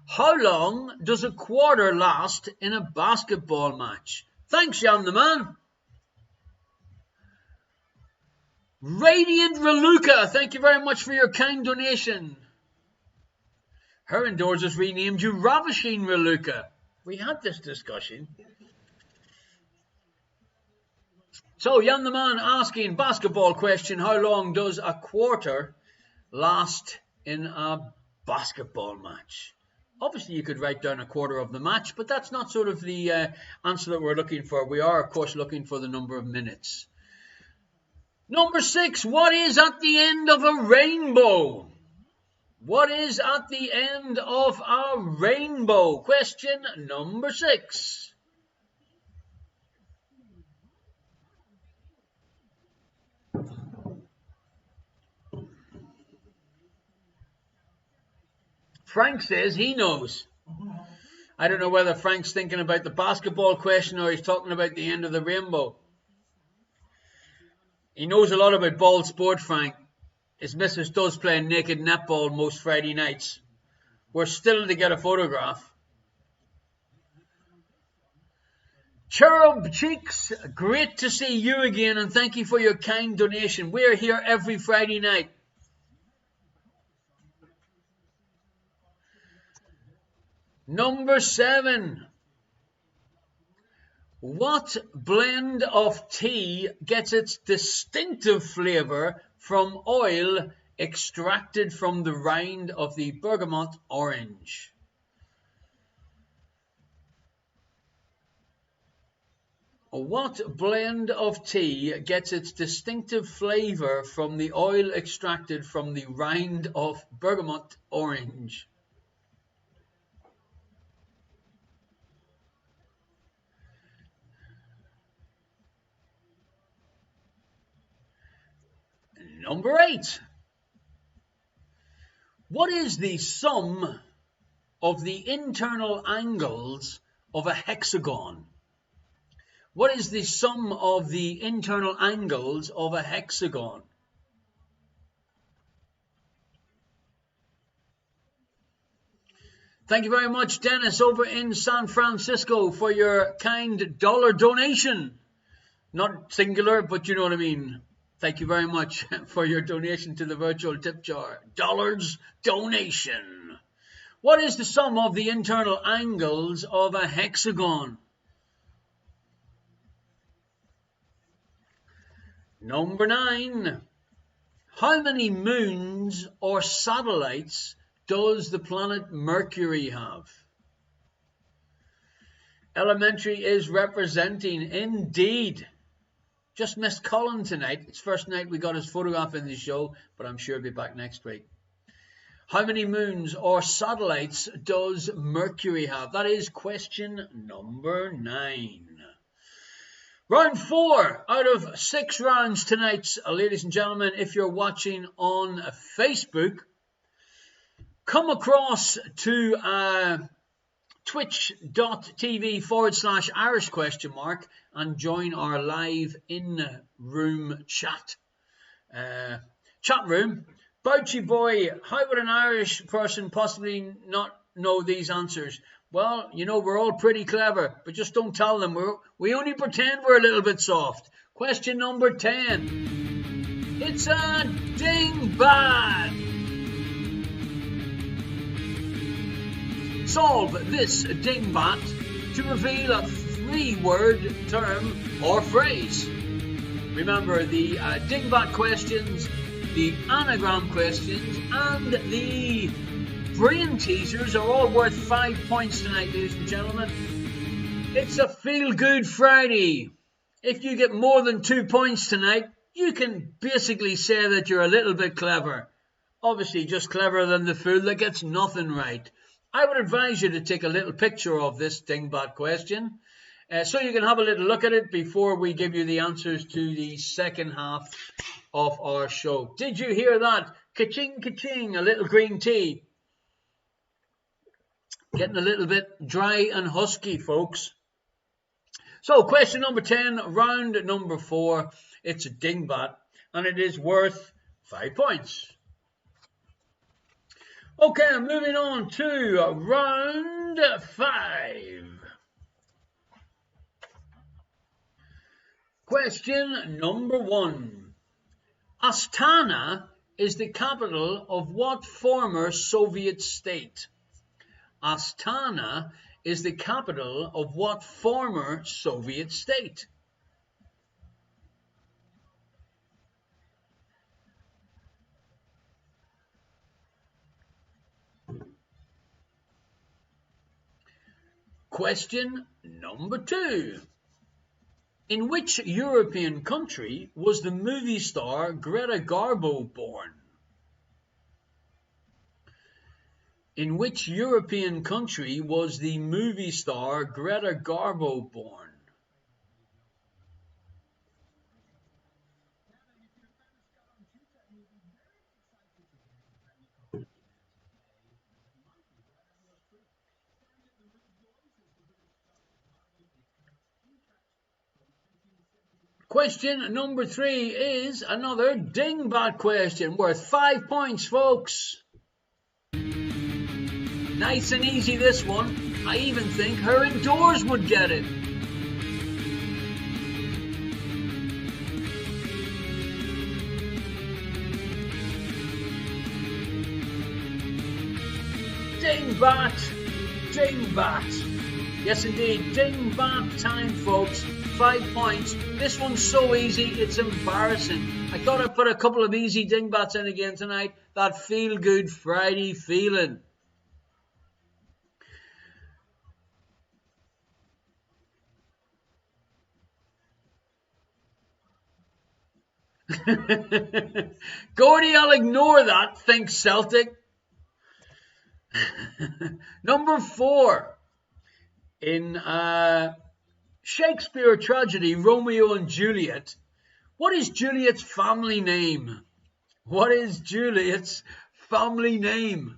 How long does a quarter last in a basketball match? Thanks, Jan the Man. Radiant Raluca, thank you very much for your kind donation. Herondors has renamed you Ravishing Raluca. We had this discussion. So, Jan the Man asking basketball question, how long does a quarter last in a basketball match? Obviously, you could write down a quarter of the match, but that's not sort of the answer that we're looking for. We are, of course, looking for the number of minutes. Number 6, what is at the end of a rainbow? What is at the end of a rainbow? Question number 6. Frank says he knows. I don't know whether Frank's thinking about the basketball question or he's talking about the end of the rainbow. He knows a lot about ball sport, Frank. His missus does play naked netball most Friday nights. We're still to get a photograph. Cherub Cheeks, great to see you again and thank you for your kind donation. We're here every Friday night. Number 7. What blend of tea gets its distinctive flavour from oil extracted from the rind of the bergamot orange? What blend of tea gets its distinctive flavour from the oil extracted from the rind of bergamot orange? Number 8. What is the sum of the internal angles of a hexagon? What is the sum of the internal angles of a hexagon? Thank you very much, Dennis, over in San Francisco for your kind dollar donation. Not singular, but you know what I mean. Thank you very much for your donation to the virtual tip jar. Dollars donation. What is the sum of the internal angles of a hexagon? Number 9. How many moons or satellites does the planet Mercury have? Elementary is representing indeed. Just missed Colin tonight. It's first night we got his photograph in the show, but I'm sure he'll be back next week. How many moons or satellites does Mercury have? That is question number 9. Round 4 out of 6 rounds tonight, ladies and gentlemen. If you're watching on Facebook, come across to twitch.tv/Irish ? And join our live in-room chat room. Bouchy boy, how would an Irish person possibly not know these answers? Well, you know, we're all pretty clever, but just don't tell them. We only pretend we're a little bit soft. Question number 10. It's a dingbat. Solve this dingbat to reveal a 3-word term or phrase. Remember, the dingbat questions, the anagram questions, and the brain teasers are all worth 5 points tonight, ladies and gentlemen. It's a feel-good Friday. If you get more than 2 points tonight, you can basically say that you're a little bit clever. Obviously, just cleverer than the fool that gets nothing right. I would advise you to take a little picture of this dingbat question so you can have a little look at it before we give you the answers to the second half of our show. Did you hear that? Ka-ching, ka-ching, a little green tea. Getting a little bit dry and husky, folks. So, question number 10, round number 4. It's a dingbat, and it is worth 5 points. Okay, moving on to round 5. Question number 1. Astana is the capital of what former Soviet state? Astana is the capital of what former Soviet state? Question number 2. In which European country was the movie star Greta Garbo born? In which European country was the movie star Greta Garbo born? Question number 3 is another dingbat question worth 5 points, folks. Nice and easy, this one. I even think her indoors would get it. Dingbat, dingbat. Yes, indeed, dingbat time, folks. 5 points. This one's so easy, it's embarrassing. I thought I'd put a couple of easy dingbats in again tonight. That feel-good Friday feeling. Gordy, I'll ignore that, thinks Celtic. Number 4. In Shakespeare tragedy Romeo and Juliet, what is Juliet's family name? What is Juliet's family name?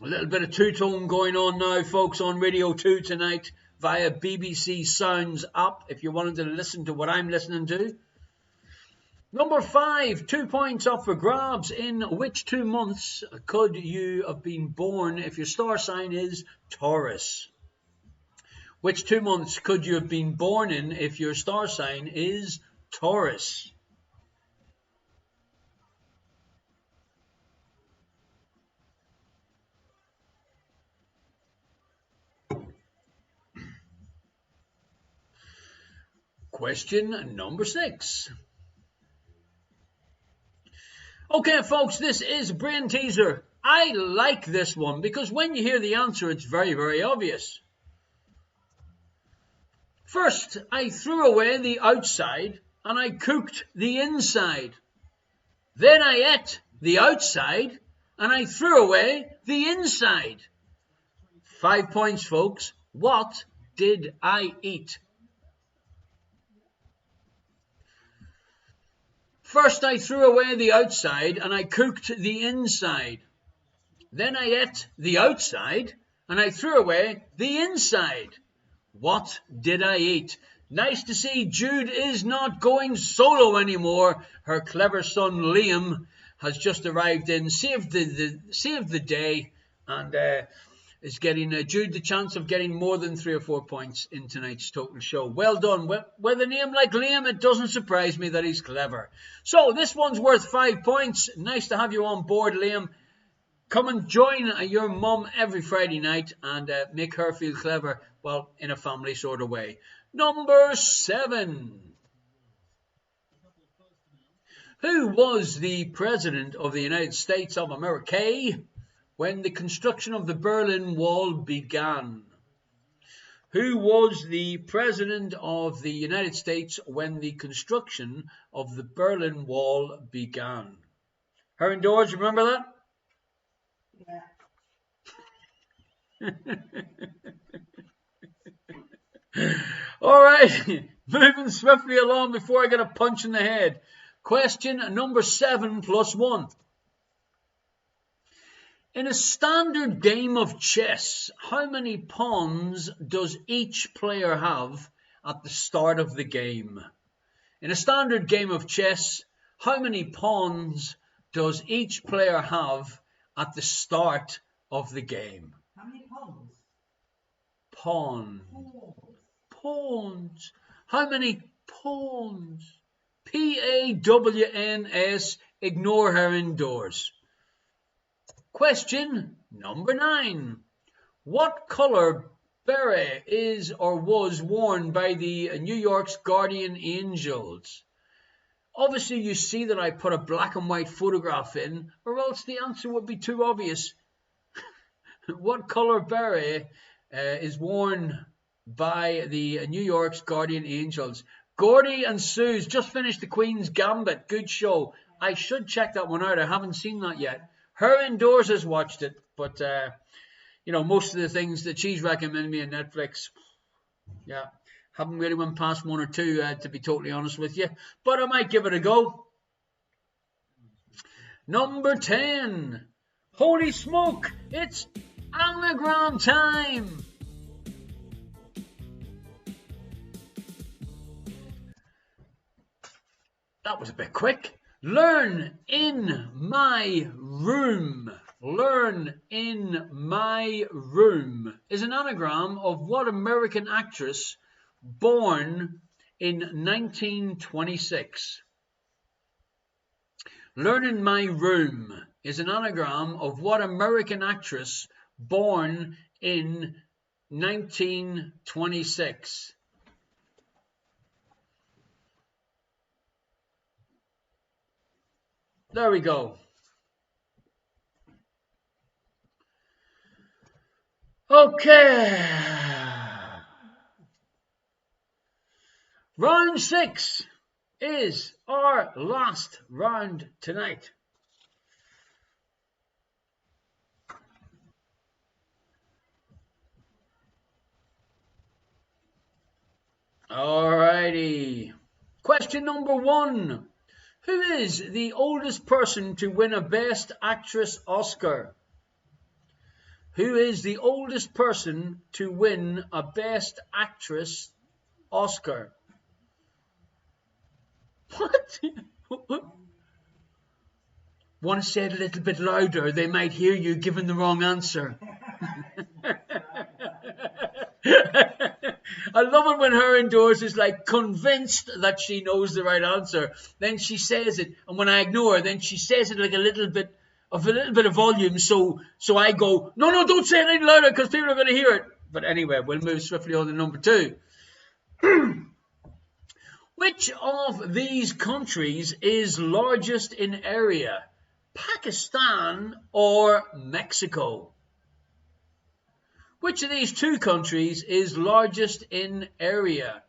A little bit of two-tone going on now, folks, on Radio 2 tonight via BBC Sounds app, if you wanted to listen to what I'm listening to. Number 5, 2 points up for grabs. In which 2 months could you have been born if your star sign is Taurus? Which 2 months could you have been born in if your star sign is Taurus? Question number 6. Okay, folks, this is Brain Teaser. I like this one because when you hear the answer, it's very, very obvious. First, I threw away the outside and I cooked the inside. Then I ate the outside and I threw away the inside. 5 points, folks. What did I eat? First I threw away the outside and I cooked the inside. Then I ate the outside and I threw away the inside. What did I eat? Nice to see Jude is not going solo anymore. Her clever son Liam has just arrived in, saved the day, and is getting Jude the chance of getting more than 3 or 4 points in tonight's total show. Well done. With a name like Liam, it doesn't surprise me that he's clever. So this one's worth 5 points. Nice to have you on board, Liam. Come and join your mum every Friday night and make her feel clever, well, in a family sort of way. Number 7. Who was the President of the United States of America when the construction of the Berlin Wall began? Who was the President of the United States when the construction of the Berlin Wall began? Her and George, remember that? Yeah. All right, moving swiftly along before I get a punch in the head. Question number 7 plus 1. In a standard game of chess, how many pawns does each player have at the start of the game? In a standard game of chess, how many pawns does each player have at the start of the game? How many pawns? Pawn. Pawns. How many pawns? P-A-W-N-S. Ignore her indoors. Question number 9. What color beret is or was worn by the New York's guardian angels? Obviously, you see that I put a black and white photograph in, or else the answer would be too obvious. What color beret is worn by the New York's guardian angels? Gordy and Sue's just finished the Queen's Gambit. Good show. I should check that one out. I haven't seen that yet. Her indoors has watched it, but you know, most of the things that she's recommended me on Netflix, yeah, haven't really went past 1 or 2, to be totally honest with you. But I might give it a go. Number 10. Holy smoke! It's anagram time. That was a bit quick. Learn in my room. Learn in my room is an anagram of what American actress born in 1926? Learn in my room is an anagram of what American actress born in 1926? There we go. Okay. Round 6 is our last round tonight. Alrighty. Question number 1. Who is the oldest person to win a Best Actress Oscar? Who is the oldest person to win a Best Actress Oscar? What? Want to say it a little bit louder? They might hear you giving the wrong answer. I love it when her indoors is like convinced that she knows the right answer. Then she says it, and when I ignore her, then she says it like a little bit of volume. So I go, no, don't say it any louder because people are going to hear it. But anyway, we'll move swiftly on to number 2. Which of these countries is largest in area? Pakistan or Mexico? Which of these 2 countries is largest in area?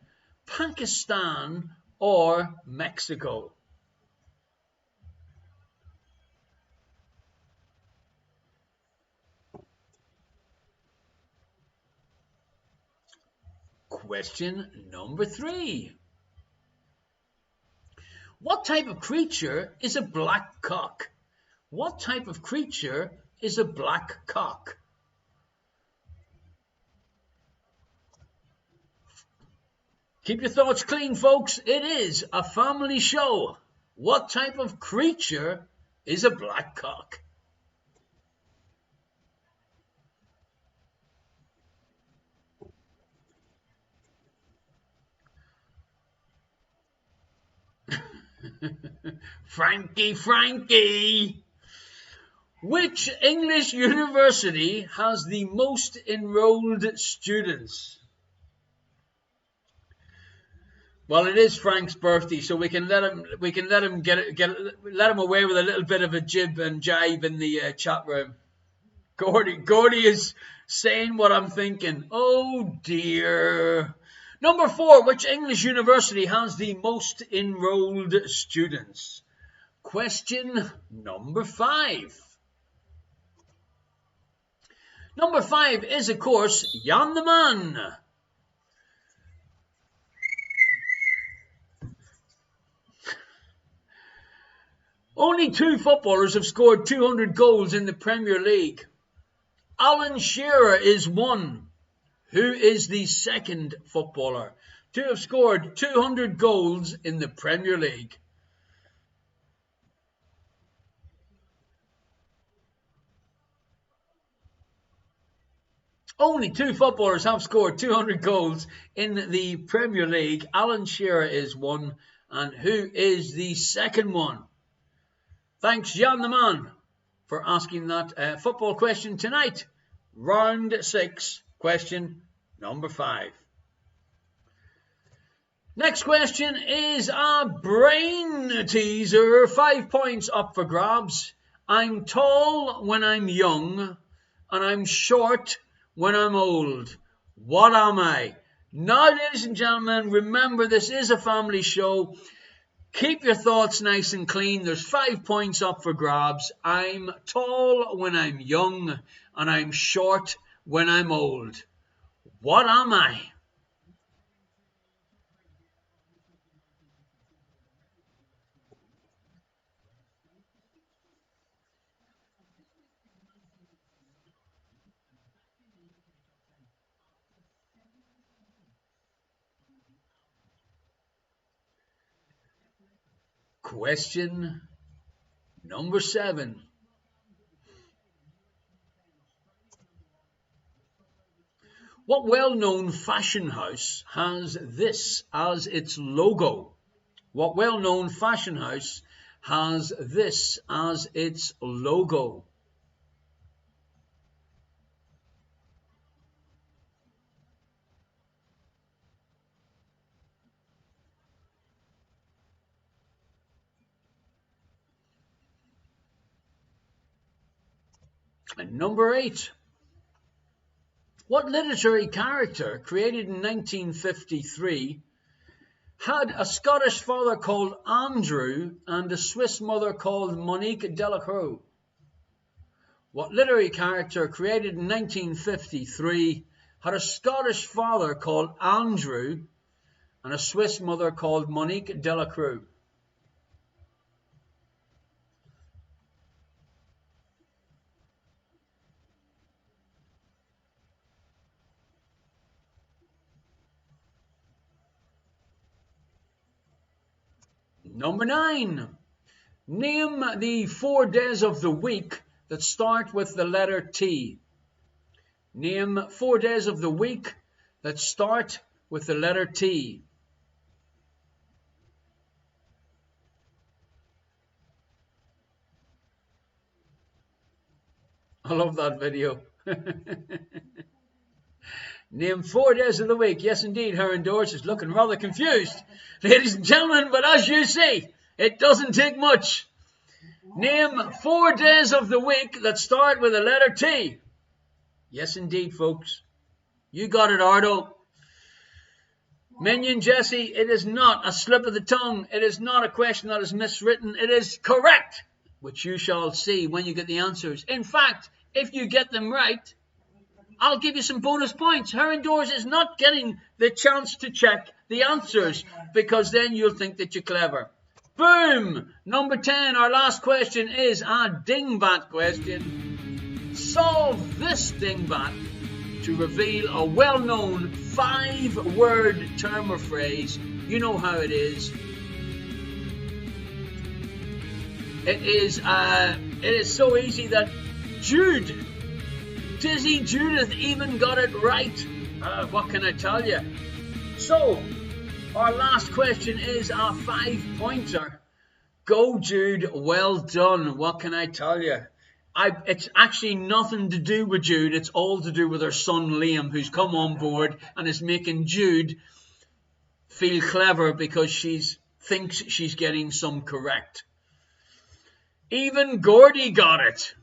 Pakistan or Mexico? Question number 3. What type of creature is a black cock? What type of creature is a black cock? Keep your thoughts clean, folks. It is a family show. What type of creature is a black cock? Frankie! Which English university has the most enrolled students? Well, it is Frank's birthday, so we can let him let him away with a little bit of a jib and jibe in the chat room. Gordy is saying what I'm thinking. Oh dear. Number 4, which English university has the most enrolled students? Question number 5. Number 5 is, of course, Jan the Man. Only 2 footballers have scored 200 goals in the Premier League. Alan Shearer is one. Who is the second footballer to have scored 200 goals in the Premier League? Only 2 footballers have scored 200 goals in the Premier League. Alan Shearer is one. And who is the second one? Thanks, Jan the Man, for asking that football question tonight. Round 6, question number 5. Next question is a brain teaser. 5 points up for grabs. I'm tall when I'm young, and I'm short when I'm old. What am I? Now, ladies and gentlemen, remember this is a family show. Keep your thoughts nice and clean. There's 5 points up for grabs. I'm tall when I'm young, and I'm short when I'm old. What am I? Question number 7. What well-known fashion house has this as its logo? What well-known fashion house has this as its logo? And number 8. What literary character created in 1953 had a Scottish father called Andrew and a Swiss mother called Monique Delacroix? What literary character created in 1953 had a Scottish father called Andrew and a Swiss mother called Monique Delacroix? Number 9. Name the 4 days of the week that start with the letter T. Name 4 days of the week that start with the letter T. I love that video. Name 4 days of the week. Yes, indeed, Heron Doors is looking rather confused. Ladies and gentlemen, but as you see, it doesn't take much. Name 4 days of the week that start with the letter T. Yes, indeed, folks. You got it, Ardo. Minion Jesse, it is not a slip of the tongue. It is not a question that is miswritten. It is correct, which you shall see when you get the answers. In fact, if you get them right, I'll give you some bonus points. Heron Doors is not getting the chance to check the answers because then you'll think that you're clever. Boom! Number 10, our last question is a dingbat question. Solve this dingbat to reveal a well-known 5-word term or phrase. You know how it is. It is so easy that Jude, Dizzy Judith even got it right. What can I tell you? So, our last question is a 5-pointer. Go Jude, well done. What can I tell you? It's actually nothing to do with Jude. It's all to do with her son Liam, who's come on board and is making Jude feel clever because she thinks she's getting some correct. Even Gordy got it.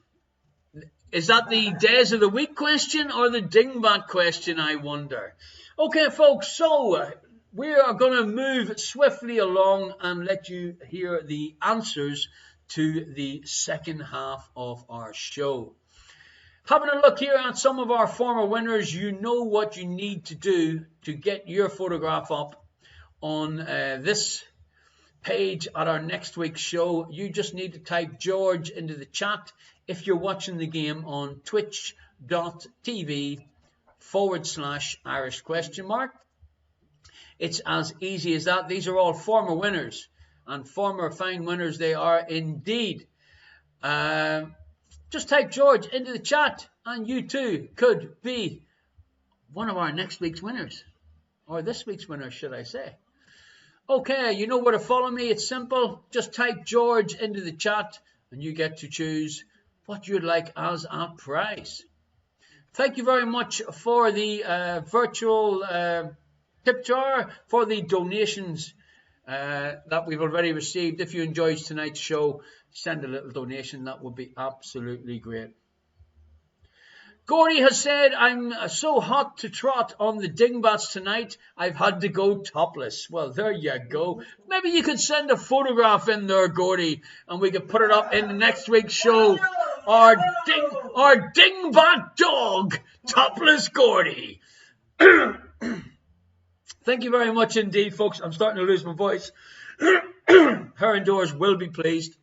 Is that the days of the week question or the dingbat question, I wonder? Okay, folks, so we are going to move swiftly along and let you hear the answers to the second half of our show. Having a look here at some of our former winners, you know what you need to do to get your photograph up on this page at our next week's show. You just need to type George into the chat if you're watching the game on twitch.tv/Irish question mark. It's as easy as that. These are all former winners, and former fine winners they are indeed. Just type George into the chat and you too could be one of our next week's winners, or this week's winners, should I say. Okay, you know where to follow me. It's simple. Just type George into the chat and you get to choose what you'd like as a prize. Thank you very much for the virtual tip jar, for the donations that we've already received. If you enjoyed tonight's show, send a little donation. That would be absolutely great. Gordy has said, I'm so hot to trot on the dingbats tonight, I've had to go topless. Well, there you go. Maybe you could send a photograph in there, Gordy, and we could put it up in the next week's show. Our dingbat dog, Topless Gordy. Thank you very much indeed, folks. I'm starting to lose my voice. Her indoors will be pleased.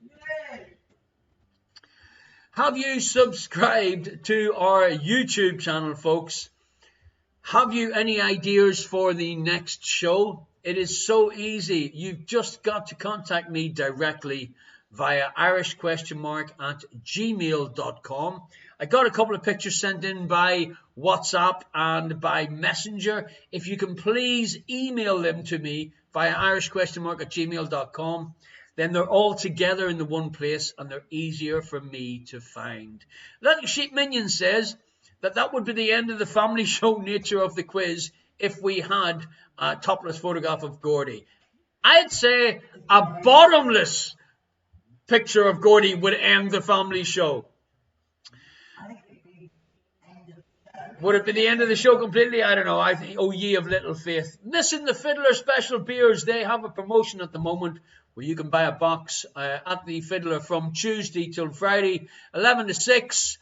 Have you subscribed to our YouTube channel, folks? Have you any ideas for the next show? It is so easy. You've just got to contact me directly via irish@gmail.com. I got a couple of pictures sent in by WhatsApp and by Messenger. If you can please email them to me via irish@gmail.com. Then they're all together in the one place and they're easier for me to find. Little Sheep Minion says that would be the end of the family show nature of the quiz if we had a topless photograph of Gordy. I'd say a bottomless picture of Gordy would end the family show. Would it be the end of the show completely? I don't know. I think, oh ye of little faith. Missing the Fiddler Special Beers. They have a promotion at the moment where you can buy a box at the Fiddler from Tuesday till Friday, 11 to 6.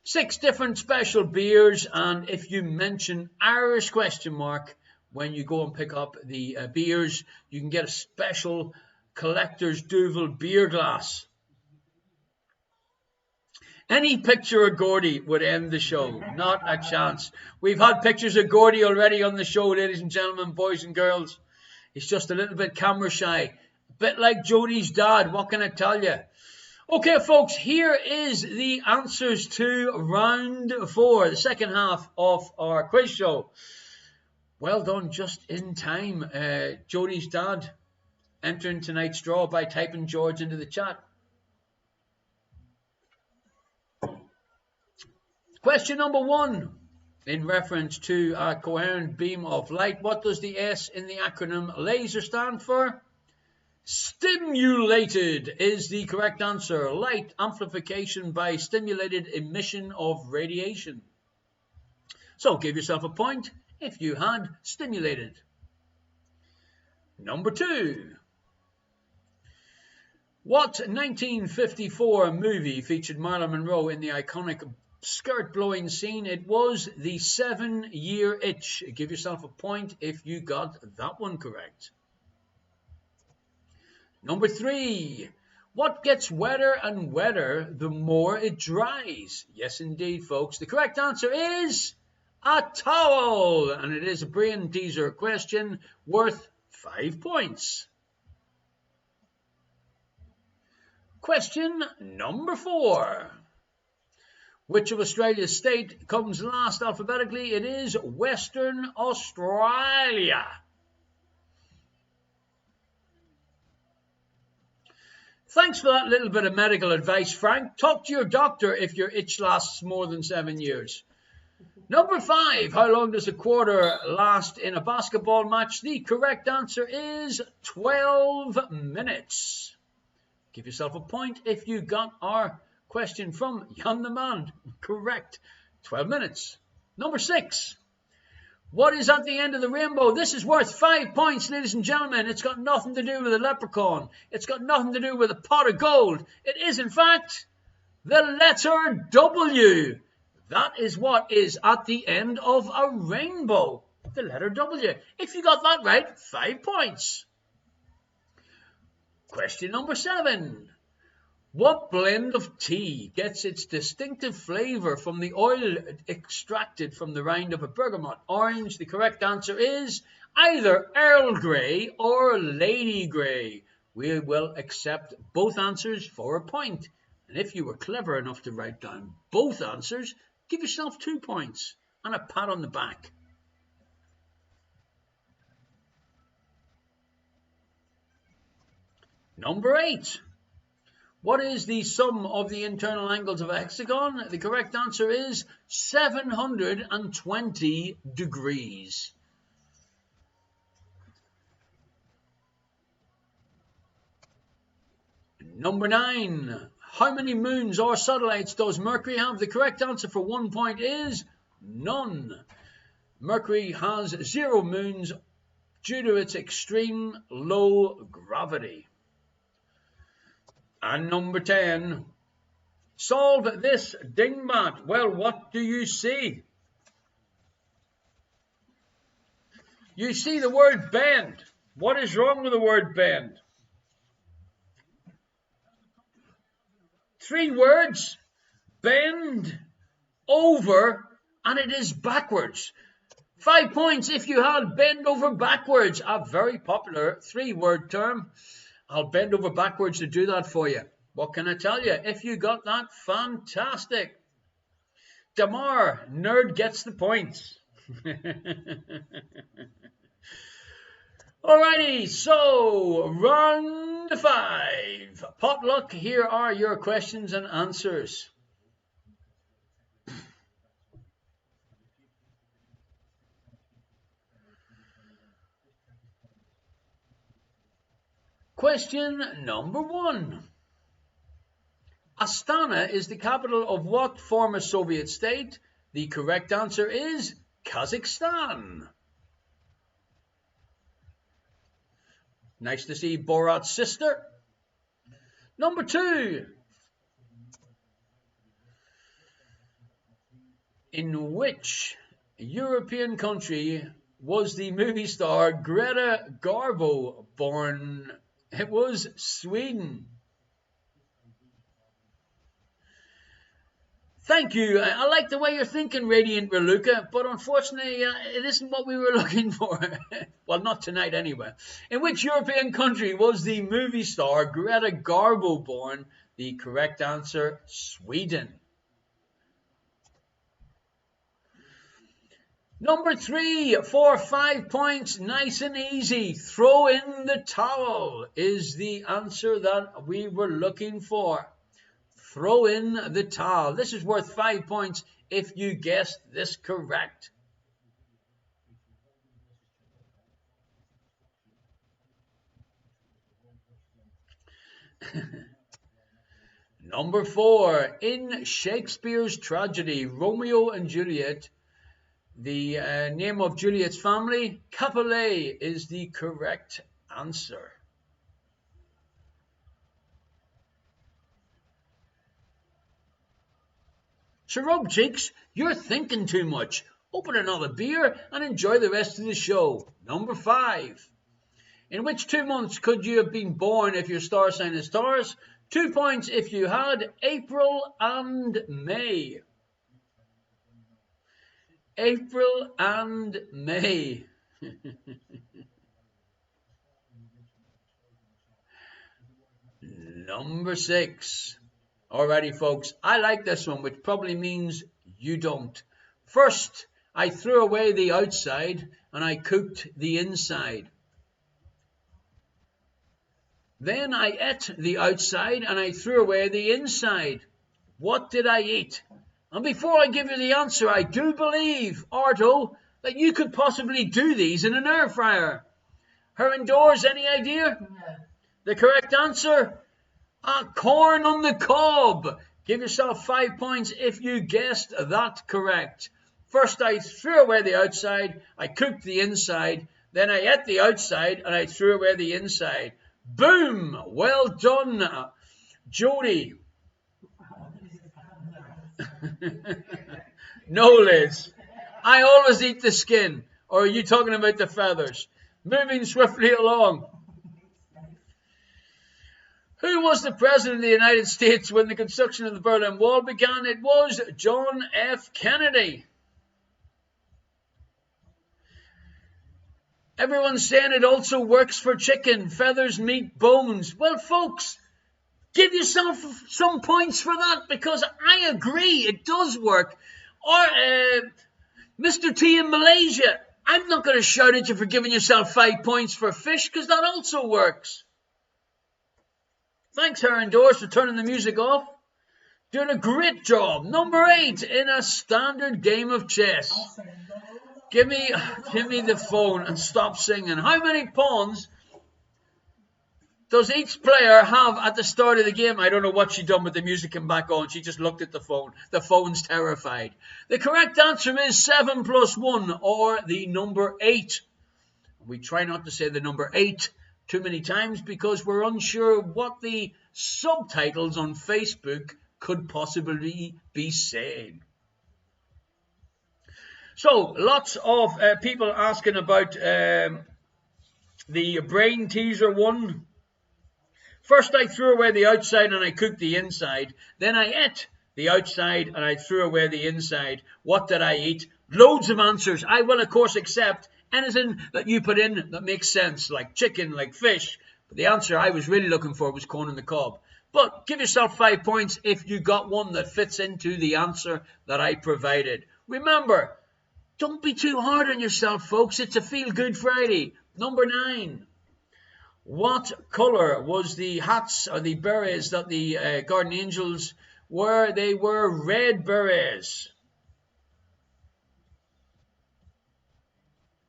6 different special beers. And if you mention Irish question mark when you go and pick up the beers, you can get a special collector's Duvel beer glass. Any picture of Gordy would end the show. Not a chance. We've had pictures of Gordy already on the show, ladies and gentlemen, boys and girls. He's just a little bit camera shy. A bit like Jodie's dad. What can I tell you? Okay, folks, here is the answers to round 4, the second half of our quiz show. Well done, just in time. Jodie's dad entering tonight's draw by typing George into the chat. Question number 1, in reference to a coherent beam of light, what does the S in the acronym LASER stand for? Stimulated is the correct answer. Light amplification by stimulated emission of radiation. So give yourself a point if you had stimulated. Number 2. What 1954 movie featured Marilyn Monroe in the iconic skirt blowing scene? It was The 7-Year Itch. Give yourself a point if you got that one correct. Number 3. What gets wetter and wetter the more it dries? Yes, indeed, folks. The correct answer is a towel. And it is a brain teaser question worth 5 points. Question number 4. Which of Australia's state comes last alphabetically? It is Western Australia. Thanks for that little bit of medical advice, Frank. Talk to your doctor if your itch lasts more than 7 years. Number 5. How long does a quarter last in a basketball match? The correct answer is 12 minutes. Give yourself a point if you got our question from Jan the Man. Correct. 12 minutes. Number 6. What is at the end of the rainbow? This is worth 5 points, ladies and gentlemen. It's got nothing to do with a leprechaun. It's got nothing to do with a pot of gold. It is, in fact, the letter W. That is what is at the end of a rainbow. The letter W. If you got that right, 5 points. Question number 7. What blend of tea gets its distinctive flavor from the oil extracted from the rind of a bergamot orange? The correct answer is either Earl Grey or Lady Grey. We will accept both answers for a point. And if you were clever enough to write down both answers, give yourself 2 points and a pat on the back. Number 8. What is the sum of the internal angles of a hexagon? The correct answer is 720 degrees. Number 9. How many moons or satellites does Mercury have? The correct answer for 1 point is none. Mercury has 0 moons due to its extreme low gravity. And number 10, solve this dingbat. Well, what do you see? You see the word bend. What is wrong with the word bend? 3 words, bend, over, and it is backwards. 5 points if you had bend over backwards, a very popular 3-word term. I'll bend over backwards to do that for you. What can I tell you? If you got that, fantastic. Damar, nerd gets the points. Alrighty, so round 5. Potluck, here are your questions and answers. Question number 1. Astana is the capital of what former Soviet state? The correct answer is Kazakhstan. Nice to see Borat's sister. Number 2. In which European country was the movie star Greta Garbo born? It was Sweden. Thank you. I like the way you're thinking, Radiant Raluca, but unfortunately, it isn't what we were looking for. Well, not tonight anyway. In which European country was the movie star Greta Garbo born? The correct answer, Sweden. Number 3, for 5 points, nice and easy. Throw in the towel is the answer that we were looking for. Throw in the towel. This is worth 5 points if you guessed this correct. Number 4, in Shakespeare's tragedy, Romeo and Juliet, the name of Juliet's family, Capulet, is the correct answer. Sharub Cheeks, you're thinking too much. Open another beer and enjoy the rest of the show. Number 5. In which 2 months could you have been born if your star sign is Taurus? 2 points if you had April and May. April and May. Number 6. Alrighty, folks. I like this one, which probably means you don't. First, I threw away the outside and I cooked the inside. Then I ate the outside and I threw away the inside. What did I eat? And before I give you the answer, I do believe, Arto, that you could possibly do these in an air fryer. Her indoors, any idea? No. The correct answer? Corn on the cob. Give yourself 5 points if you guessed that correct. First, I threw away the outside, I cooked the inside, then I ate the outside and I threw away the inside. Boom! Well done, Jody. No, Liz. I always eat the skin. Or are you talking about the feathers? Moving swiftly along. Who was the president of the United States when the construction of the Berlin Wall began? It was John F. Kennedy. Everyone's saying it also works for chicken, feathers, meat, bones. Well, folks, give yourself some points for that because I agree it does work. Or Mr. T in Malaysia, I'm not going to shout at you for giving yourself 5 points for fish because that also works. Thanks, Heron Doors, for turning the music off. Doing a great job. Number 8 in a standard game of chess. Give me the phone and stop singing. How many pawns does each player have at the start of the game? I don't know what she done with the music came back on. She just looked at the phone. The phone's terrified. The correct answer is 7 plus 1, or the number 8. We try not to say the number 8 too many times because we're unsure what the subtitles on Facebook could possibly be saying. So, lots of people asking about the brain teaser one. First, I threw away the outside and I cooked the inside. Then I ate the outside and I threw away the inside. What did I eat? Loads of answers. I will, of course, accept anything that you put in that makes sense, like chicken, like fish. But the answer I was really looking for was corn on the cob. But give yourself 5 points if you got one that fits into the answer that I provided. Remember, don't be too hard on yourself, folks. It's a feel-good Friday. Number 9. What colour was the hats or the berets that the Garden Angels wore? They were red berets.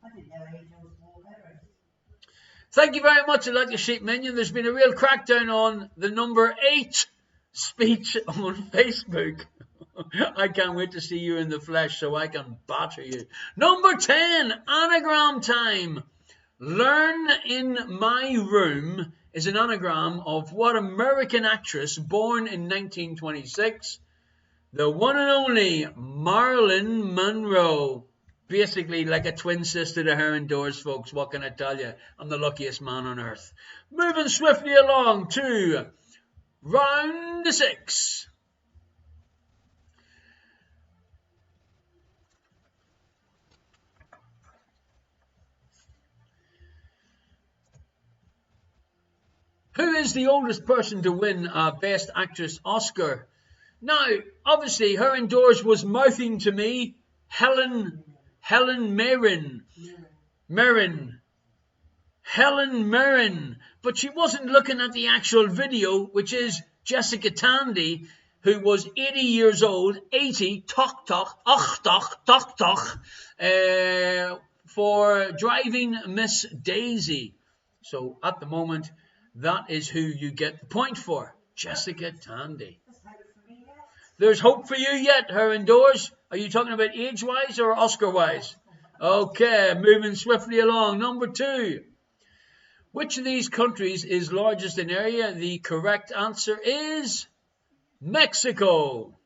I didn't know angels wore berets. Thank you very much, Alexa Sheep Minion. There's been a real crackdown on the number 8 speech on Facebook. I can't wait to see you in the flesh so I can batter you. Number 10, anagram time. Learn in My Room is an anagram of what American actress born in 1926? The one and only Marilyn Monroe. Basically like a twin sister to her indoors, folks. What can I tell you? I'm the luckiest man on earth. Moving swiftly along to round 6. Who is the oldest person to win a Best Actress Oscar? Now, obviously, her indoors was mouthing to me Helen Mirren. Helen Mirren. But she wasn't looking at the actual video, which is Jessica Tandy, who was 80 years old, 80, for driving Miss Daisy. So, at the moment, that is who you get the point for, Jessica Tandy. There's hope for you yet, her indoors. Are you talking about age-wise or Oscar-wise? Okay, moving swiftly along. Number 2. Which of these countries is largest in area? The correct answer is Mexico.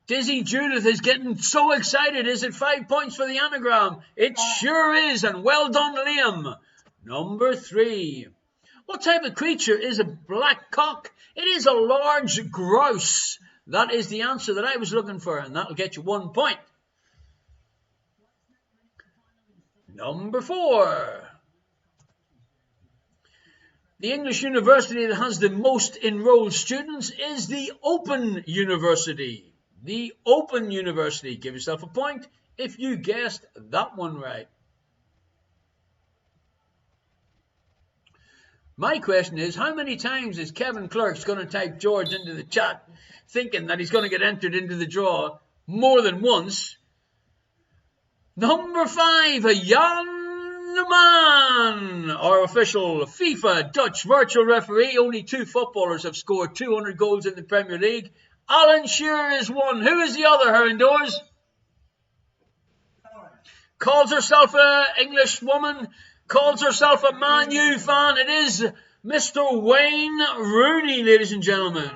Dizzy Judith is getting so excited. Is it 5 points for the anagram? It sure is, and well done, Liam. Number 3. What type of creature is a black cock? It is a large grouse. That is the answer that I was looking for, and that'll get you 1 point. Number 4. The English university that has the most enrolled students is the Open University. The Open University. Give yourself a point if you guessed that one right. My question is, how many times is Kevin Clerks going to type George into the chat thinking that he's going to get entered into the draw more than once? Number 5, Jan Man, our official FIFA Dutch virtual referee. Only 2 footballers have scored 200 goals in the Premier League. Alan Shearer is one. Who is the other, her indoors? Calls herself an English woman. Calls herself a Man U fan. It is Mr. Wayne Rooney, ladies and gentlemen.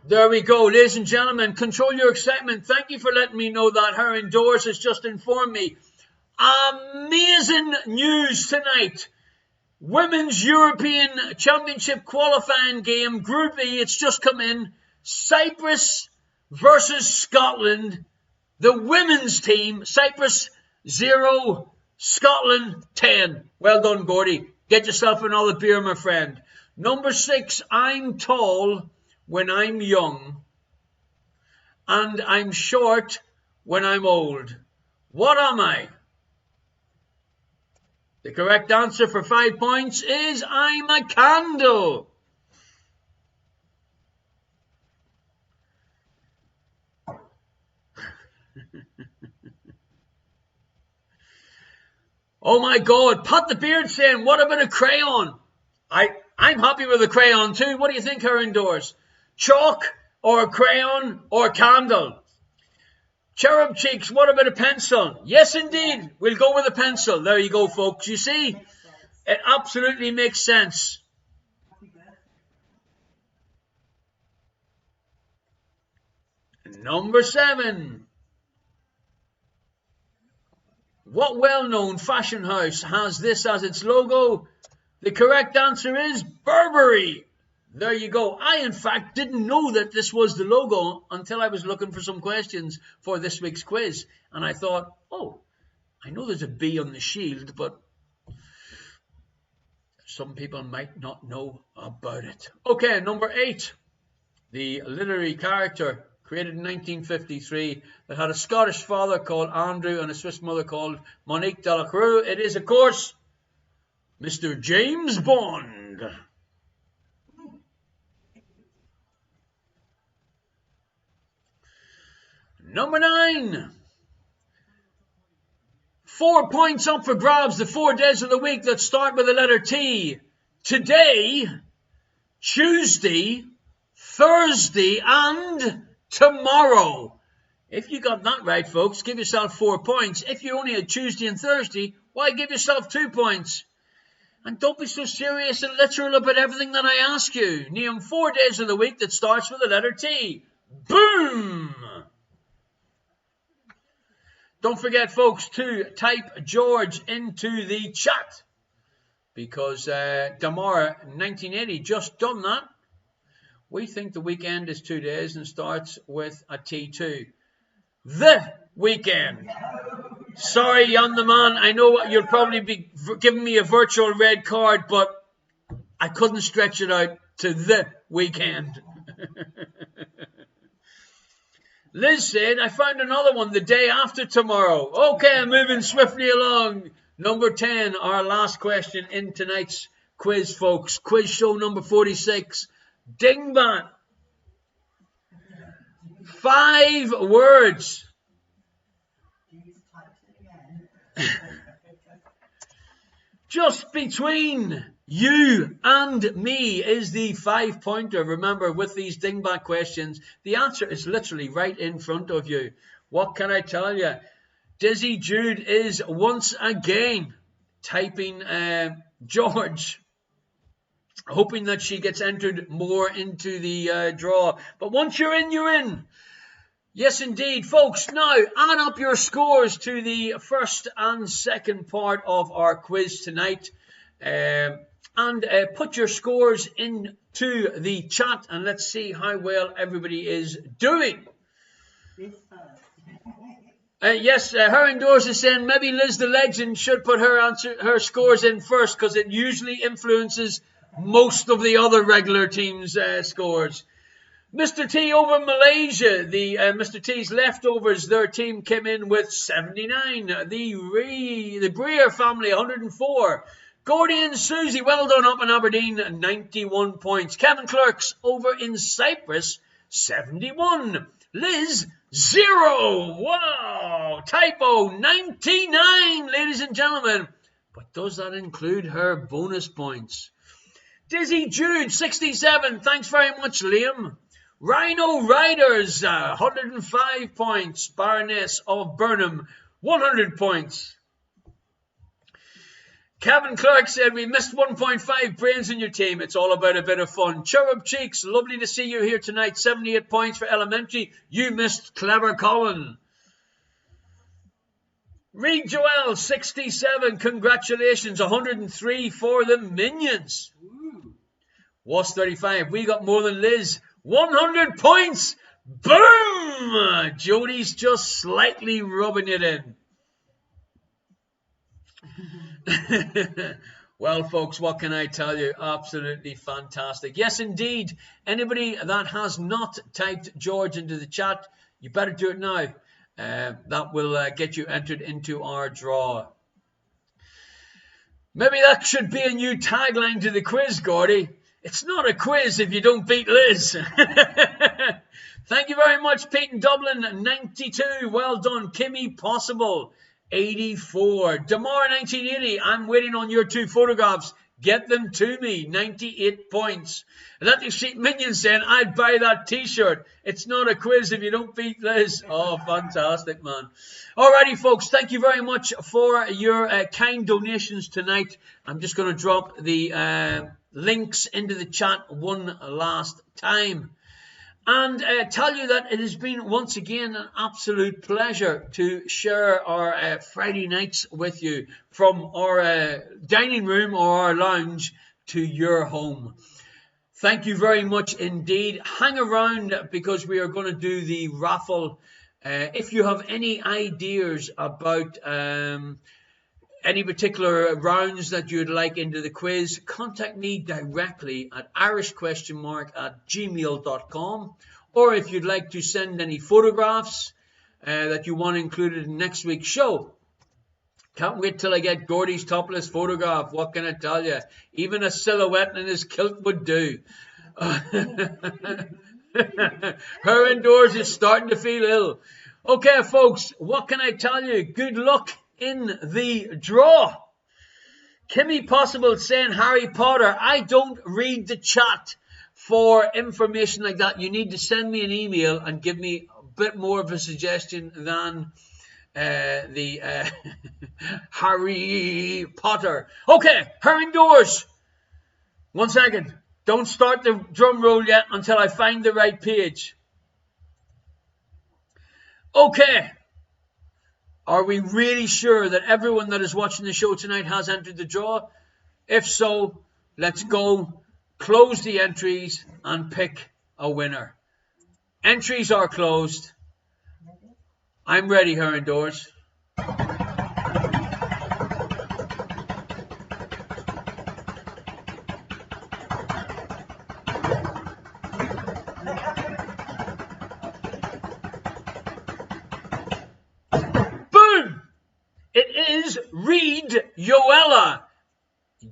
There we go, ladies and gentlemen. Control your excitement. Thank you for letting me know that. Her indoors has just informed me. Amazing news tonight. Women's European Championship qualifying game, Group E, it's just come in. Cyprus versus Scotland. The women's team, Cyprus 0, Scotland 10. Well done, Gordy. Get yourself another beer, my friend. Number 6, I'm tall when I'm young, and I'm short when I'm old. What am I? The correct answer for 5 points is I'm a candle. Oh my God, Pat the Beard saying, what about a crayon? I'm happy with a crayon too. What do you think, her indoors? Chalk or a crayon or a candle? Cherub Cheeks, what about a pencil? Yes, indeed. We'll go with a pencil. There you go, folks. You see, it absolutely makes sense. Number 7. What well-known fashion house has this as its logo? The correct answer is Burberry. There you go. I, in fact, didn't know that this was the logo until I was looking for some questions for this week's quiz. And I thought, oh, I know there's a B on the shield, but some people might not know about it. Okay, number 8. The literary character created in 1953 that had a Scottish father called Andrew and a Swiss mother called Monique Delacroix. It is, of course, Mr. James Bond. Number 9. 4 points up for grabs. The 4 days of the week that start with the letter T. Today, Tuesday, Thursday, and tomorrow. If you got that right, folks, give yourself 4 points. If you only had Tuesday and Thursday, why give yourself 2 points? And don't be so serious and literal about everything that I ask you. Name 4 days of the week that starts with the letter T. Boom! Don't forget, folks, to type George into the chat, because Damara 1980 just done that. We think the weekend is 2 days and starts with a T2. The weekend. Sorry, Jan the man. I know you'll probably be giving me a virtual red card, but I couldn't stretch it out to the weekend. Liz said, I found another one the day after tomorrow. Okay, moving swiftly along. Number 10, our last question in tonight's quiz, folks. Quiz show number 46. Dingbat. 5 words. Just between you and me is the 5-pointer. Remember, with these dingbat questions, the answer is literally right in front of you. What can I tell you? Dizzy Jude is once again typing George, hoping that she gets entered more into the draw. But once you're in, you're in. Yes, indeed, folks. Now, add up your scores to the first and second part of our quiz tonight. And put your scores into the chat, and let's see how well everybody is doing. Yes, her indoors is saying maybe Liz the Legend should put her scores in first, because it usually influences most of the other regular teams' scores. Mr. T over Malaysia, Mr. T's leftovers, their team came in with 79. The Breer family, 104. Gordy and Susie, well done up in Aberdeen, 91 points. Kevin Clerks over in Cyprus, 71. Liz, 0. Wow, typo, 99, ladies and gentlemen. But does that include her bonus points? Dizzy Jude, 67. Thanks very much, Liam. Rhino Riders, 105 points. Baroness of Burnham, 100 points. Kevin Clark said, we missed 1.5 brains in your team. It's all about a bit of fun. Cherub Cheeks, lovely to see you here tonight. 78 points for Elementary. You missed Clever Colin. Reed Joel, 67. Congratulations. 103 for the Minions. Was 35. We got more than Liz. 100 points. Boom! Jody's just slightly rubbing it in. Well, folks, what can I tell you? Absolutely fantastic. Yes, indeed. Anybody that has not typed George into the chat, you better do it now. That will get you entered into our draw. Maybe that should be a new tagline to the quiz, Gordy. It's not a quiz if you don't beat Liz. Thank you very much, Pete in Dublin, 92. Well done. Kimmy Possible, 84. Damar, 1980. I'm waiting on your 2 photographs. Get them to me. 98 points. Atlantic Street Minion saying, I'd buy that t-shirt. It's not a quiz if you don't beat Liz. Oh, fantastic, man. Alrighty, folks. Thank you very much for your kind donations tonight. I'm just going to drop the links into the chat one last time. And tell you that it has been once again an absolute pleasure to share our Friday nights with you, from our dining room or our lounge to your home. Thank you very much indeed. Hang around, because we are going to do the raffle. If you have any ideas about any particular rounds that you'd like into the quiz, contact me directly at irishquestionmark@gmail.com. Or if you'd like to send any photographs that you want included in next week's show. Can't wait till I get Gordy's topless photograph. What can I tell you? Even a silhouette in his kilt would do. Her indoors is starting to feel ill. Okay, folks, what can I tell you? Good luck in the draw. Kimmy Possible saying Harry Potter. I don't read the chat for information like that. You need to send me an email and give me a bit more of a suggestion than the Harry Potter. Okay, her indoors. 1 second. Don't start the drum roll yet until I find the right page. Okay. Are we really sure that everyone that is watching the show tonight has entered the draw? If so, let's go, close the entries and pick a winner. Entries are closed. I'm ready, her indoors. Reed Yoella,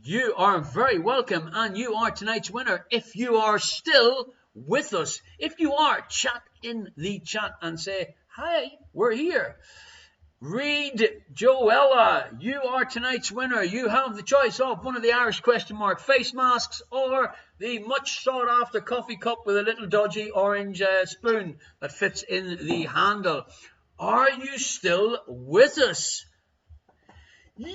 you are very welcome, and you are tonight's winner if you are still with us. If you are, chat in the chat and say, hi, we're here. Reed Joella, you are tonight's winner. You have the choice of one of the Irish question mark face masks or the much sought after coffee cup with a little dodgy orange spoon that fits in the handle. Are you still with us? Yes!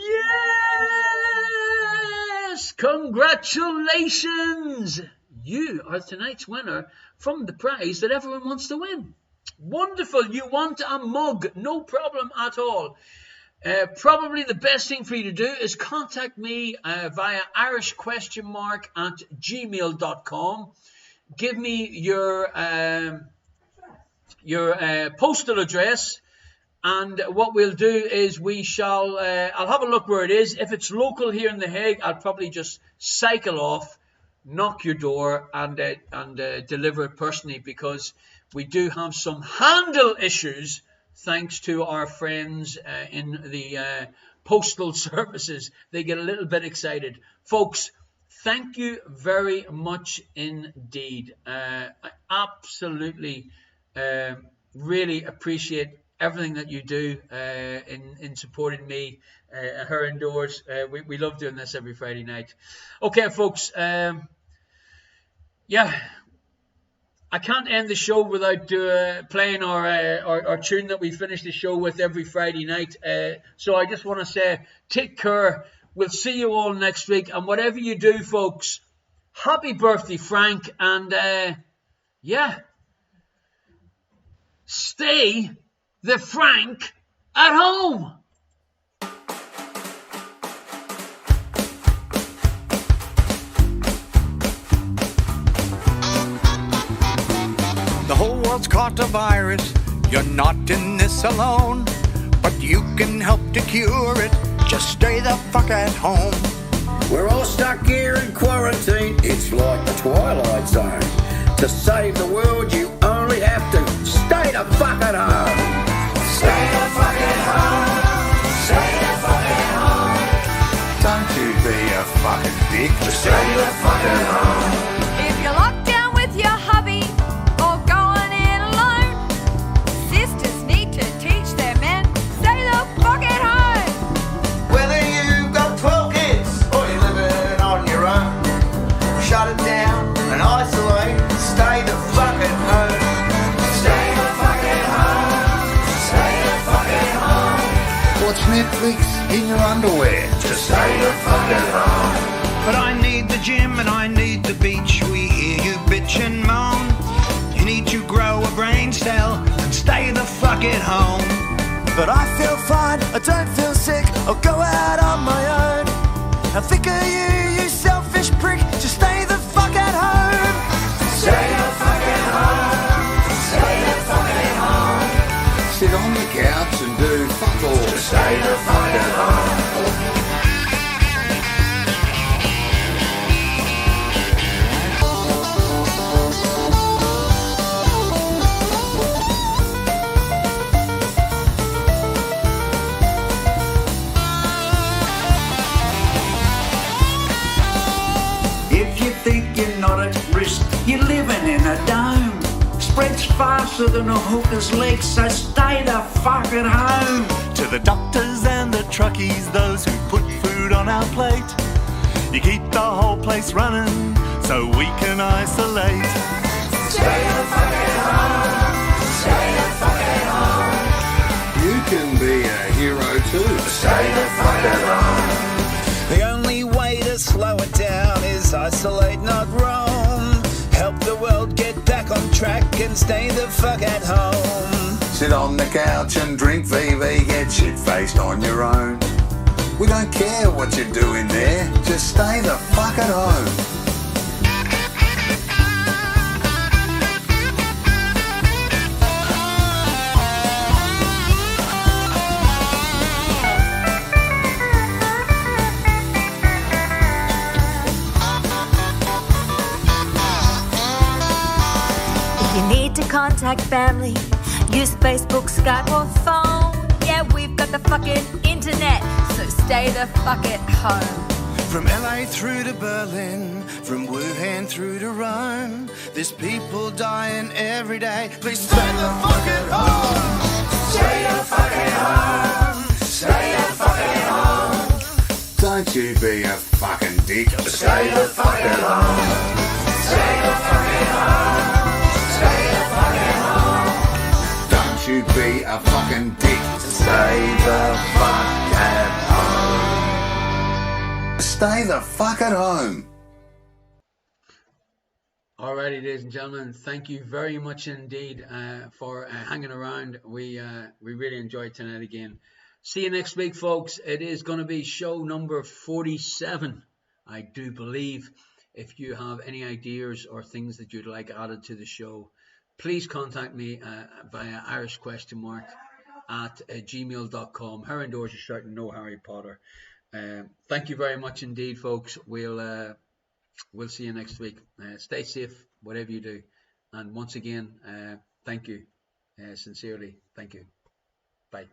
Yes, congratulations! You are tonight's winner from the prize that everyone wants to win. Wonderful. You want a mug. No problem at all. Probably the best thing for you to do is contact me via irishquestionmark@gmail.com. Give me your postal address, and what we'll do is I'll have a look where it is. If it's local here in The Hague, I'll probably just cycle off, knock your door, and deliver it personally, because we do have some handle issues thanks to our friends in the postal services. They get a little bit excited. Folks, thank you very much indeed. I absolutely really appreciate everything that you do in supporting me, her indoors. We love doing this every Friday night. Okay, folks. I can't end the show without playing our tune that we finish the show with every Friday night. So I just want to say, take care. We'll see you all next week. And whatever you do, folks, happy birthday, Frank. And stay the Frank at home. The whole world's caught a virus. You're not in this alone, but you can help to cure it. Just stay the fuck at home. We're all stuck here in quarantine. It's like the Twilight Zone. To save the world, you only have to stay the fuck at home. Stay the fuck at home. Stay the fuck at home. Don't you be a fucking dick. Stay the fuck at home. If you're locked down with your hubby or going in alone, sisters need to teach their men, stay the fuck at home. Whether you've got 12 kids or you're living on your own, shut it down and isolate. Stay the fuck at home. Stay the fuck at home. Stay the fuck at home. Watch Netflix in your underwear. Just stay the fuck at home. But I need the gym and I need the beach. We hear you bitch and moan. You need to grow a brain cell and stay the fuck at home. But I feel fine, I don't feel sick. I'll go out on my own. I think of you, you selfish prick. Just stay the fuck at home. Stay the fuck at home. Stay the fuck at home. Sit on the couch and do fuck all. Just stay the fuck at home. If you think you're not at risk, you're living in a dome. Spreads faster than a hooker's leg, so stay the fuck at home. To the doctors and the truckies, those who put food on our plate, you keep the whole place running so we can isolate. Stay the fuck at home. Stay the fuck at home. You can be a hero too. Stay the fuck at home. The only way to slow it down is isolate, not roam. Help the world get back on track and stay the fuck at home. Sit on the couch and drink VV, get shit-faced on your own. We don't care what you're doing there, just stay the fuck at home. If you need to contact family, use Facebook, Skype or phone. Yeah, we've got the fucking internet, so stay the fuck at home. From LA through to Berlin, from Wuhan through to Rome, there's people dying every day. Please stay the fuck at home. Stay the fuck at home. Stay the fuck at home. Don't you be a fucking dick. Stay the fuck at home. Stay the fuck at home. Stay the fuck at home. Don't you be a fucking dick. Stay the fuck at home. Stay the fuck at home. Alrighty, ladies and gentlemen, thank you very much indeed for hanging around. We really enjoyed tonight again. See you next week, folks. It is going to be show number 47, I do believe. If you have any ideas or things that you'd like added to the show, please contact me via irish@gmail.com. Her indoors is shouting no Harry Potter. Thank you very much indeed, folks. We'll see you next week. Stay safe, whatever you do. And once again, thank you. Sincerely, thank you. Bye.